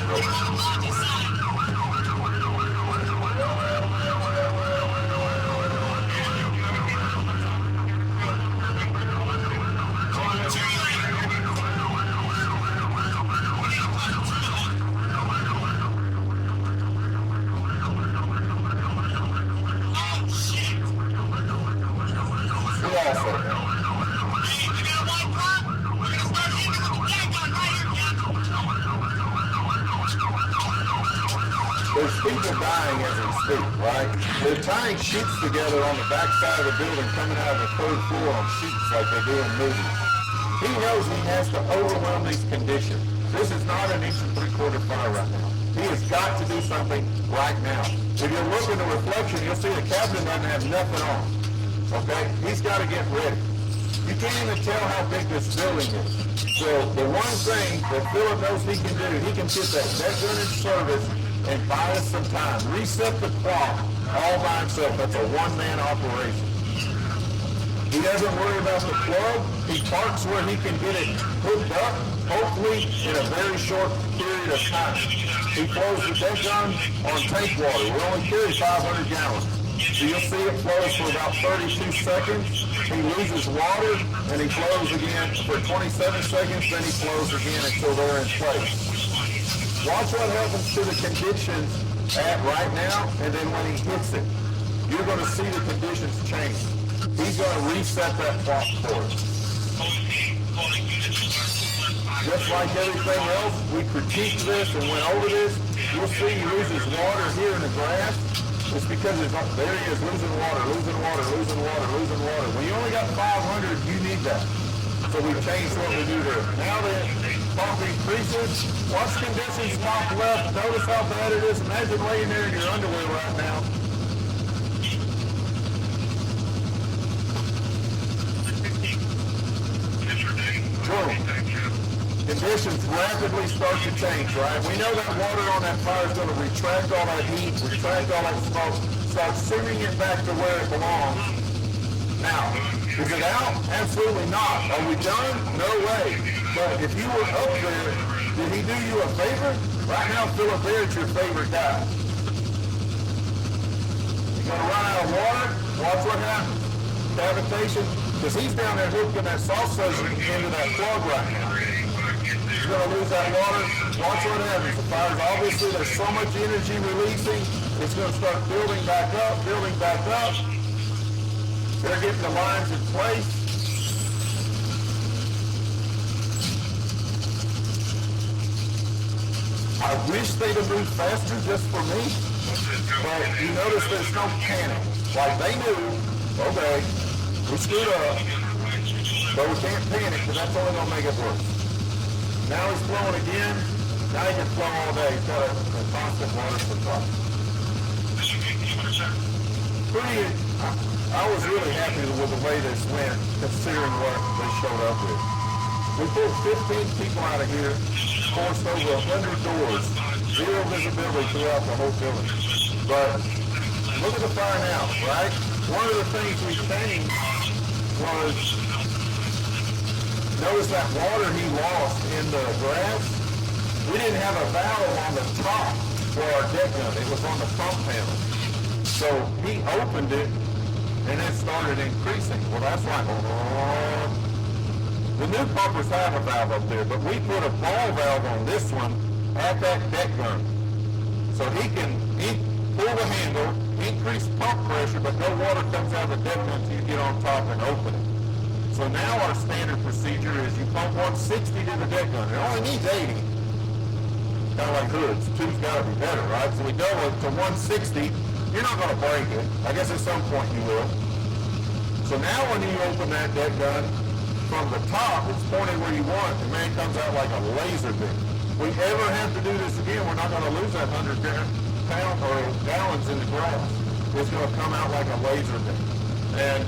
There's people dying as we speak, right? They're tying sheets together on the back side of the building, coming out of the 3rd floor on sheets like they do in movies. He knows he has to overwhelm these conditions. This is not an 1 3/4 fire right now. He has got to do something right now. If you look in the reflection, you'll see the captain doesn't have nothing on. Okay? He's got to get ready. You can't even tell how big this building is. So the one thing that Philip knows he can do, he can get that gun in service and buy us some time. Reset the clock all by himself. That's a one-man operation. He doesn't worry about the plug. He parks where he can get it hooked up, hopefully in a very short period of time. He flows the deck gun on tank water. We only carry 500 gallons. So you'll see it flows for about 32 seconds. He loses water, and he flows again for 27 seconds, then he flows again until they're in place. Watch what happens to the conditions at right now, and then when he hits it, you're going to see the conditions change. He's going to reset that clock for us. Just like everything else, we critiqued this and went over this. You'll see he loses water here in the grass. It's because there he is, losing water. When you only got 500, you need that. So we've changed what we do there. Now that pump increases, watch conditions top left. Notice how bad it is. Imagine laying there in your underwear right now. Boom. Conditions rapidly start to change, right? We know that water on that fire is going to retract all that heat, retract all that smoke, start sending it back to where it belongs. Now, is it out? Absolutely not. Are we done? No way. But if you were up there, did he do you a favor? Right now, Philip Baird's your favorite guy. You're going to run out of water? Watch what happens. Cavitation, because he's down there hooking that salt suction into that plug right now. He's going to lose that water. Watch what happens. The fire's obviously, there's so much energy releasing, it's going to start building back up. They're getting the lines in place. I wish they'd have moved faster just for me, but you notice there's no panic. Like they knew, okay, we screwed up, but we can't panic because that's only going to make it worse. Now he's flowing again. Now he can flow all day. He's got a constant water supply. I was really happy with the way this went, considering what they showed up with. We pulled 15 people out of here, forced over 100 doors, zero visibility throughout the whole building. But look at the fire now, right? One of the things we changed was, notice that water he lost in the grass. We didn't have a valve on the top for our deck gun. It was on the pump panel. So he opened it, and it started increasing. Well, that's like, the new pumpers have a valve up there, but we put a ball valve on this one at that deck gun. So he can pull the handle, increase pump pressure, but no water comes out of the deck gun until you get on top and open it. So now our standard procedure is you pump 160 to the deck gun. It only needs 80. Kind of like hoods. Two's got to be better, right? So we double it to 160. You're not going to break it. I guess at some point you will. So now when you open that deck gun from the top, it's pointed where you want, and man, it comes out like a laser beam. If we ever have to do this again, we're not going to lose that 100 pounds or gallons in the grass. It's going to come out like a laser beam. And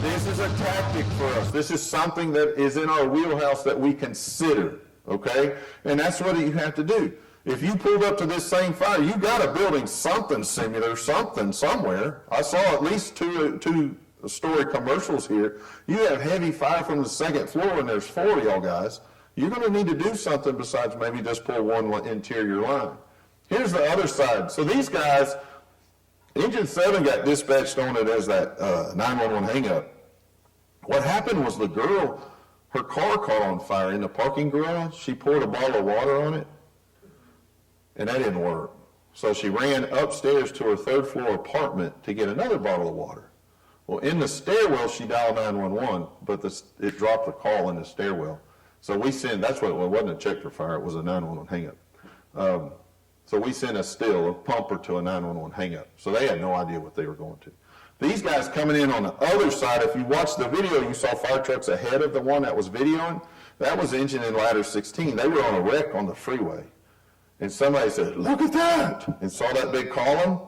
this is a tactic for us. This is something that is in our wheelhouse that we consider, okay? And that's what you have to do. If you pulled up to this same fire, you got a building something similar, something somewhere. I saw at least two-story commercials here. You have heavy fire from the second floor, and there's 4 of y'all guys. You're going to need to do something besides maybe just pull one interior line. Here's the other side. So these guys, Engine 7 got dispatched on it as that 911 hang-up. What happened was the girl, her car caught on fire in the parking garage. She poured a bottle of water on it, and that didn't work. So she ran upstairs to her third-floor apartment to get another bottle of water. Well, in the stairwell, she dialed 911, but it dropped the call in the stairwell. So that's what it was. It wasn't a check for fire. It was a 911 hang-up. So we sent a pumper to a 911 hang-up. So they had no idea what they were going to. These guys coming in on the other side, if you watched the video, you saw fire trucks ahead of the one that was videoing. That was Engine and Ladder 16. They were on a wreck on the freeway. And somebody said, look at that, and saw that big column.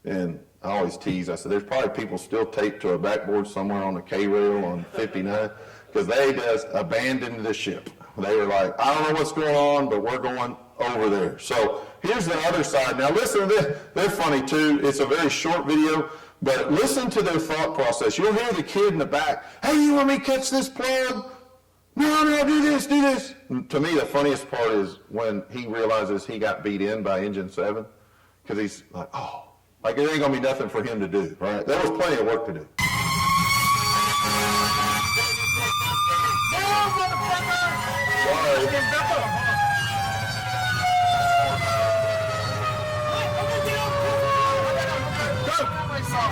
And I always tease. I said, there's probably people still taped to a backboard somewhere on the K-rail on 59, because they just abandoned the ship. They were like, I don't know what's going on, but we're going over there. So here's the other side. Now listen to this. They're funny too. It's a very short video, but listen to their thought process. You'll hear the kid in the back, hey, you want me to catch this plug? No, do this. And to me, the funniest part is when he realizes he got beat in by Engine 7, because he's like, oh, like it ain't going to be nothing for him to do, right? There was plenty of work to do. Sorry.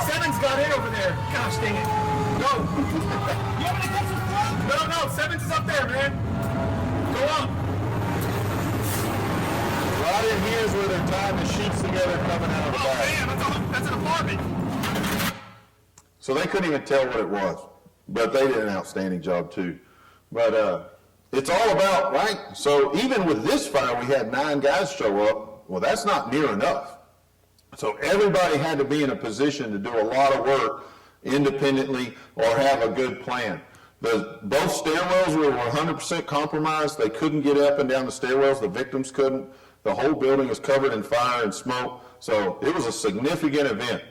Seven's got in over there. Gosh dang it. Go. No, Seven's is up there, man. Go up. Right in here is where they're tying the sheets together coming out of the back. Man, that's an apartment. So they couldn't even tell what it was, but they did an outstanding job too. But it's all about, right? So even with this fire, we had 9 guys show up. Well, that's not near enough. So everybody had to be in a position to do a lot of work independently or have a good plan. Both stairwells were 100% compromised. They couldn't get up and down the stairwells. The victims couldn't. The whole building was covered in fire and smoke. So it was a significant event.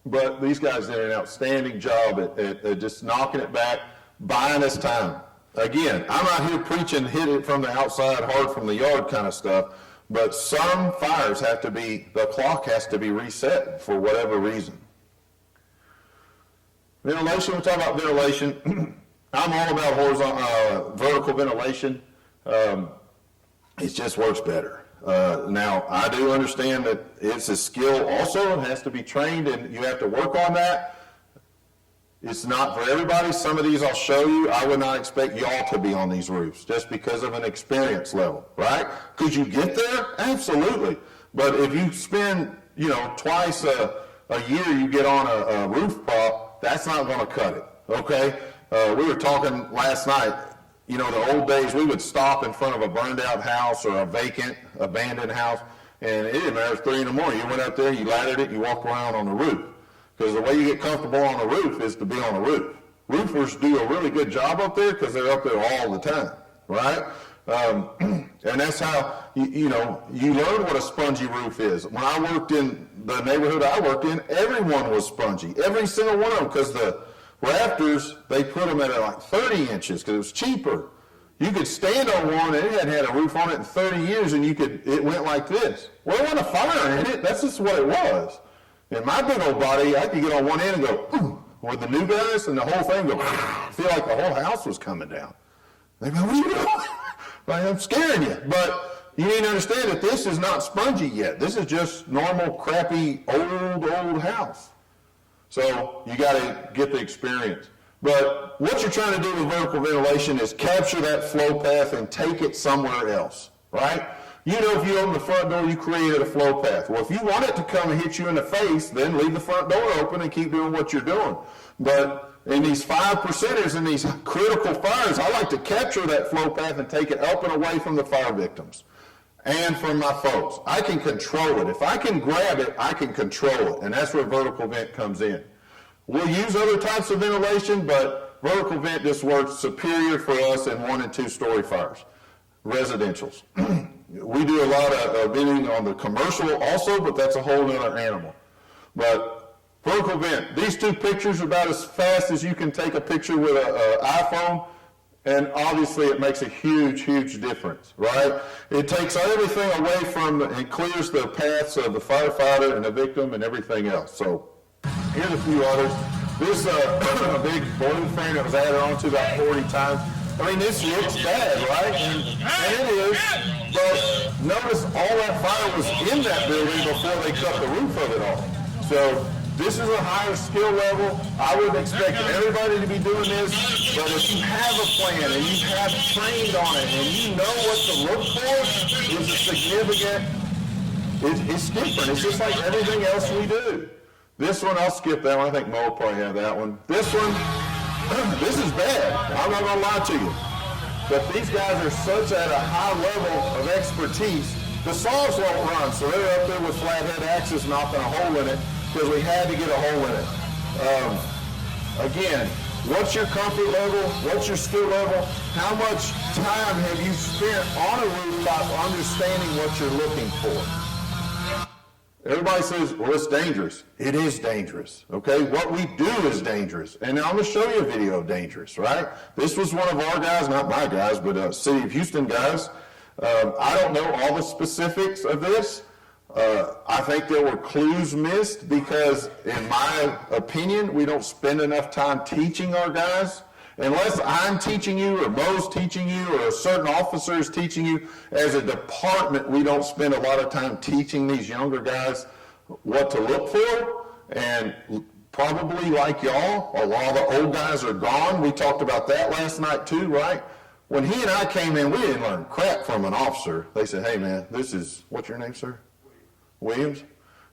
But these guys did an outstanding job at just knocking it back, buying us time. Again, I'm out here preaching hit it from the outside, hard from the yard kind of stuff. But some fires the clock has to be reset for whatever reason. Ventilation, we're talking about ventilation. I'm all about vertical ventilation. It just works better. Now, I do understand that it's a skill also. It has to be trained, and you have to work on that. It's not for everybody. Some of these I'll show you. I would not expect y'all to be on these roofs just because of an experience level, right? Could you get there? Absolutely. But if you spend, twice a year you get on a roof prop, that's not going to cut it, okay? We were talking last night, the old days, we would stop in front of a burned out house or a vacant, abandoned house, and it didn't matter, 3 in the morning. You went up there, you laddered it, you walked around on the roof. Because the way you get comfortable on the roof is to be on the roof. Roofers do a really good job up there because they're up there all the time, right? And that's how, you learn what a spongy roof is. When I worked in the neighborhood I worked in, everyone was spongy. Every single one of them, because the rafters, they put them at like 30 inches because it was cheaper. You could stand on one and it hadn't had a roof on it in 30 years and it went like this. Well, there wasn't a fire in it. That's just what it was. In my big old body, I could get on one end and go, ooh, with the new guys, and the whole thing go, feel like the whole house was coming down. They go, what are you doing? Like, I'm scaring you. But you need to understand that this is not spongy yet. This is just normal, crappy, old house. So you got to get the experience. But what you're trying to do with vertical ventilation is capture that flow path and take it somewhere else, right? You know, if you open the front door, you created a flow path. Well, if you want it to come and hit you in the face, then leave the front door open and keep doing what you're doing. But in these 5%ers, in these critical fires, I like to capture that flow path and take it up and away from the fire victims and from my folks. I can control it. If I can grab it, I can control it. And that's where vertical vent comes in. We'll use other types of ventilation, but vertical vent just works superior for us in 1- and 2-story fires, residentials. We do a lot of venting on the commercial also, but that's a whole other animal. But vertical vent, these two pictures are about as fast as you can take a picture with an iPhone, and obviously it makes a huge, huge difference, right? It takes everything away from, and clears the paths of the firefighter and the victim and everything else. So here's a few others. This a big balloon fan that was added on to about 40 times. I mean, this looks bad, right? And it is, but notice all that fire was in that building before they cut the roof of it off. So this is a higher skill level. I would expect everybody to be doing this, but if you have a plan and you have trained on it and you know what to look for, it's a significant, it's different. It's just like everything else we do. This one, I'll skip that one. I think Mo will probably have that one. This one, this is bad. I'm not going to lie to you. But these guys are such at a high level of expertise. The saws won't run, so they're up there with flathead axes knocking a hole in it because we had to get a hole in it. Again, what's your comfort level? What's your skill level? How much time have you spent on a rooftop understanding what you're looking for? Everybody says, well, it's dangerous. It is dangerous, okay? What we do is dangerous. And I'm going to show you a video of dangerous, right? This was one of our guys, not my guys, but City of Houston guys. I don't know all the specifics of this. I think there were clues missed because, in my opinion, we don't spend enough time teaching our guys. Unless I'm teaching you or Mo's teaching you or a certain officer is teaching you, as a department, we don't spend a lot of time teaching these younger guys what to look for. And probably like y'all, a lot of the old guys are gone. We talked about that last night too, right? When he and I came in, we didn't learn crap from an officer. They said, hey man, this is, what's your name, sir? Williams?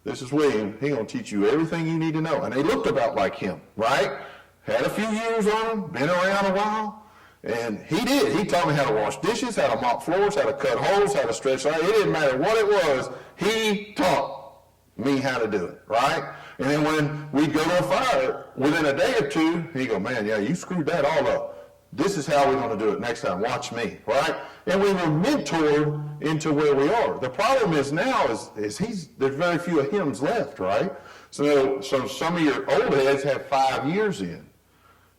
This is William. He's going to teach you everything you need to know. And they looked about like him, right? Had a few years on him, been around a while, and he did. He taught me how to wash dishes, how to mop floors, how to cut holes, how to stretch iron. It didn't matter what it was. He taught me how to do it, right? And then when we'd go to a fire, within a day or two, he'd go, man, yeah, you screwed that all up. This is how we're going to do it next time. Watch me, right? And we were mentored into where we are. The problem is now there's very few of him left, right? So some of your old heads have 5 years in.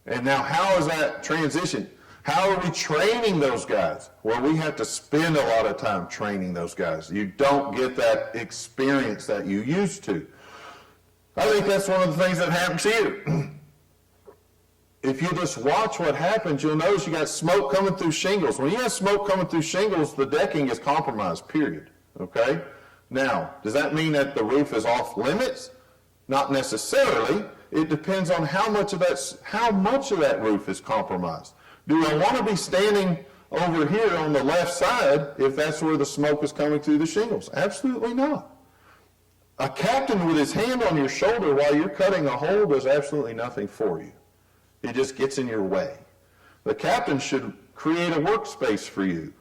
And now how is that transition? How are we training those guys? Well, we have to spend a lot of time training those guys. You don't get that experience that you used to. I think that's one of the things that happens here. If you just watch what happens, you'll notice you got smoke coming through shingles. When you have smoke coming through shingles, the decking is compromised, period. Okay? Now, does that mean that the roof is off limits? Not necessarily. It depends on how much of that roof is compromised. Do I want to be standing over here on the left side if that's where the smoke is coming through the shingles? Absolutely not. A captain with his hand on your shoulder while you're cutting a hole does absolutely nothing for you. It just gets in your way. The captain should create a workspace for you.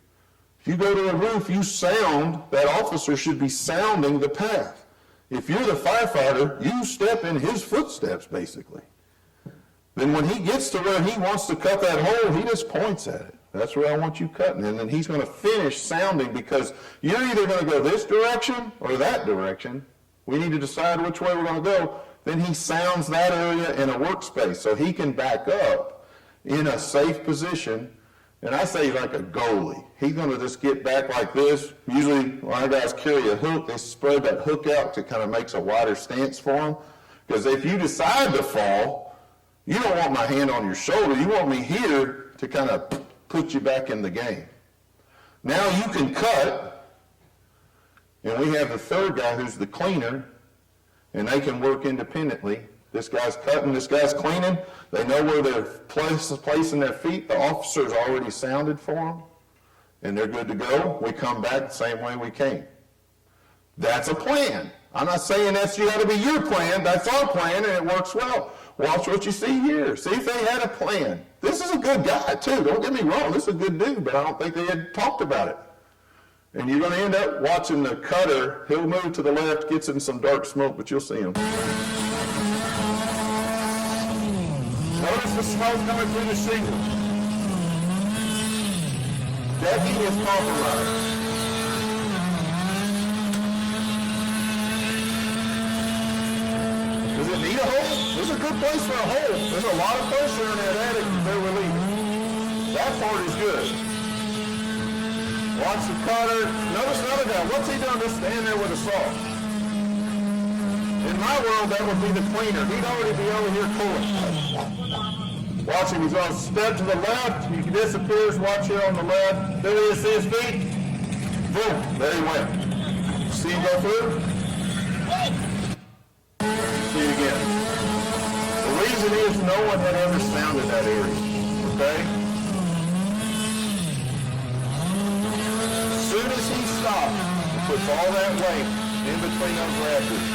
If you go to a roof, that officer should be sounding the path. If you're the firefighter, you step in his footsteps, basically. Then when he gets to where he wants to cut that hole, he just points at it. That's where I want you cutting. And then he's going to finish sounding because you're either going to go this direction or that direction. We need to decide which way we're going to go. Then he sounds that area in a workspace so he can back up in a safe position. And I say like a goalie. He's going to just get back like this. Usually when our guys carry a hook, they spread that hook out to kind of makes a wider stance for them. Because if you decide to fall, you don't want my hand on your shoulder. You want me here to kind of put you back in the game. Now you can cut. And we have the third guy who's the cleaner. And they can work independently. This guy's cutting, this guy's cleaning. They know where they're placing their feet. The officer's already sounded for them. and they're good to go, we come back the same way we came. That's a plan. I'm not saying that's got to be your plan. That's our plan, and it works well. Watch what you see here. See if they had a plan. This is a good guy, too. Don't get me wrong. This is a good dude, but I don't think they had talked about it. And you're going to end up watching the cutter. He'll move to the left, gets in some dark smoke, but you'll see him. Notice the smoke coming through the shingle. Decking is compromised. Does it need a hole? This is a good place for a hole. There's a lot of pressure in that attic that they're relieving. That part is good. Watch the cutter. Notice another guy. What's he doing? Just stand there with a saw. In my world, that would be the cleaner. He'd already be over here pulling. Watch him. He's going to step to the left. He disappears. Watch here on the left. There he is. See his feet? Boom. There he went. See him go through? See it again. The reason is no one had ever sounded that area. Okay? As soon as he stops, he puts all that weight in between those rafters.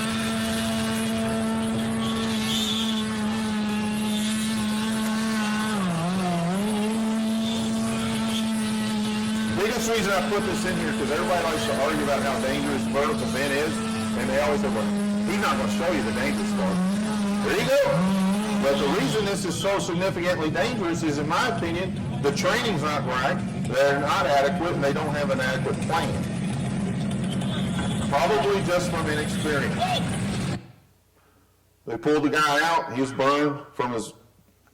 Biggest reason I put this in here because everybody likes to argue about how dangerous vertical vent is, and they always say, well, he's not going to show you the dangerous part. There you go. But the reason this is so significantly dangerous is, in my opinion, the training's not right, they're not adequate, and they don't have an adequate plan. Probably just from inexperience. They pulled the guy out. He was burned from his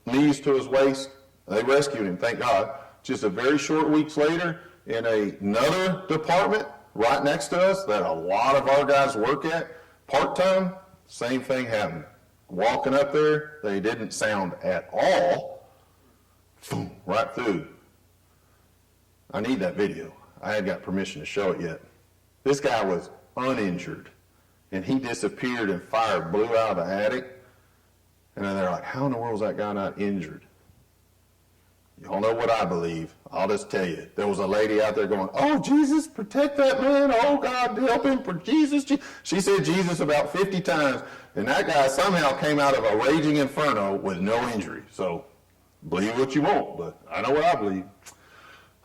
knees to his waist. They rescued him, thank God. Just a very short weeks later, in another department right next to us that a lot of our guys work at, part-time, same thing happened. Walking up there, they didn't sound at all. Boom, right through. I need that video. I hadn't got permission to show it yet. This guy was uninjured, and he disappeared and fire blew out of the attic. And then they're like, how in the world is that guy not injured? Y'all know what I believe. I'll just tell you. There was a lady out there going, oh, Jesus, protect that man. Oh, God, help him for Jesus. She said Jesus about 50 times, and that guy somehow came out of a raging inferno with no injury. So believe what you want, but I know what I believe.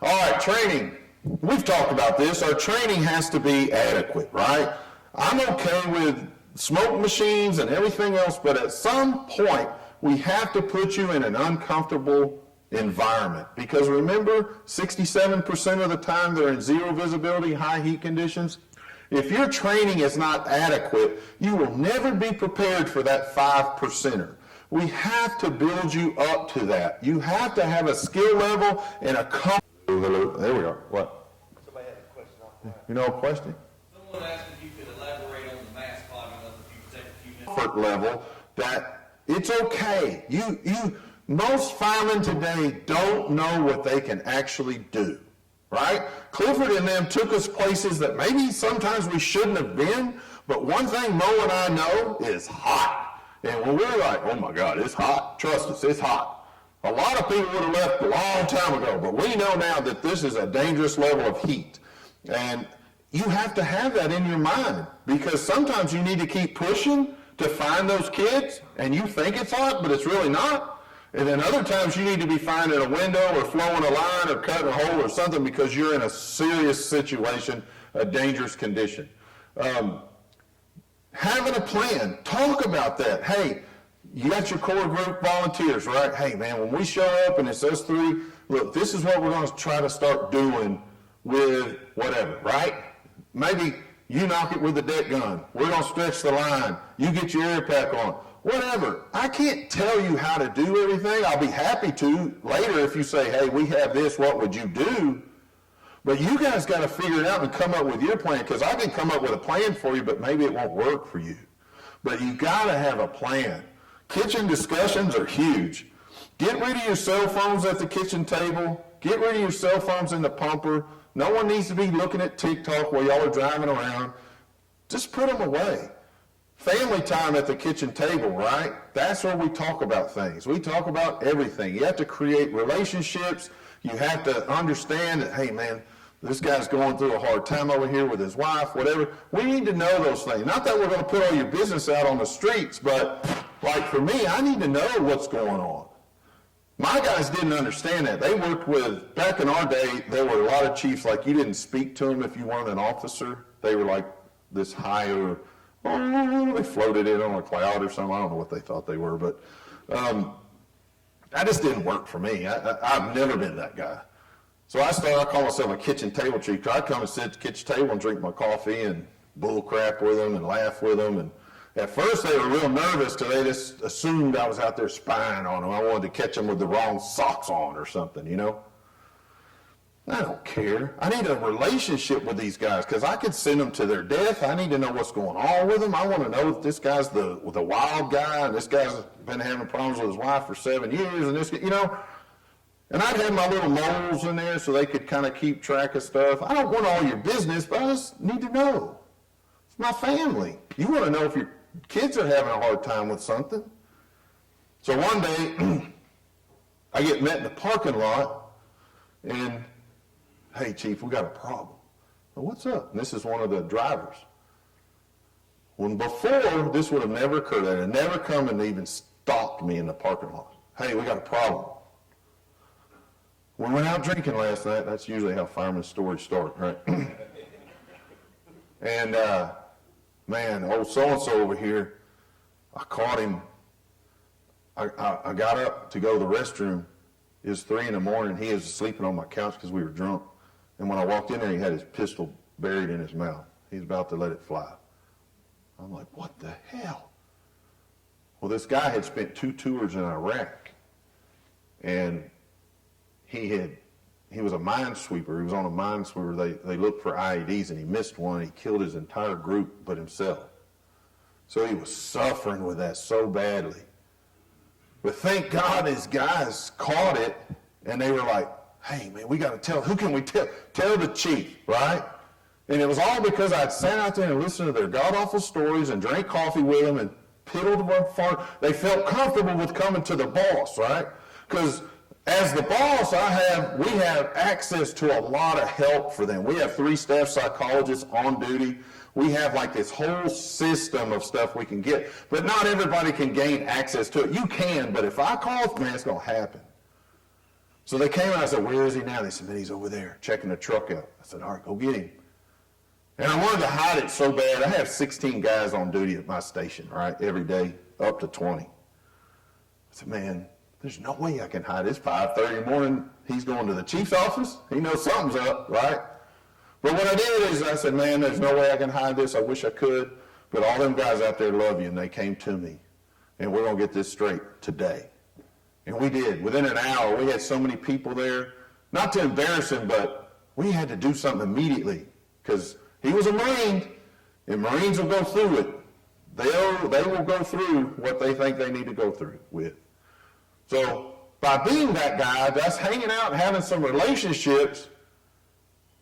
All right, training. We've talked about this. Our training has to be adequate, right? I'm okay with smoke machines and everything else, but at some point, we have to put you in an uncomfortable environment. Because remember, 67% of the time they're in zero visibility, high heat conditions. If your training is not adequate, you will never be prepared for that 5%er. We have to build you up to that. You have to have a skill level and a there we are. What? Somebody had a question off that. You know a question? Someone asked if you could elaborate on the mask clogging up, if you could take a few minutes. Comfort level that it's okay. Most firemen today don't know what they can actually do, right? Clifford and them took us places that maybe sometimes we shouldn't have been, but one thing Mo and I know is hot. And when we're like, oh my God, it's hot, trust us, it's hot. A lot of people would have left a long time ago, but we know now that this is a dangerous level of heat. And you have to have that in your mind, because sometimes you need to keep pushing to find those kids, and you think it's hot, but it's really not. And then other times you need to be finding a window or flowing a line or cutting a hole or something because you're in a serious situation, a dangerous condition. Having a plan, talk about that. Hey, you got your core group volunteers, right? Hey, man, when we show up and it's us three, look, this is what we're going to try to start doing with whatever, right? Maybe you knock it with the deck gun. We're going to stretch the line. You get your air pack on. Whatever. I can't tell you how to do everything. I'll be happy to later if you say, hey, we have this, what would you do? But you guys got to figure it out and come up with your plan, because I can come up with a plan for you, but maybe it won't work for you. But you got to have a plan. Kitchen discussions are huge. Get rid of your cell phones at the kitchen table. Get rid of your cell phones in the pumper. No one needs to be looking at TikTok while y'all are driving around. Just put them away. Family time at the kitchen table, right? That's where we talk about things. We talk about everything. You have to create relationships. You have to understand that, hey, man, this guy's going through a hard time over here with his wife, whatever. We need to know those things. Not that we're going to put all your business out on the streets, but like for me, I need to know what's going on. My guys didn't understand that. They worked with, back in our day, there were a lot of chiefs, like you didn't speak to them if you weren't an officer. They were like this higher, they floated in on a cloud or something. I don't know what they thought they were, but that just didn't work for me. I've never been that guy. So I call myself a kitchen table chief. I'd come and sit at the kitchen table and drink my coffee and bull crap with them and laugh with them. And at first they were real nervous because they just assumed I was out there spying on them. I wanted to catch them with the wrong socks on or something, you know. I don't care. I need a relationship with these guys because I could send them to their death. I need to know what's going on with them. I want to know if this guy's the wild guy and this guy's been having problems with his wife for 7 years and this, you know. And I'd have my little moles in there so they could kind of keep track of stuff. I don't want all your business, but I just need to know. It's my family. You want to know if your kids are having a hard time with something. So one day, I get met in the parking lot, and, hey, Chief, we got a problem. Well, what's up? And this is one of the drivers. When before, this would have never occurred. They'd have never come and even stopped me in the parking lot. Hey, we got a problem. We went out drinking last night. That's usually how firemen's stories start, right? And, man, old so-and-so over here, I caught him. I got up to go to the restroom. It was 3 a.m. He was sleeping on my couch because we were drunk. And when I walked in there, he had his pistol buried in his mouth. He's about to let it fly. I'm like, what the hell? Well, this guy had spent 2 tours in Iraq. And he was a minesweeper. He was on a minesweeper. They looked for IEDs and he missed one. He killed his entire group but himself. So he was suffering with that so badly. But thank God his guys caught it and they were like, hey man, we got to tell, who can we tell? Tell the chief, right? And it was all because I'd sat out there and listened to their god-awful stories and drank coffee with them and piddled one fart. They felt comfortable with coming to the boss, right? Because as the boss, we have access to a lot of help for them. We have 3 staff psychologists on duty. We have like this whole system of stuff we can get. But not everybody can gain access to it. You can, but if I call, man, it's going to happen. So they came and I said, where is he now? They said, man, he's over there checking the truck out. I said, all right, go get him. And I wanted to hide it so bad. I have 16 guys on duty at my station, right, every day, up to 20. I said, man, there's no way I can hide this. 5:30 in the morning, he's going to the chief's office. He knows something's up, right? But what I did is I said, man, there's no way I can hide this. I wish I could. But all them guys out there love you, and they came to me. And we're going to get this straight today. And we did. Within an hour, we had so many people there. Not to embarrass him, but we had to do something immediately. Because he was a Marine, and Marines will go through it. They will go through what they think they need to go through with. So by being that guy, just hanging out and having some relationships,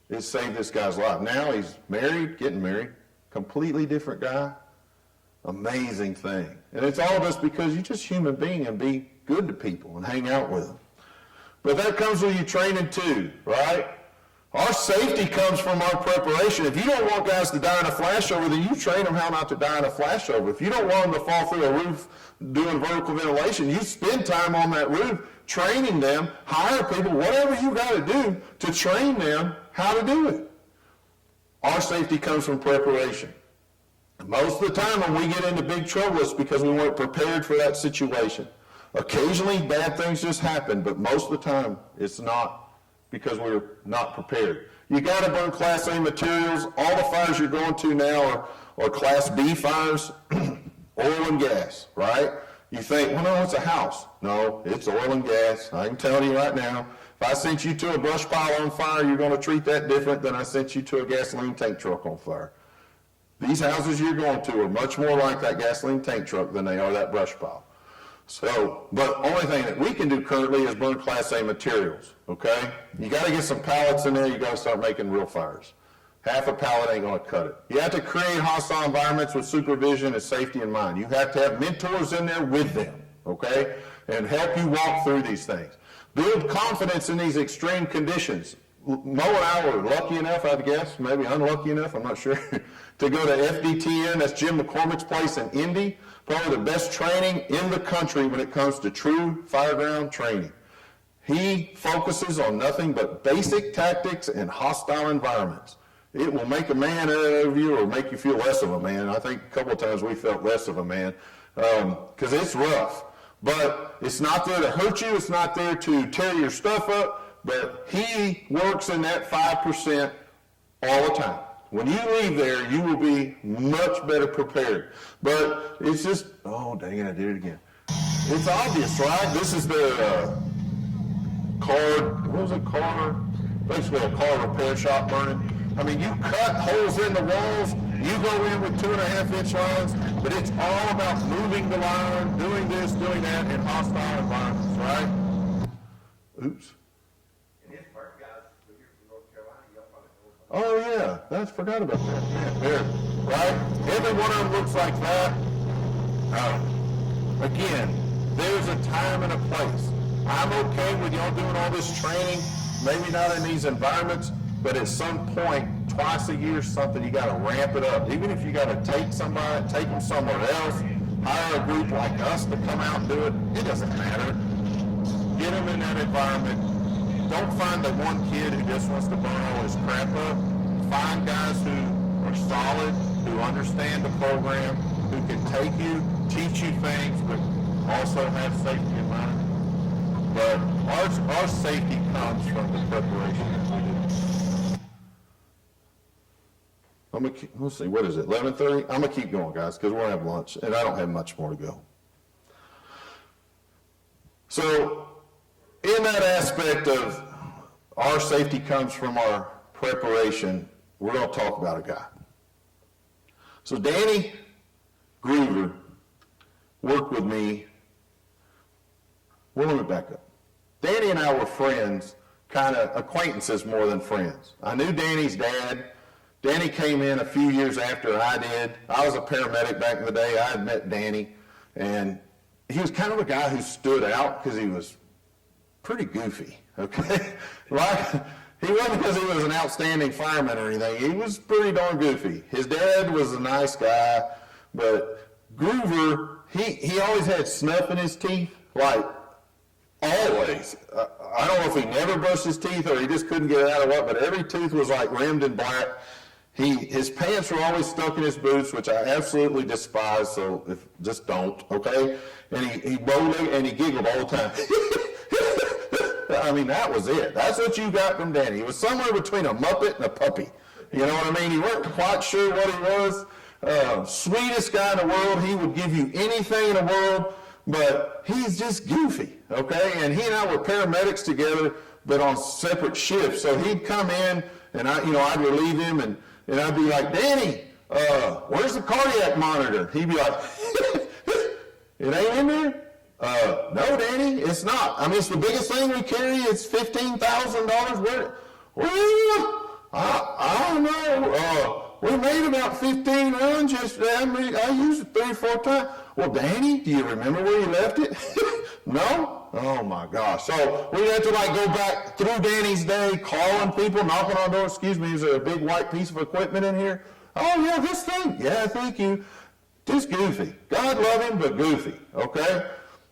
it saved this guy's life. Now he's married, getting married, completely different guy. Amazing thing. And it's all just because you're just a human being and be good to people and hang out with them. But that comes with you training too, right? Our safety comes from our preparation. If you don't want guys to die in a flashover, then you train them how not to die in a flashover. If you don't want them to fall through a roof doing vertical ventilation, you spend time on that roof training them, hire people, whatever you got to do to train them how to do it. Our safety comes from preparation. Most of the time when we get into big trouble, it's because we weren't prepared for that situation. Occasionally, bad things just happen, but most of the time, it's not because we're not prepared. You got to burn Class A materials. All the fires you're going to now are Class B fires, oil and gas, right? You think, well, no, it's a house. No, it's oil and gas. I can tell you right now, if I sent you to a brush pile on fire, you're going to treat that different than I sent you to a gasoline tank truck on fire. These houses you're going to are much more like that gasoline tank truck than they are that brush pile. So, but only thing that we can do currently is burn Class A materials, okay? You got to get some pallets in there. You got to start making real fires. Half a pallet ain't going to cut it. You have to create hostile environments with supervision and safety in mind. You have to have mentors in there with them, okay, and help you walk through these things. Build confidence in these extreme conditions. Mo and I were lucky enough, I'd guess, maybe unlucky enough, I'm not sure, to go to FDTN, that's Jim McCormick's place in Indy, probably the best training in the country when it comes to true fireground training. He focuses on nothing but basic tactics in hostile environments. It will make a man out of you or make you feel less of a man. I think a couple of times we felt less of a man because it's rough. But it's not there to hurt you. It's not there to tear your stuff up. But he works in that 5% all the time. When you leave there, you will be much better prepared. But it's just, oh, dang it, I did it again. It's obvious, right? This is their basically a car repair shop burning. I mean, you cut holes in the walls, you go in with 2.5-inch lines, but it's all about moving the line, doing this, doing that in hostile environments, right? Oops. Oh yeah, I forgot about that. Yeah, there, right? Every one of them looks like that. Again, there's a time and a place. I'm okay with y'all doing all this training, maybe not in these environments, but at some point, twice a year, something, you got to ramp it up. Even if you got to take them somewhere else, hire a group like us to come out and do it, it doesn't matter. Get them in that environment. Don't find the one kid who just wants to burn all his crap up. Find guys who are solid, who understand the program, who can take you, teach you things, but also have safety in mind. But our safety comes from the preparation that we do. Let's see, what is it, 11:30? I'm going to keep going, guys, because we're going to have lunch, and I don't have much more to go. So, in that aspect of our safety comes from our preparation, we're going to talk about a guy. So, Danny Groover worked with me. Well, let me back up. Danny and I were friends, kind of acquaintances more than friends. I knew Danny's dad. Danny came in a few years after I did. I was a paramedic back in the day. I had met Danny, and he was kind of a guy who stood out because he was pretty goofy, okay? Like, he wasn't because he was an outstanding fireman or anything. He was pretty darn goofy. His dad was a nice guy, but Groover, he always had snuff in his teeth, like, always. I don't know if he never brushed his teeth or he just couldn't get it out or what, but every tooth was like rimmed in black. His pants were always stuck in his boots, which I absolutely despise, so just don't, okay? And he bowled and he giggled all the time. I mean, that was it. That's what you got from Danny. He was somewhere between a Muppet and a puppy. You know what I mean? He weren't quite sure what he was. Sweetest guy in the world. He would give you anything in the world, but he's just goofy, okay? And he and I were paramedics together, but on separate shifts. So he'd come in, and I'd relieve him, and I'd be like, Danny, where's the cardiac monitor? He'd be like, it ain't in there? No, Danny, it's not. I mean, it's the biggest thing we carry. It's $15,000. I don't know. We made about 15 runs yesterday. I used it 3 or 4 times. Well, Danny, do you remember where you left it? No? Oh, my gosh. So we had to, go back through Danny's day, calling people, knocking on doors. Excuse me, is there a big white piece of equipment in here? Oh, yeah, this thing. Yeah, thank you. Just goofy. God love him, but goofy, okay?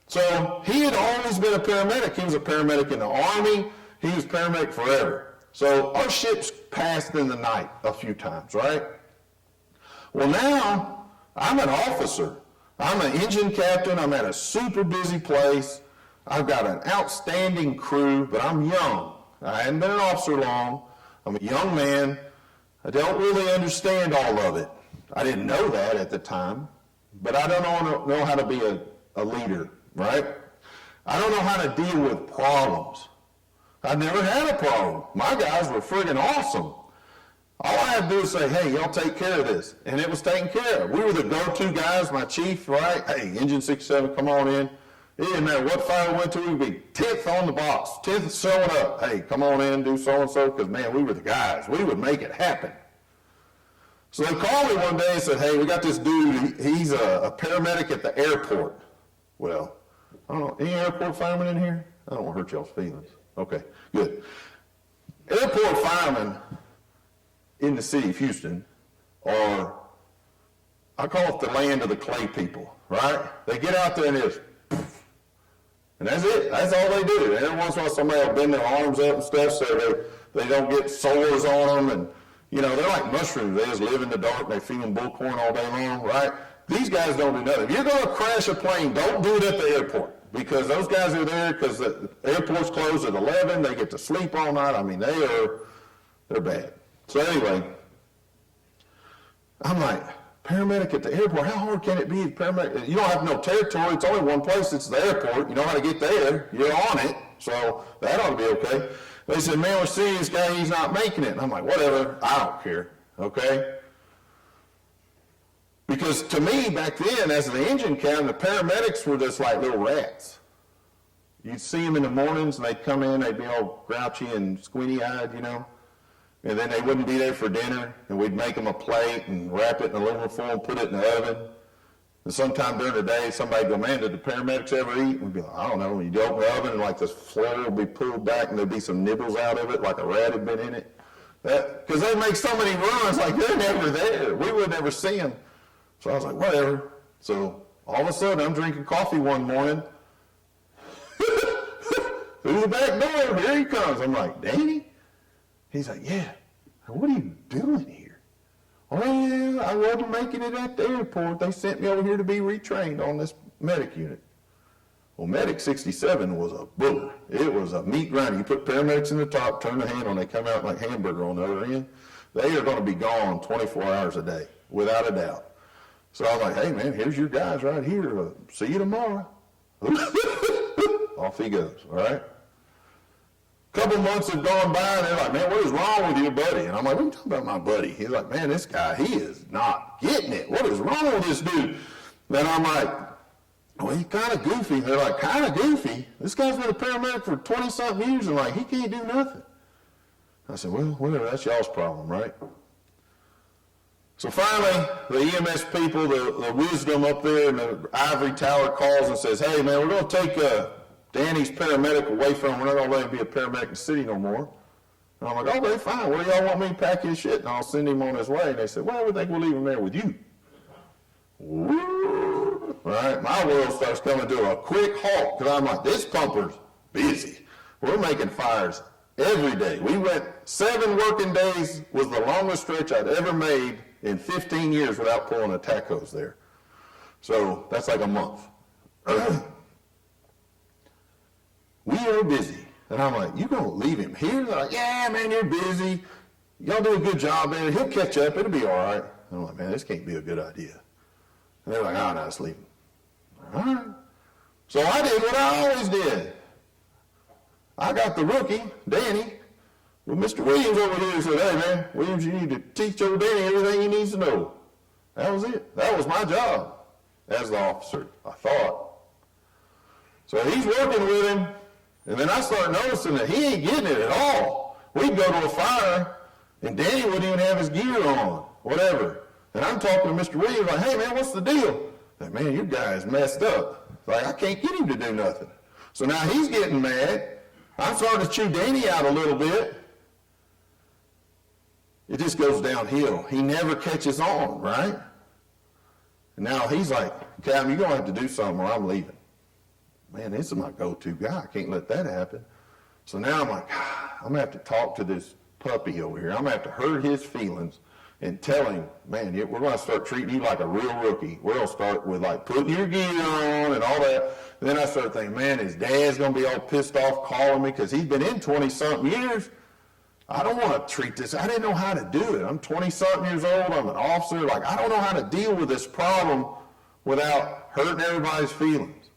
So he had always been a paramedic. He was a paramedic in the Army. He was paramedic forever. So our ships passed in the night a few times, right? Well, now I'm an officer. I'm an engine captain. I'm at a super busy place. I've got an outstanding crew, but I'm young. I hadn't been an officer long. I'm a young man. I don't really understand all of it. I didn't know that at the time, but I don't know how to be a leader, right? I don't know how to deal with problems. I never had a problem. My guys were friggin' awesome. All I had to do was say, hey, y'all take care of this. And it was taken care of. We were the go-to guys, my chief, right? Hey, Engine 67, come on in. It didn't matter what fire we went to, we'd be 10th on the box, 10th showing up. Hey, come on in, do so-and-so, because, man, we were the guys. We would make it happen. So they called me one day and said, hey, we got this dude. He's a paramedic at the airport. Well, I don't know, any airport firemen in here? I don't want to hurt y'all's feelings. Okay, good. Airport firemen in the city of Houston are, I call it the land of the clay people, right? They get out there and it's, and that's it. That's all they do. And every once in a while somebody will bend their arms up and stuff so they don't get sores on them. And, you know, they're like mushrooms. They just live in the dark and they feed them bullcorn all day long, right? These guys don't do nothing. If you're going to crash a plane, don't do it at the airport, because those guys are there because the airport's closed at 11. They get to sleep all night. I mean, they're bad. So anyway, I'm like, paramedic at the airport, how hard can it be? Paramedic, you don't have no territory. It's only one place. It's the airport. You know how to get there. You're on it. So that ought to be okay. They said, man, we're seeing this guy. He's not making it. And I'm like, whatever. I don't care. Okay? Because to me, back then, as the engine captain, the paramedics were just like little rats. You'd see them in the mornings, and they'd come in, they'd be all grouchy and squinty-eyed, you know. And then they wouldn't be there for dinner, and we'd make them a plate and wrap it in aluminum foil and put it in the oven. And sometime during the day, somebody'd go, man, did the paramedics ever eat? And we'd be like, I don't know. And you'd open the oven, and like this floor would be pulled back, and there'd be some nibbles out of it, like a rat had been in it. Because they make so many runs, like they're never there. We would never see them. So I was like, whatever. So all of a sudden, I'm drinking coffee one morning. Through the back door, here he comes. I'm like, Danny? He's like, yeah. What are you doing here? Oh, yeah, I wasn't making it at the airport. They sent me over here to be retrained on this medic unit. Well, Medic 67 was a bullet. It was a meat grinder. You put paramedics in the top, turn the handle, and they come out like hamburger on the other end. They are going to be gone 24 hours a day, without a doubt. So I'm like, hey, man, here's your guys right here. See you tomorrow. Off he goes, all right? A couple months have gone by, and they're like, man, what is wrong with your buddy? And I'm like, what are you talking about my buddy? He's like, man, this guy, he is not getting it. What is wrong with this dude? Then I'm like, well, he's kind of goofy. They're like, kind of goofy? This guy's been a paramedic for 20-something years, and like, he can't do nothing. I said, well, whatever, that's y'all's problem, right? So finally, the EMS people, the wisdom up there in the ivory tower calls and says, hey, man, we're going to take Danny's paramedic away from him. We're not going to let him be a paramedic in the city no more. And I'm like, okay, fine. Where do y'all want me to pack his shit? And I'll send him on his way. And they said, well, we think we'll leave him there with you. Woo! All right, my world starts coming to a quick halt because I'm like, this pumper's busy. We're making fires every day. We went 7 working days was the longest stretch I'd ever made in 15 years without pulling a tack hose there. So that's like a month. We are busy. And I'm like, you going to leave him here? They're like, yeah, man, you're busy. Y'all do a good job, man. He'll catch up. It'll be all right. And I'm like, man, this can't be a good idea. And they're like, oh, no, let's leave him. All right. So I did what I always did. I got the rookie, Danny, with Mr. Williams over here and said, hey, man, Williams, you need to teach old Danny everything he needs to know. That was it. That was my job as the officer, I thought. So he's working with him, and then I start noticing that he ain't getting it at all. We'd go to a fire, and Danny wouldn't even have his gear on, whatever. And I'm talking to Mr. Williams like, hey, man, what's the deal? Like, man, your guy is messed up. Like, I can't get him to do nothing. So now he's getting mad. I'm starting to chew Danny out a little bit. It just goes downhill. He never catches on, right? And now he's like, Captain, you're going to have to do something or I'm leaving. Man, this is my go-to guy. I can't let that happen. So now I'm like, I'm going to have to talk to this puppy over here. I'm going to have to hurt his feelings and tell him, man, we're going to start treating you like a real rookie. We're going to start with like putting your gear on and all that. And then I started thinking, man, his dad's going to be all pissed off calling me because he's been in 20-something years. I don't want to treat this. I didn't know how to do it. I'm 20-something years old. I'm an officer. Like, I don't know how to deal with this problem without hurting everybody's feelings.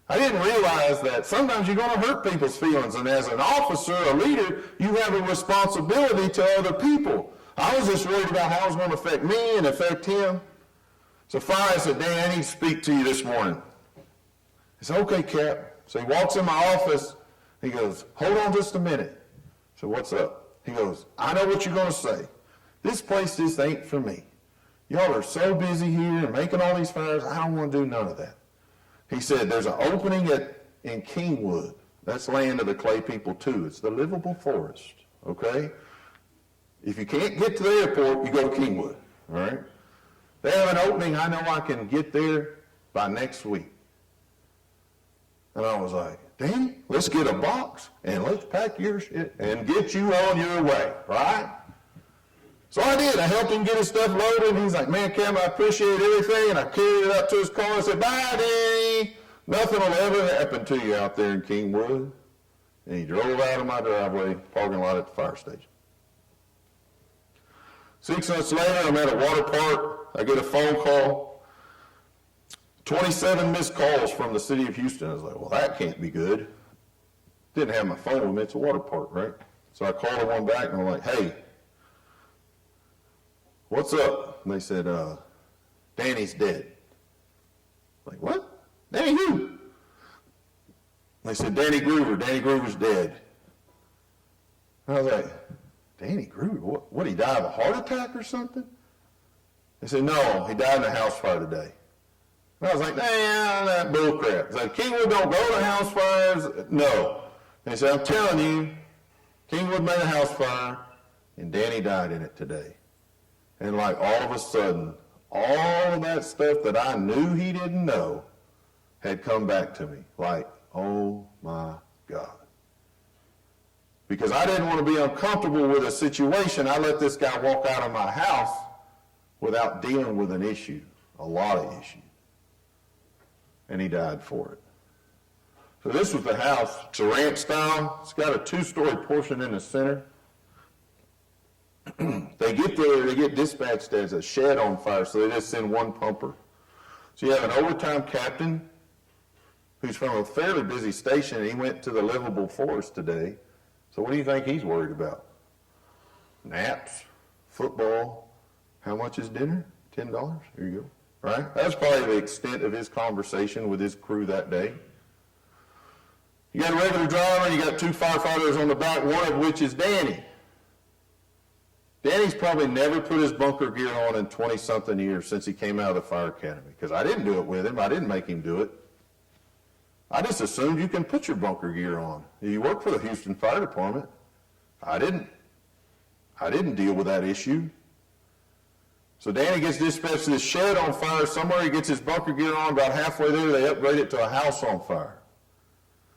I didn't realize that sometimes you're going to hurt people's feelings. And as an officer, a leader, you have a responsibility to other people. I was just worried about how it was going to affect me and affect him. So finally I said, Dan, I need to speak to you this morning. He said, okay, Cap. So he walks in my office. He goes, hold on just a minute. I said, what's up? He goes, I know what you're going to say. This place just ain't for me. Y'all are so busy here and making all these fires, I don't want to do none of that. He said, there's an opening in Kingwood. That's land of the clay people too. It's the livable forest, okay? If you can't get to the airport, you go to Kingwood, all right? They have an opening, I know I can get there by next week. And I was like, Danny, let's get a box and let's pack your shit and get you on your way, right? So I did. I helped him get his stuff loaded. And he's like, man, Cam, I appreciate everything. And I carried it up to his car and said, bye, Danny. Nothing will ever happen to you out there in Kingwood. And he drove out of my driveway, parking lot at the fire station. 6 months later, I'm at a water park. I get a phone call. 27 missed calls from the city of Houston. I was like, well, that can't be good. Didn't have my phone with me. It's a water park, right? So I called one back, and I'm like, hey, what's up? And they said, Danny's dead. Like, what? Danny who? They said, Danny Groover. Danny Groover's dead. And I was like, Danny Groover? What, he died of a heart attack or something? They said, no, he died in a house fire today. And I was like, nah, that bull crap. It's like, Kingwood don't go to house fires? No. And they said, I'm telling you, Kingwood made a house fire, and Danny died in it today. And like all of a sudden, all of that stuff that I knew he didn't know had come back to me. Like, oh my God. Because I didn't want to be uncomfortable with a situation, I let this guy walk out of my house without dealing with an issue, a lot of issues. And he died for it. So this was the house. It's a ranch style. It's got a 2-story portion in the center. They get dispatched as a shed on fire, so they just send one pumper. So you have an overtime captain who's from a fairly busy station, and he went to the livable forest today. So what do you think he's worried about? Naps, football, how much is dinner? $10? Here you go. Right? That's probably the extent of his conversation with his crew that day. You got a regular driver, and you got 2 firefighters on the back, one of which is Danny. Danny's probably never put his bunker gear on in 20-something years since he came out of the fire academy, because I didn't do it with him. I didn't make him do it. I just assumed you can put your bunker gear on. You work for the Houston Fire Department. I didn't deal with that issue. So Danny gets dispatched to this shed on fire. Somewhere he gets his bunker gear on. About halfway there, they upgrade it to a house on fire.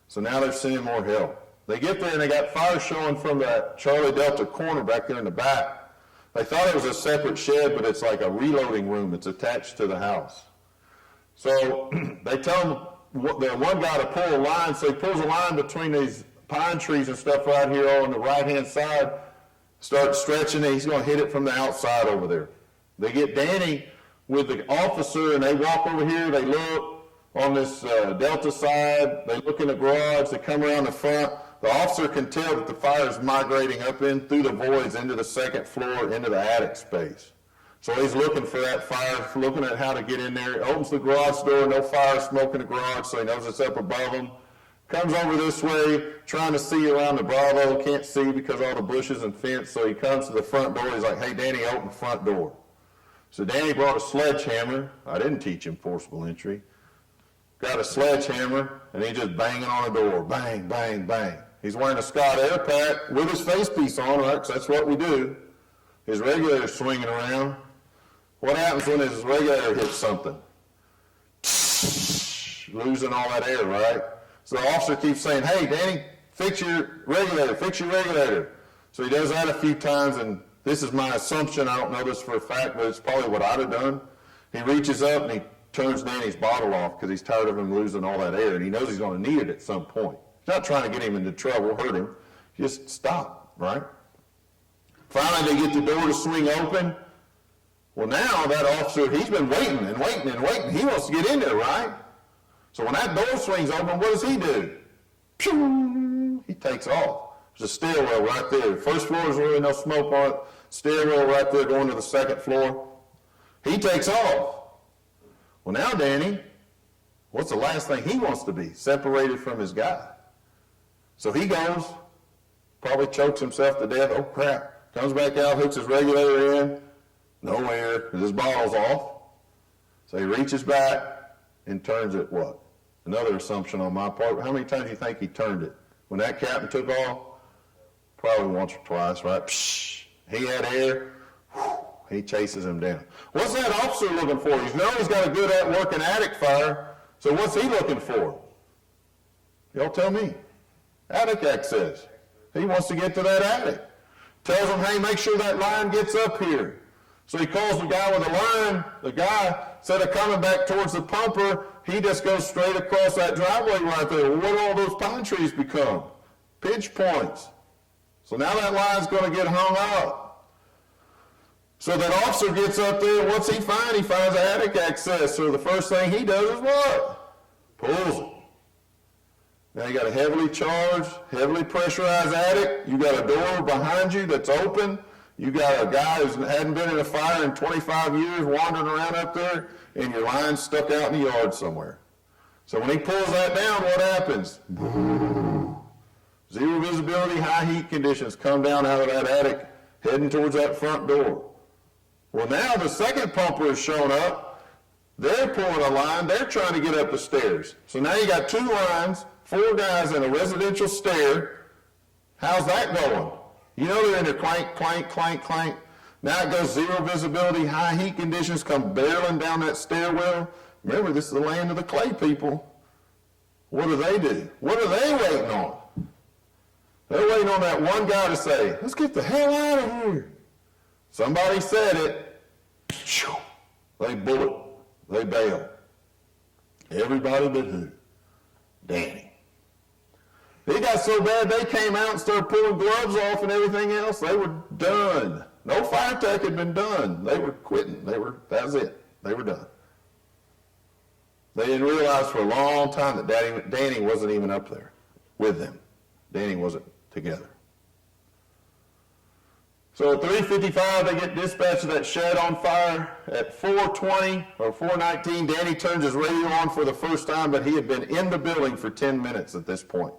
So now they're sending more help. They get there, and they got fire showing from that Charlie Delta corner back there in the back. They thought it was a separate shed, but it's like a reloading room. It's attached to the house. So they tell the one guy to pull a line. So he pulls a line between these pine trees and stuff right here on the right-hand side, starts stretching it. He's going to hit it from the outside over there. They get Danny with the officer, and they walk over here. They look on this Delta side. They look in the garage. They come around the front. The officer can tell that the fire is migrating up in through the voids into the second floor, into the attic space. So he's looking for that fire, looking at how to get in there. Opens the garage door, no fire, smoke in the garage, so he knows it's up above him. Comes over this way, trying to see around the Bravo. Can't see because of all the bushes and fence, so he comes to the front door. He's like, hey, Danny, open the front door. So Danny brought a sledgehammer. I didn't teach him forcible entry. Got a sledgehammer, and he's just banging on the door. Bang, bang, bang. He's wearing a Scott Air Pack with his face piece on, right, because that's what we do. His regulator's swinging around. What happens when his regulator hits something? Losing all that air, right? So the officer keeps saying, hey, Danny, fix your regulator, fix your regulator. So he does that a few times, and this is my assumption. I don't know this for a fact, but it's probably what I'd have done. He reaches up and he turns Danny's bottle off because he's tired of him losing all that air, and he knows he's going to need it at some point. He's not trying to get him into trouble, hurt him. Just stop, right? Finally, they get the door to swing open. Well, now that officer, he's been waiting and waiting and waiting. He wants to get in there, right? So when that door swings open, what does he do? Pew! He takes off. There's a stairwell right there. First floor is really no smoke on it. Stairwell right there going to the second floor. He takes off. Well, now Danny, what's the last thing he wants to be? Separated from his guy. So he goes, probably chokes himself to death. Oh, crap. Comes back out, hooks his regulator in. No air, because his bottle's off. So he reaches back and turns it what? Another assumption on my part. How many times do you think he turned it? When that captain took off? probably once or twice, right? Psh, he had air. Whew, he chases him down. What's that officer looking for? He's known he's got a good at working attic fire, so what's he looking for? Y'all tell me. Attic access. He wants to get to that attic. Tells him, hey, make sure that line gets up here. So he calls the guy with the line. The guy, instead of coming back towards the pumper, he just goes straight across that driveway right there. Well, what do all those pine trees become? Pinch points. So now that line's going to get hung up. So that officer gets up there, what's he find? He finds attic access. So the first thing he does is what? Pulls it. Now you got a heavily charged, heavily pressurized attic. You got a door behind you that's open. You got a guy who hadn't been in a fire in 25 years wandering around up there, and your line's stuck out in the yard somewhere. So when he pulls that down, what happens? Zero visibility, high heat conditions come down out of that attic, heading towards that front door. Well, now the second pumper has shown up. They're pulling a line. They're trying to get up the stairs. So now you got 2 lines, 4 guys in a residential stair. How's that going? You know they're in there clank, clank, clank, clank. Now it goes zero visibility, high heat conditions come barreling down that stairwell. Remember, this is the land of the clay people. What do? What are they waiting on? They're waiting on that one guy to say, let's get the hell out of here. Somebody said it. They bullet. They bail. Everybody but who? Danny. It got so bad they came out and started pulling gloves off and everything else. They were done. No fire tech had been done. They were quitting. That was it. They were done. They didn't realize for a long time that Danny wasn't even up there with them. Danny wasn't together. So at 3:55, they get dispatched to that shed on fire. At 4:20 or 4:19, Danny turns his radio on for the first time, but he had been in the building for 10 minutes at this point.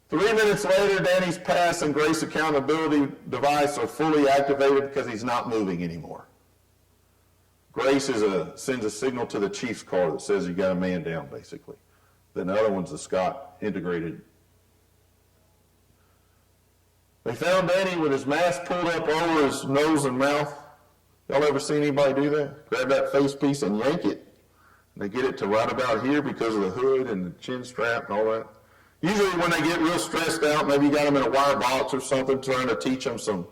3 minutes later, Danny's pass and Grace accountability device are fully activated because he's not moving anymore. Grace sends a signal to the chief's car that says you got a man down, basically. Then the other one's the Scott integrated. They found Danny with his mask pulled up over his nose and mouth. Y'all ever seen anybody do that? Grab that face piece and yank it. And they get it to right about here because of the hood and the chin strap and all that. Usually when they get real stressed out, maybe you got them in a wire box or something trying to teach them some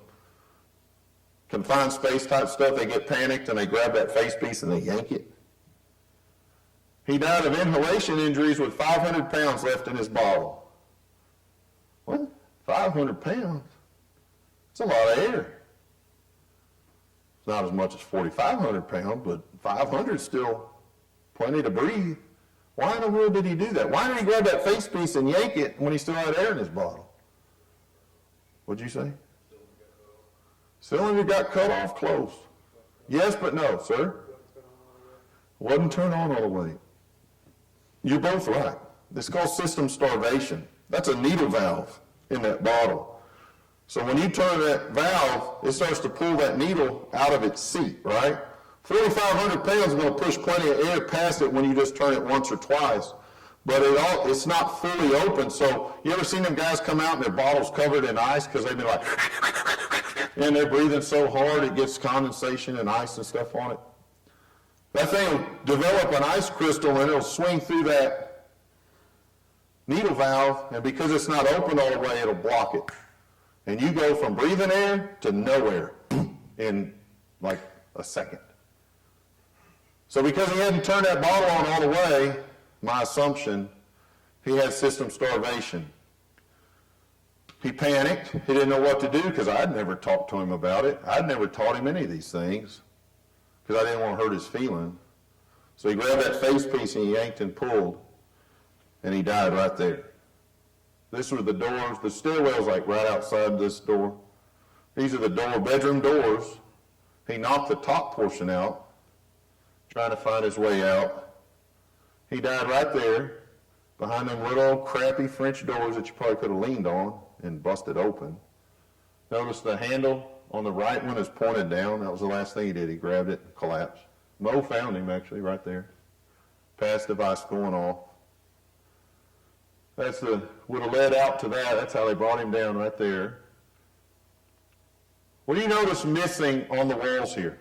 confined space type stuff, they get panicked and they grab that face piece and they yank it. He died of inhalation injuries with 500 pounds left in his bottle. What? 500 pounds? That's a lot of air. It's not as much as 4,500 pounds, but 500 is still plenty to breathe. Why in the world did he do that? Why did he grab that face piece and yank it when he still had air in his bottle? What'd you say? Cylinder got cut off close. Yes, but no, sir. Wasn't turned on all the way. You're both right. It's called system starvation. That's a needle valve in that bottle. So when you turn that valve, it starts to pull that needle out of its seat, right? 4,500 pounds is going to push plenty of air past it when you just turn it once or twice. But it's not fully open. So you ever seen them guys come out and their bottle's covered in ice because they've been like, and they're breathing so hard it gets condensation and ice and stuff on it? That thing will develop an ice crystal and it'll swing through that needle valve, and because it's not open all the way, it'll block it. And you go from breathing air to no air in like a second. So because he hadn't turned that bottle on all the way, my assumption, he had system starvation. He panicked. He didn't know what to do because I'd never talked to him about it. I'd never taught him any of these things because I didn't want to hurt his feeling. So he grabbed that face piece and he yanked and pulled, and he died right there. This were the doors. The stairwell's like right outside this door. These are the bedroom doors. He knocked the top portion out, trying to find his way out. He died right there behind them little crappy French doors that you probably could have leaned on and busted open. Notice the handle on the right one is pointed down. That was the last thing he did. He grabbed it and collapsed. Mo found him actually right there. Pass device going off. would have led out to that. That's how they brought him down right there. What do you notice missing on the walls here?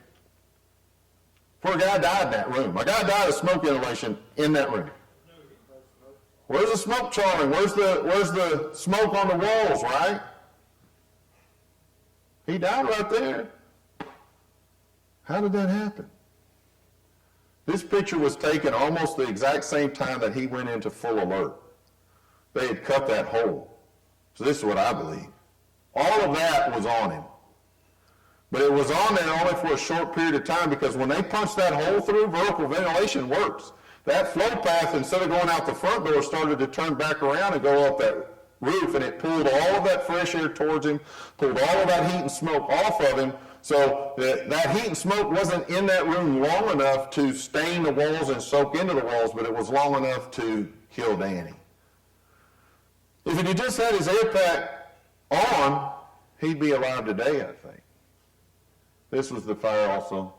Poor guy died in that room. A guy died of smoke inhalation in that room. Where's the smoke charring? Where's the smoke on the walls, right? He died right there. How did that happen? This picture was taken almost the exact same time that he went into full alert. They had cut that hole. So this is what I believe. All of that was on him. But it was on there only for a short period of time, because when they punched that hole through, vertical ventilation works. That flow path, instead of going out the front door, started to turn back around and go up that roof, and it pulled all of that fresh air towards him, pulled all of that heat and smoke off of him. So that heat and smoke wasn't in that room long enough to stain the walls and soak into the walls, but it was long enough to kill Danny. If he just had his air pack on, he'd be alive today, I think. This was the fire also.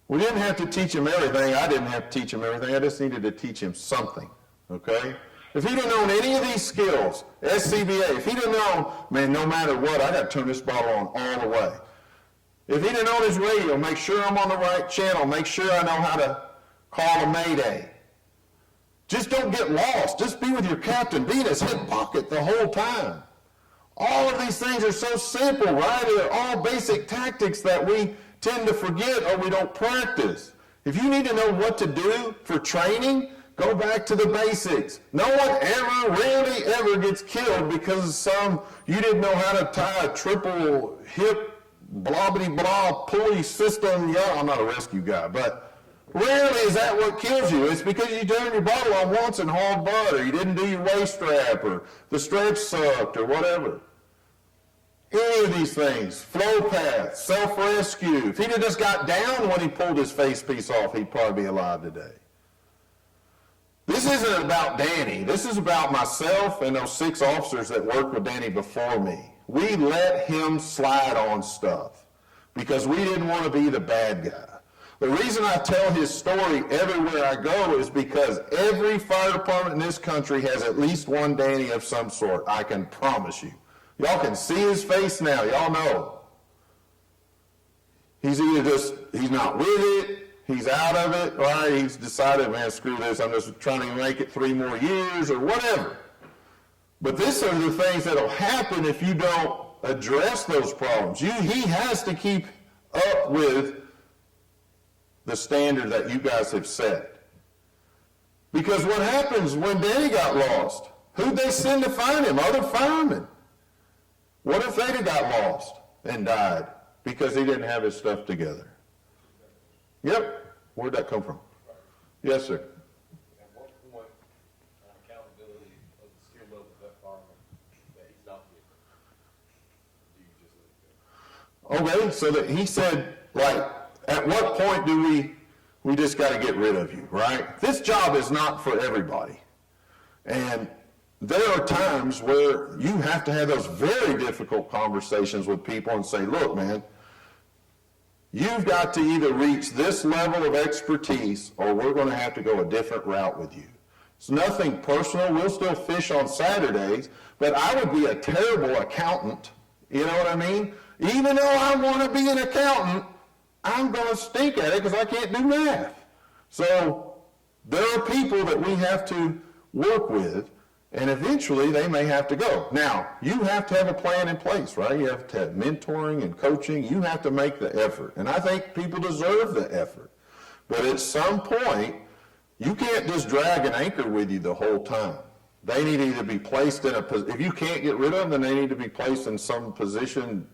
We didn't have to teach him everything. I didn't have to teach him everything. I just needed to teach him something, okay? If he'd have known any of these skills, SCBA, if he'd have known, man, no matter what, I got to turn this bottle on all the way. If he'd have known his radio, make sure I'm on the right channel, make sure I know how to call a mayday. Just don't get lost. Just be with your captain. Be in his hip pocket the whole time. All of these things are so simple, right? They're all basic tactics that we tend to forget or we don't practice. If you need to know what to do for training, go back to the basics. No one rarely ever gets killed because you didn't know how to tie a triple hip blah-bitty-blah pulley system. Yeah, I'm not a rescue guy, but rarely is that what kills you. It's because you turned your bottle on once and hauled butt, or you didn't do your waist strap, or the stretch sucked, or whatever. Any of these things, flow path, self-rescue. If he'd have just got down when he pulled his face piece off, he'd probably be alive today. This isn't about Danny. This is about myself and those 6 officers that worked with Danny before me. We let him slide on stuff because we didn't want to be the bad guy. The reason I tell his story everywhere I go is because every fire department in this country has at least one Danny of some sort. I can promise you. Y'all can see his face now. Y'all know. He's not with it. He's out of it, right? He's decided, man, screw this. I'm just trying to make it 3 more years or whatever. But these are the things that will happen if you don't address those problems. He has to keep up with the standard that you guys have set. Because what happens when Danny got lost? Who'd they send to find him? Other firemen. What if they'd have got lost and died because he didn't have his stuff together? Yep. Where'd that come from? Yes, sir. At what point on accountability of the skill level of that fireman that he's not getting, do you just let it go? Okay, so that he said, like, at what point do we just got to get rid of you, right? This job is not for everybody. And there are times where you have to have those very difficult conversations with people and say, look, man, you've got to either reach this level of expertise or we're going to have to go a different route with you. It's nothing personal. We'll still fish on Saturdays, but I would be a terrible accountant. You know what I mean? Even though I want to be an accountant, I'm going to stink at it because I can't do math. So there are people that we have to work with, and eventually they may have to go. Now, you have to have a plan in place, right? You have to have mentoring and coaching. You have to make the effort. And I think people deserve the effort. But at some point, you can't just drag an anchor with you the whole time. They need to either be placed in a position. If you can't get rid of them, then they need to be placed in some position,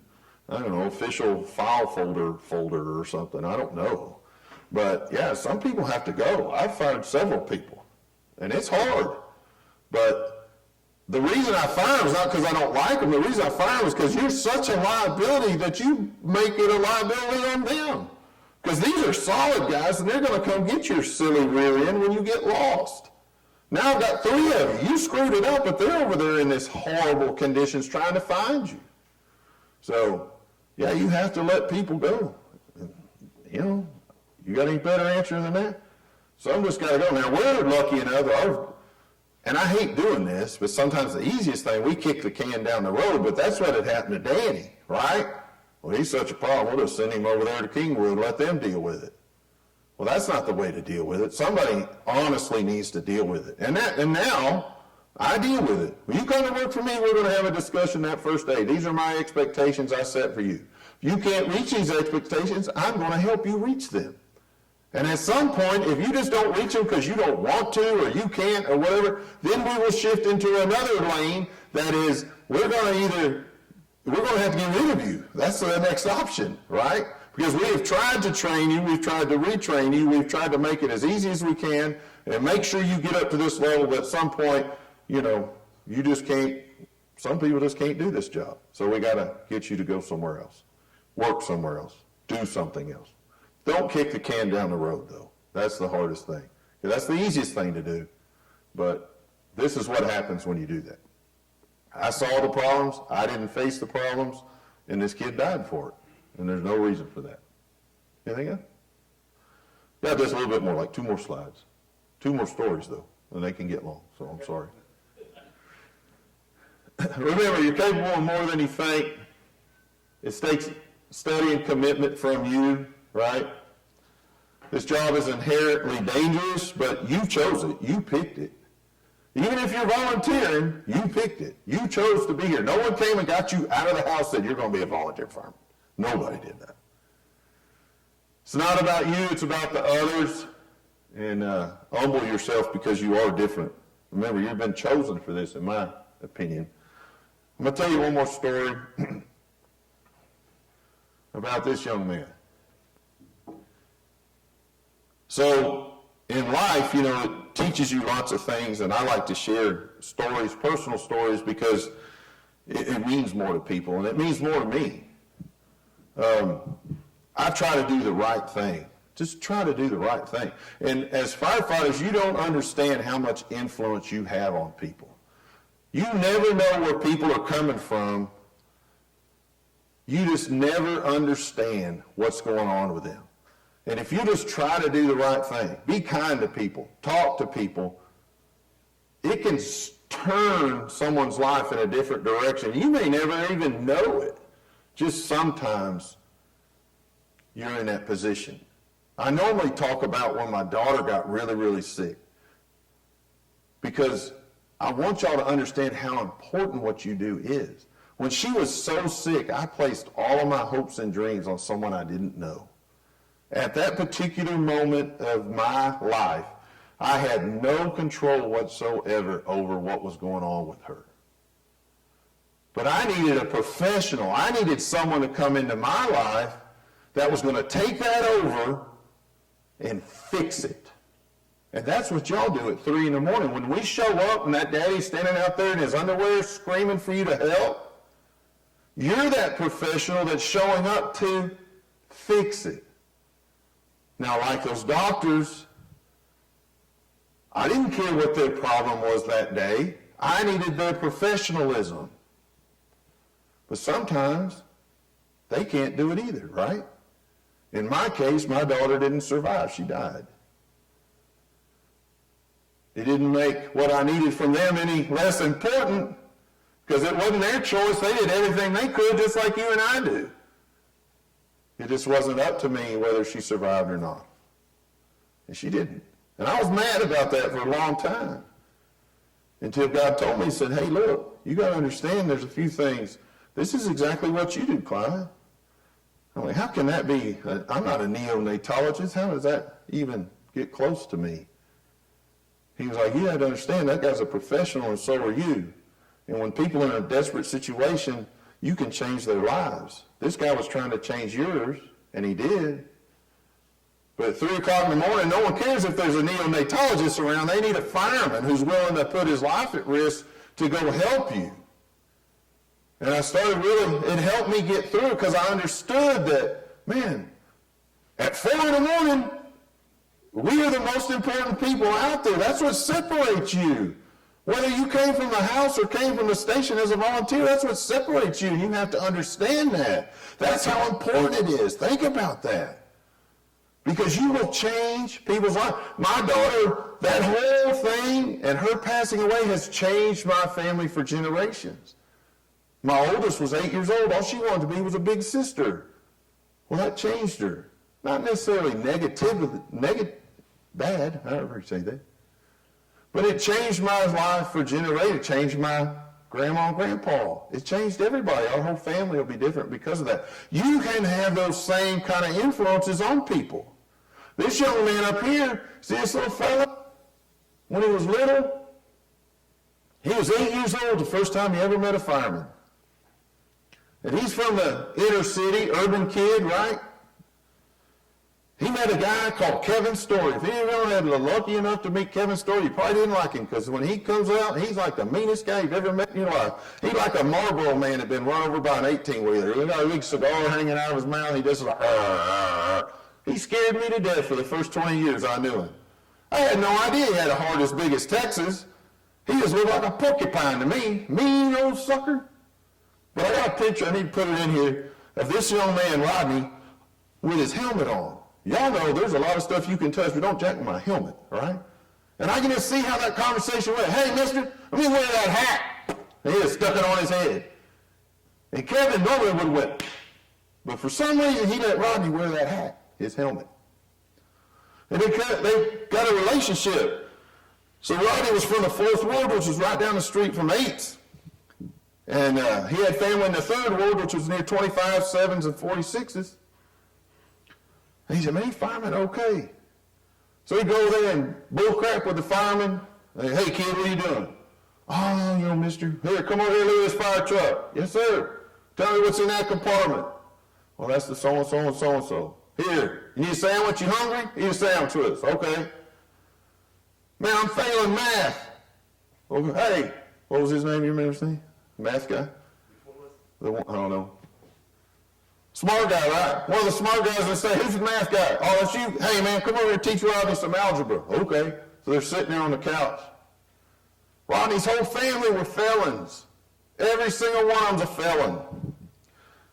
I don't know, official file folder or something. I don't know. But yeah, some people have to go. I've fired several people, and it's hard. But the reason I fire them is not because I don't like them. The reason I fire them is because you're such a liability that you make it a liability on them. Because these are solid guys, and they're going to come get your silly rear end when you get lost. Now I've got 3 of you. You screwed it up, but they're over there in this horrible conditions trying to find you. So, yeah, you have to let people go. You know, you got any better answer than that? Some just gotta go. Now, we're lucky enough, and I hate doing this, but sometimes the easiest thing, we kick the can down the road, but that's what had happened to Danny, right? Well, he's such a problem, we'll just send him over there to Kingwood and let them deal with it. Well, that's not the way to deal with it. Somebody honestly needs to deal with it. And now, I deal with it. When you come to work for me, we're gonna have a discussion that first day. These are my expectations I set for you. If you can't reach these expectations, I'm gonna help you reach them. And at some point, if you just don't reach them because you don't want to or you can't or whatever, then we will shift into another lane that is, we're going to have to get rid of you. That's the next option, right? Because we have tried to train you, we've tried to retrain you, we've tried to make it as easy as we can and make sure you get up to this level, but at some point, you just can't, some people just can't do this job. So we got to get you to go somewhere else, work somewhere else, do something else. Don't kick the can down the road, though. That's the hardest thing. That's the easiest thing to do, but this is what happens when you do that. I saw the problems, I didn't face the problems, and this kid died for it, and there's no reason for that. Anything else? Yeah, just a little bit more, like 2 more slides. 2 more stories, though, and they can get long, so I'm sorry. Remember, you're capable of more than you think. It takes study and commitment from you, right? This job is inherently dangerous, but you chose it. You picked it. Even if you're volunteering, you picked it. You chose to be here. No one came and got you out of the house and said, you're going to be a volunteer fireman. Nobody did that. It's not about you. It's about the others. And humble yourself because you are different. Remember, you've been chosen for this, in my opinion. I'm going to tell you one more story about this young man. So in life, it teaches you lots of things, and I like to share stories, personal stories, because it means more to people, and it means more to me. I try to do the right thing. Just try to do the right thing. And as firefighters, you don't understand how much influence you have on people. You never know where people are coming from. You just never understand what's going on with them. And if you just try to do the right thing, be kind to people, talk to people, it can turn someone's life in a different direction. You may never even know it. Just sometimes you're in that position. I normally talk about when my daughter got really, really sick, because I want y'all to understand how important what you do is. When she was so sick, I placed all of my hopes and dreams on someone I didn't know. At that particular moment of my life, I had no control whatsoever over what was going on with her. But I needed a professional. I needed someone to come into my life that was going to take that over and fix it. And that's what y'all do at 3 in the morning. When we show up and that daddy's standing out there in his underwear screaming for you to help, you're that professional that's showing up to fix it. Now, like those doctors, I didn't care what their problem was that day. I needed their professionalism. But sometimes they can't do it either, right? In my case, my daughter didn't survive. She died. It didn't make what I needed from them any less important, because it wasn't their choice. They did everything they could, just like you and I do. It just wasn't up to me whether she survived or not. And she didn't. And I was mad about that for a long time, until God told me, he said, hey, look, you got to understand there's a few things. This is exactly what you do, Clyde. I'm like, how can that be? I'm not a neonatologist. How does that even get close to me? He was like, you have to understand that guy's a professional and so are you. And when people are in a desperate situation, you can change their lives. This guy was trying to change yours, and he did. But at 3 o'clock in the morning, no one cares if there's a neonatologist around. They need a fireman who's willing to put his life at risk to go help you. And I started it helped me get through, because I understood that, man, at 4 in the morning, we are the most important people out there. That's what separates you. Whether you came from the house or came from the station as a volunteer, that's what separates you. You have to understand that. That's how important it is. Think about that. Because you will change people's lives. My daughter, that whole thing and her passing away has changed my family for generations. My oldest was 8 years old. All she wanted to be was a big sister. Well, that changed her. Not necessarily bad, however you say that. But it changed my life for generations. It changed my grandma and grandpa. It changed everybody. Our whole family will be different because of that. You can have those same kind of influences on people. This young man up here, see this little fella? When he was little, he was 8 years old the first time he ever met a fireman. And he's from the inner city, urban kid, right? He met a guy called Kevin Story. If any of you had lucky enough to meet Kevin Story, you probably didn't like him, because when he comes out, he's like the meanest guy you've ever met in your life. He's like a Marlboro man that had been run over by an 18-wheeler. He got a big cigar hanging out of his mouth. He just like, He scared me to death for the first 20 years I knew him. I had no idea he had a heart as big as Texas. He just looked like a porcupine to me. Mean old sucker. But I got a picture, I need to put it in here, of this young man, Rodney, with his helmet on. Y'all know there's a lot of stuff you can touch, but don't jack my helmet, all right? And I can just see how that conversation went. Hey, mister, let me wear that hat. And he just stuck it on his head. And Kevin normally would have went, but for some reason he let Rodney wear that hat, his helmet. And they got a relationship. So Rodney was from the 4th Ward, which was right down the street from 8th. And he had family in the 3rd Ward, which was near 25, 7s, and 46s. And he said, man, fireman, okay. So he'd go there and bull crap with the fireman. Hey, kid, what are you doing? Oh, you know, mister, here, come over here, look at this fire truck. Yes, sir. Tell me what's in that compartment. Well, that's the so-and-so and so-and-so. Here, you need a sandwich? You hungry? Eat a sandwich with us. Okay. Man, I'm failing math. Okay. Hey, what was his name? You remember his name? Math guy? The one, I don't know. Smart guy, right? One of the smart guys would say, who's the math guy? Oh, that's you. Hey, man, come over here and teach Rodney some algebra. Okay. So they're sitting there on the couch. Rodney's whole family were felons. Every single one of them's a felon.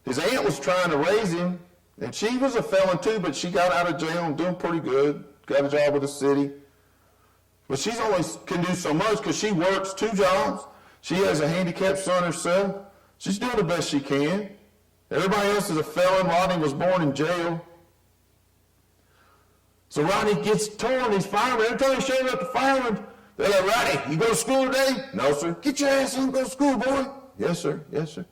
His aunt was trying to raise him, and she was a felon too, but she got out of jail and doing pretty good. Got a job with the city. But she's only can do so much because she works 2 jobs. She has a handicapped son herself. She's doing the best she can. Everybody else is a felon. Rodney was born in jail. So Rodney gets torn. These firemen, every time he shows up to firemen, they're like, Rodney, you go to school today? No, sir. Get your ass in and go to school, boy. Yes, sir. Yes, sir.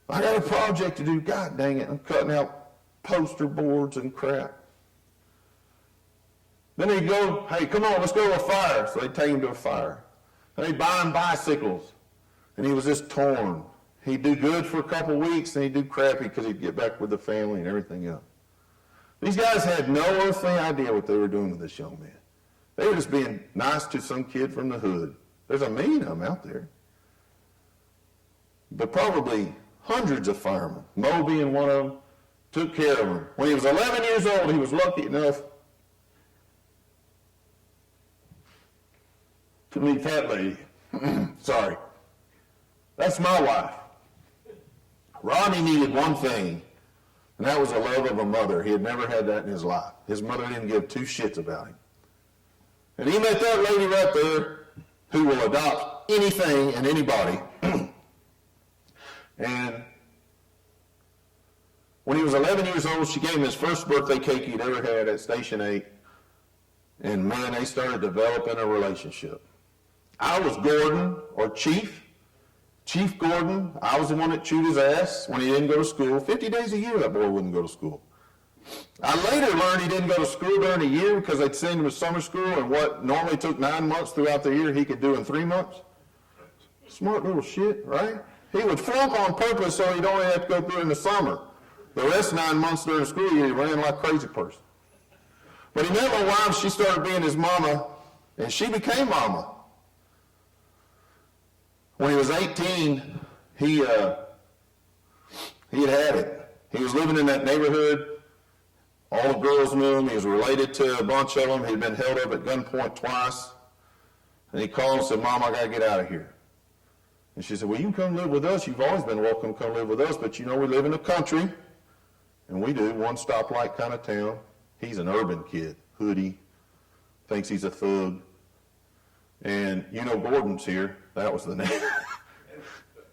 I got a project to do. God dang it. I'm cutting out poster boards and crap. Then he'd go, hey, come on, let's go to a fire. So they'd take him to a fire. And they'd buy him bicycles. And he was just torn. He'd do good for a couple weeks, and he'd do crappy because he'd get back with the family and everything else. These guys had no earthly idea what they were doing with this young man. They were just being nice to some kid from the hood. There's a million of them out there. But probably hundreds of firemen, Mo being one of them, took care of him. When he was 11 years old, he was lucky enough to meet that lady. Sorry. That's my wife. Rodney needed one thing, and that was the love of a mother. He had never had that in his life. His mother didn't give 2 shits about him. And he met that lady right there who will adopt anything and anybody. And when he was 11 years old, she gave him his first birthday cake he'd ever had at Station 8. And man, they started developing a relationship. I was Gordon, or Chief Gordon. I was the one that chewed his ass when he didn't go to school. 50 days a year that boy wouldn't go to school. I later learned he didn't go to school during a year because they'd send him to summer school, and what normally took 9 months throughout the year, he could do in 3 months. Smart little shit, right? He would flunk on purpose so he'd only have to go through in the summer. The rest 9 months during the school year, he ran like a crazy person. But he met my wife, she started being his mama, and she became mama. When he was 18, he had it. He was living in that neighborhood. All the girls knew him. He was related to a bunch of them. He'd been held up at gunpoint twice. And he called and said, Mom, I got to get out of here. And she said, well, you can come live with us. You've always been welcome to come live with us, but you know we live in the country. And we do, one stoplight kind of town. He's an urban kid, hoodie, thinks he's a thug. And you know Gordon's here. That was the name.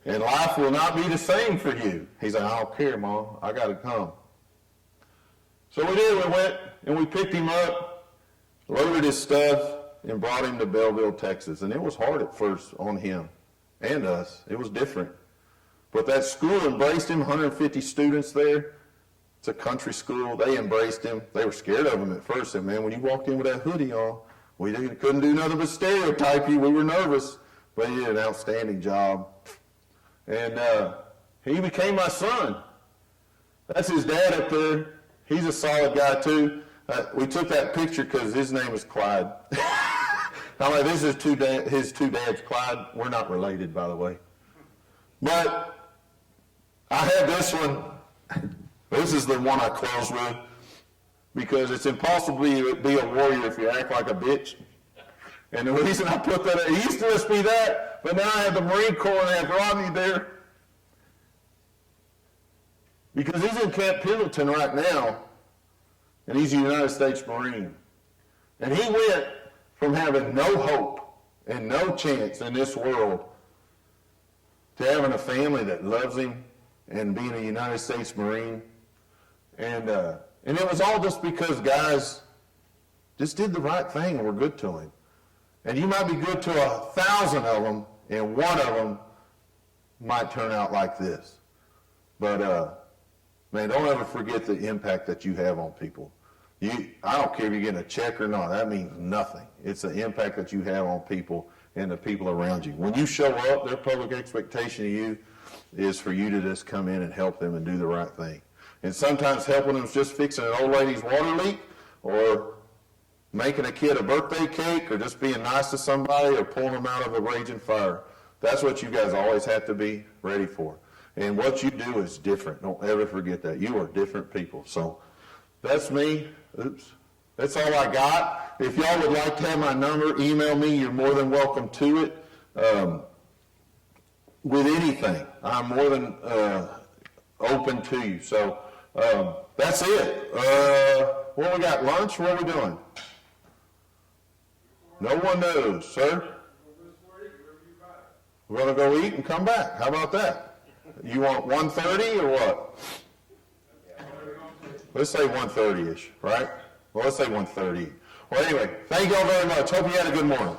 And life will not be the same for you. He's like, I don't care, Mom. I got to come. So we did. We went and we picked him up, loaded his stuff, and brought him to Belleville, Texas. And it was hard at first on him and us. It was different. But that school embraced him, 150 students there. It's a country school. They embraced him. They were scared of him at first. And man, when you walked in with that hoodie on, we couldn't do nothing but stereotype you. We were nervous. But he did an outstanding job. And he became my son. That's his dad up there. He's a solid guy too. We took that picture because his name is Clyde. I'm like, this is his two dads, Clyde. We're not related, by the way. But I had this one. This is the one I close with because it's impossible to be a warrior if you act like a bitch. And the reason I put that, it used to just be that, but now I have the Marine Corps and I have Rodney there. Because he's in Camp Pendleton right now, and he's a United States Marine. And he went from having no hope and no chance in this world to having a family that loves him and being a United States Marine. And it was all just because guys just did the right thing and were good to him. And you might be good to 1,000 of them, and one of them might turn out like this. But, man, don't ever forget the impact that you have on people. I don't care if you're getting a check or not. That means nothing. It's the impact that you have on people and the people around you. When you show up, their public expectation of you is for you to just come in and help them and do the right thing. And sometimes helping them is just fixing an old lady's water leak or making a kid a birthday cake or just being nice to somebody or pulling them out of a raging fire. That's what you guys always have to be ready for. And what you do is different. Don't ever forget that. You are different people. So that's me. Oops. That's all I got. If y'all would like to have my number, email me. You're more than welcome to it. With anything, I'm more than open to you. So that's it. What we got? Lunch? What are we doing? No one knows, sir. We're going to go eat and come back. How about that? You want 1:30 or what? Let's say 1:30-ish, right? Well, let's say 1:30. Well, anyway, thank you all very much. Hope you had a good morning.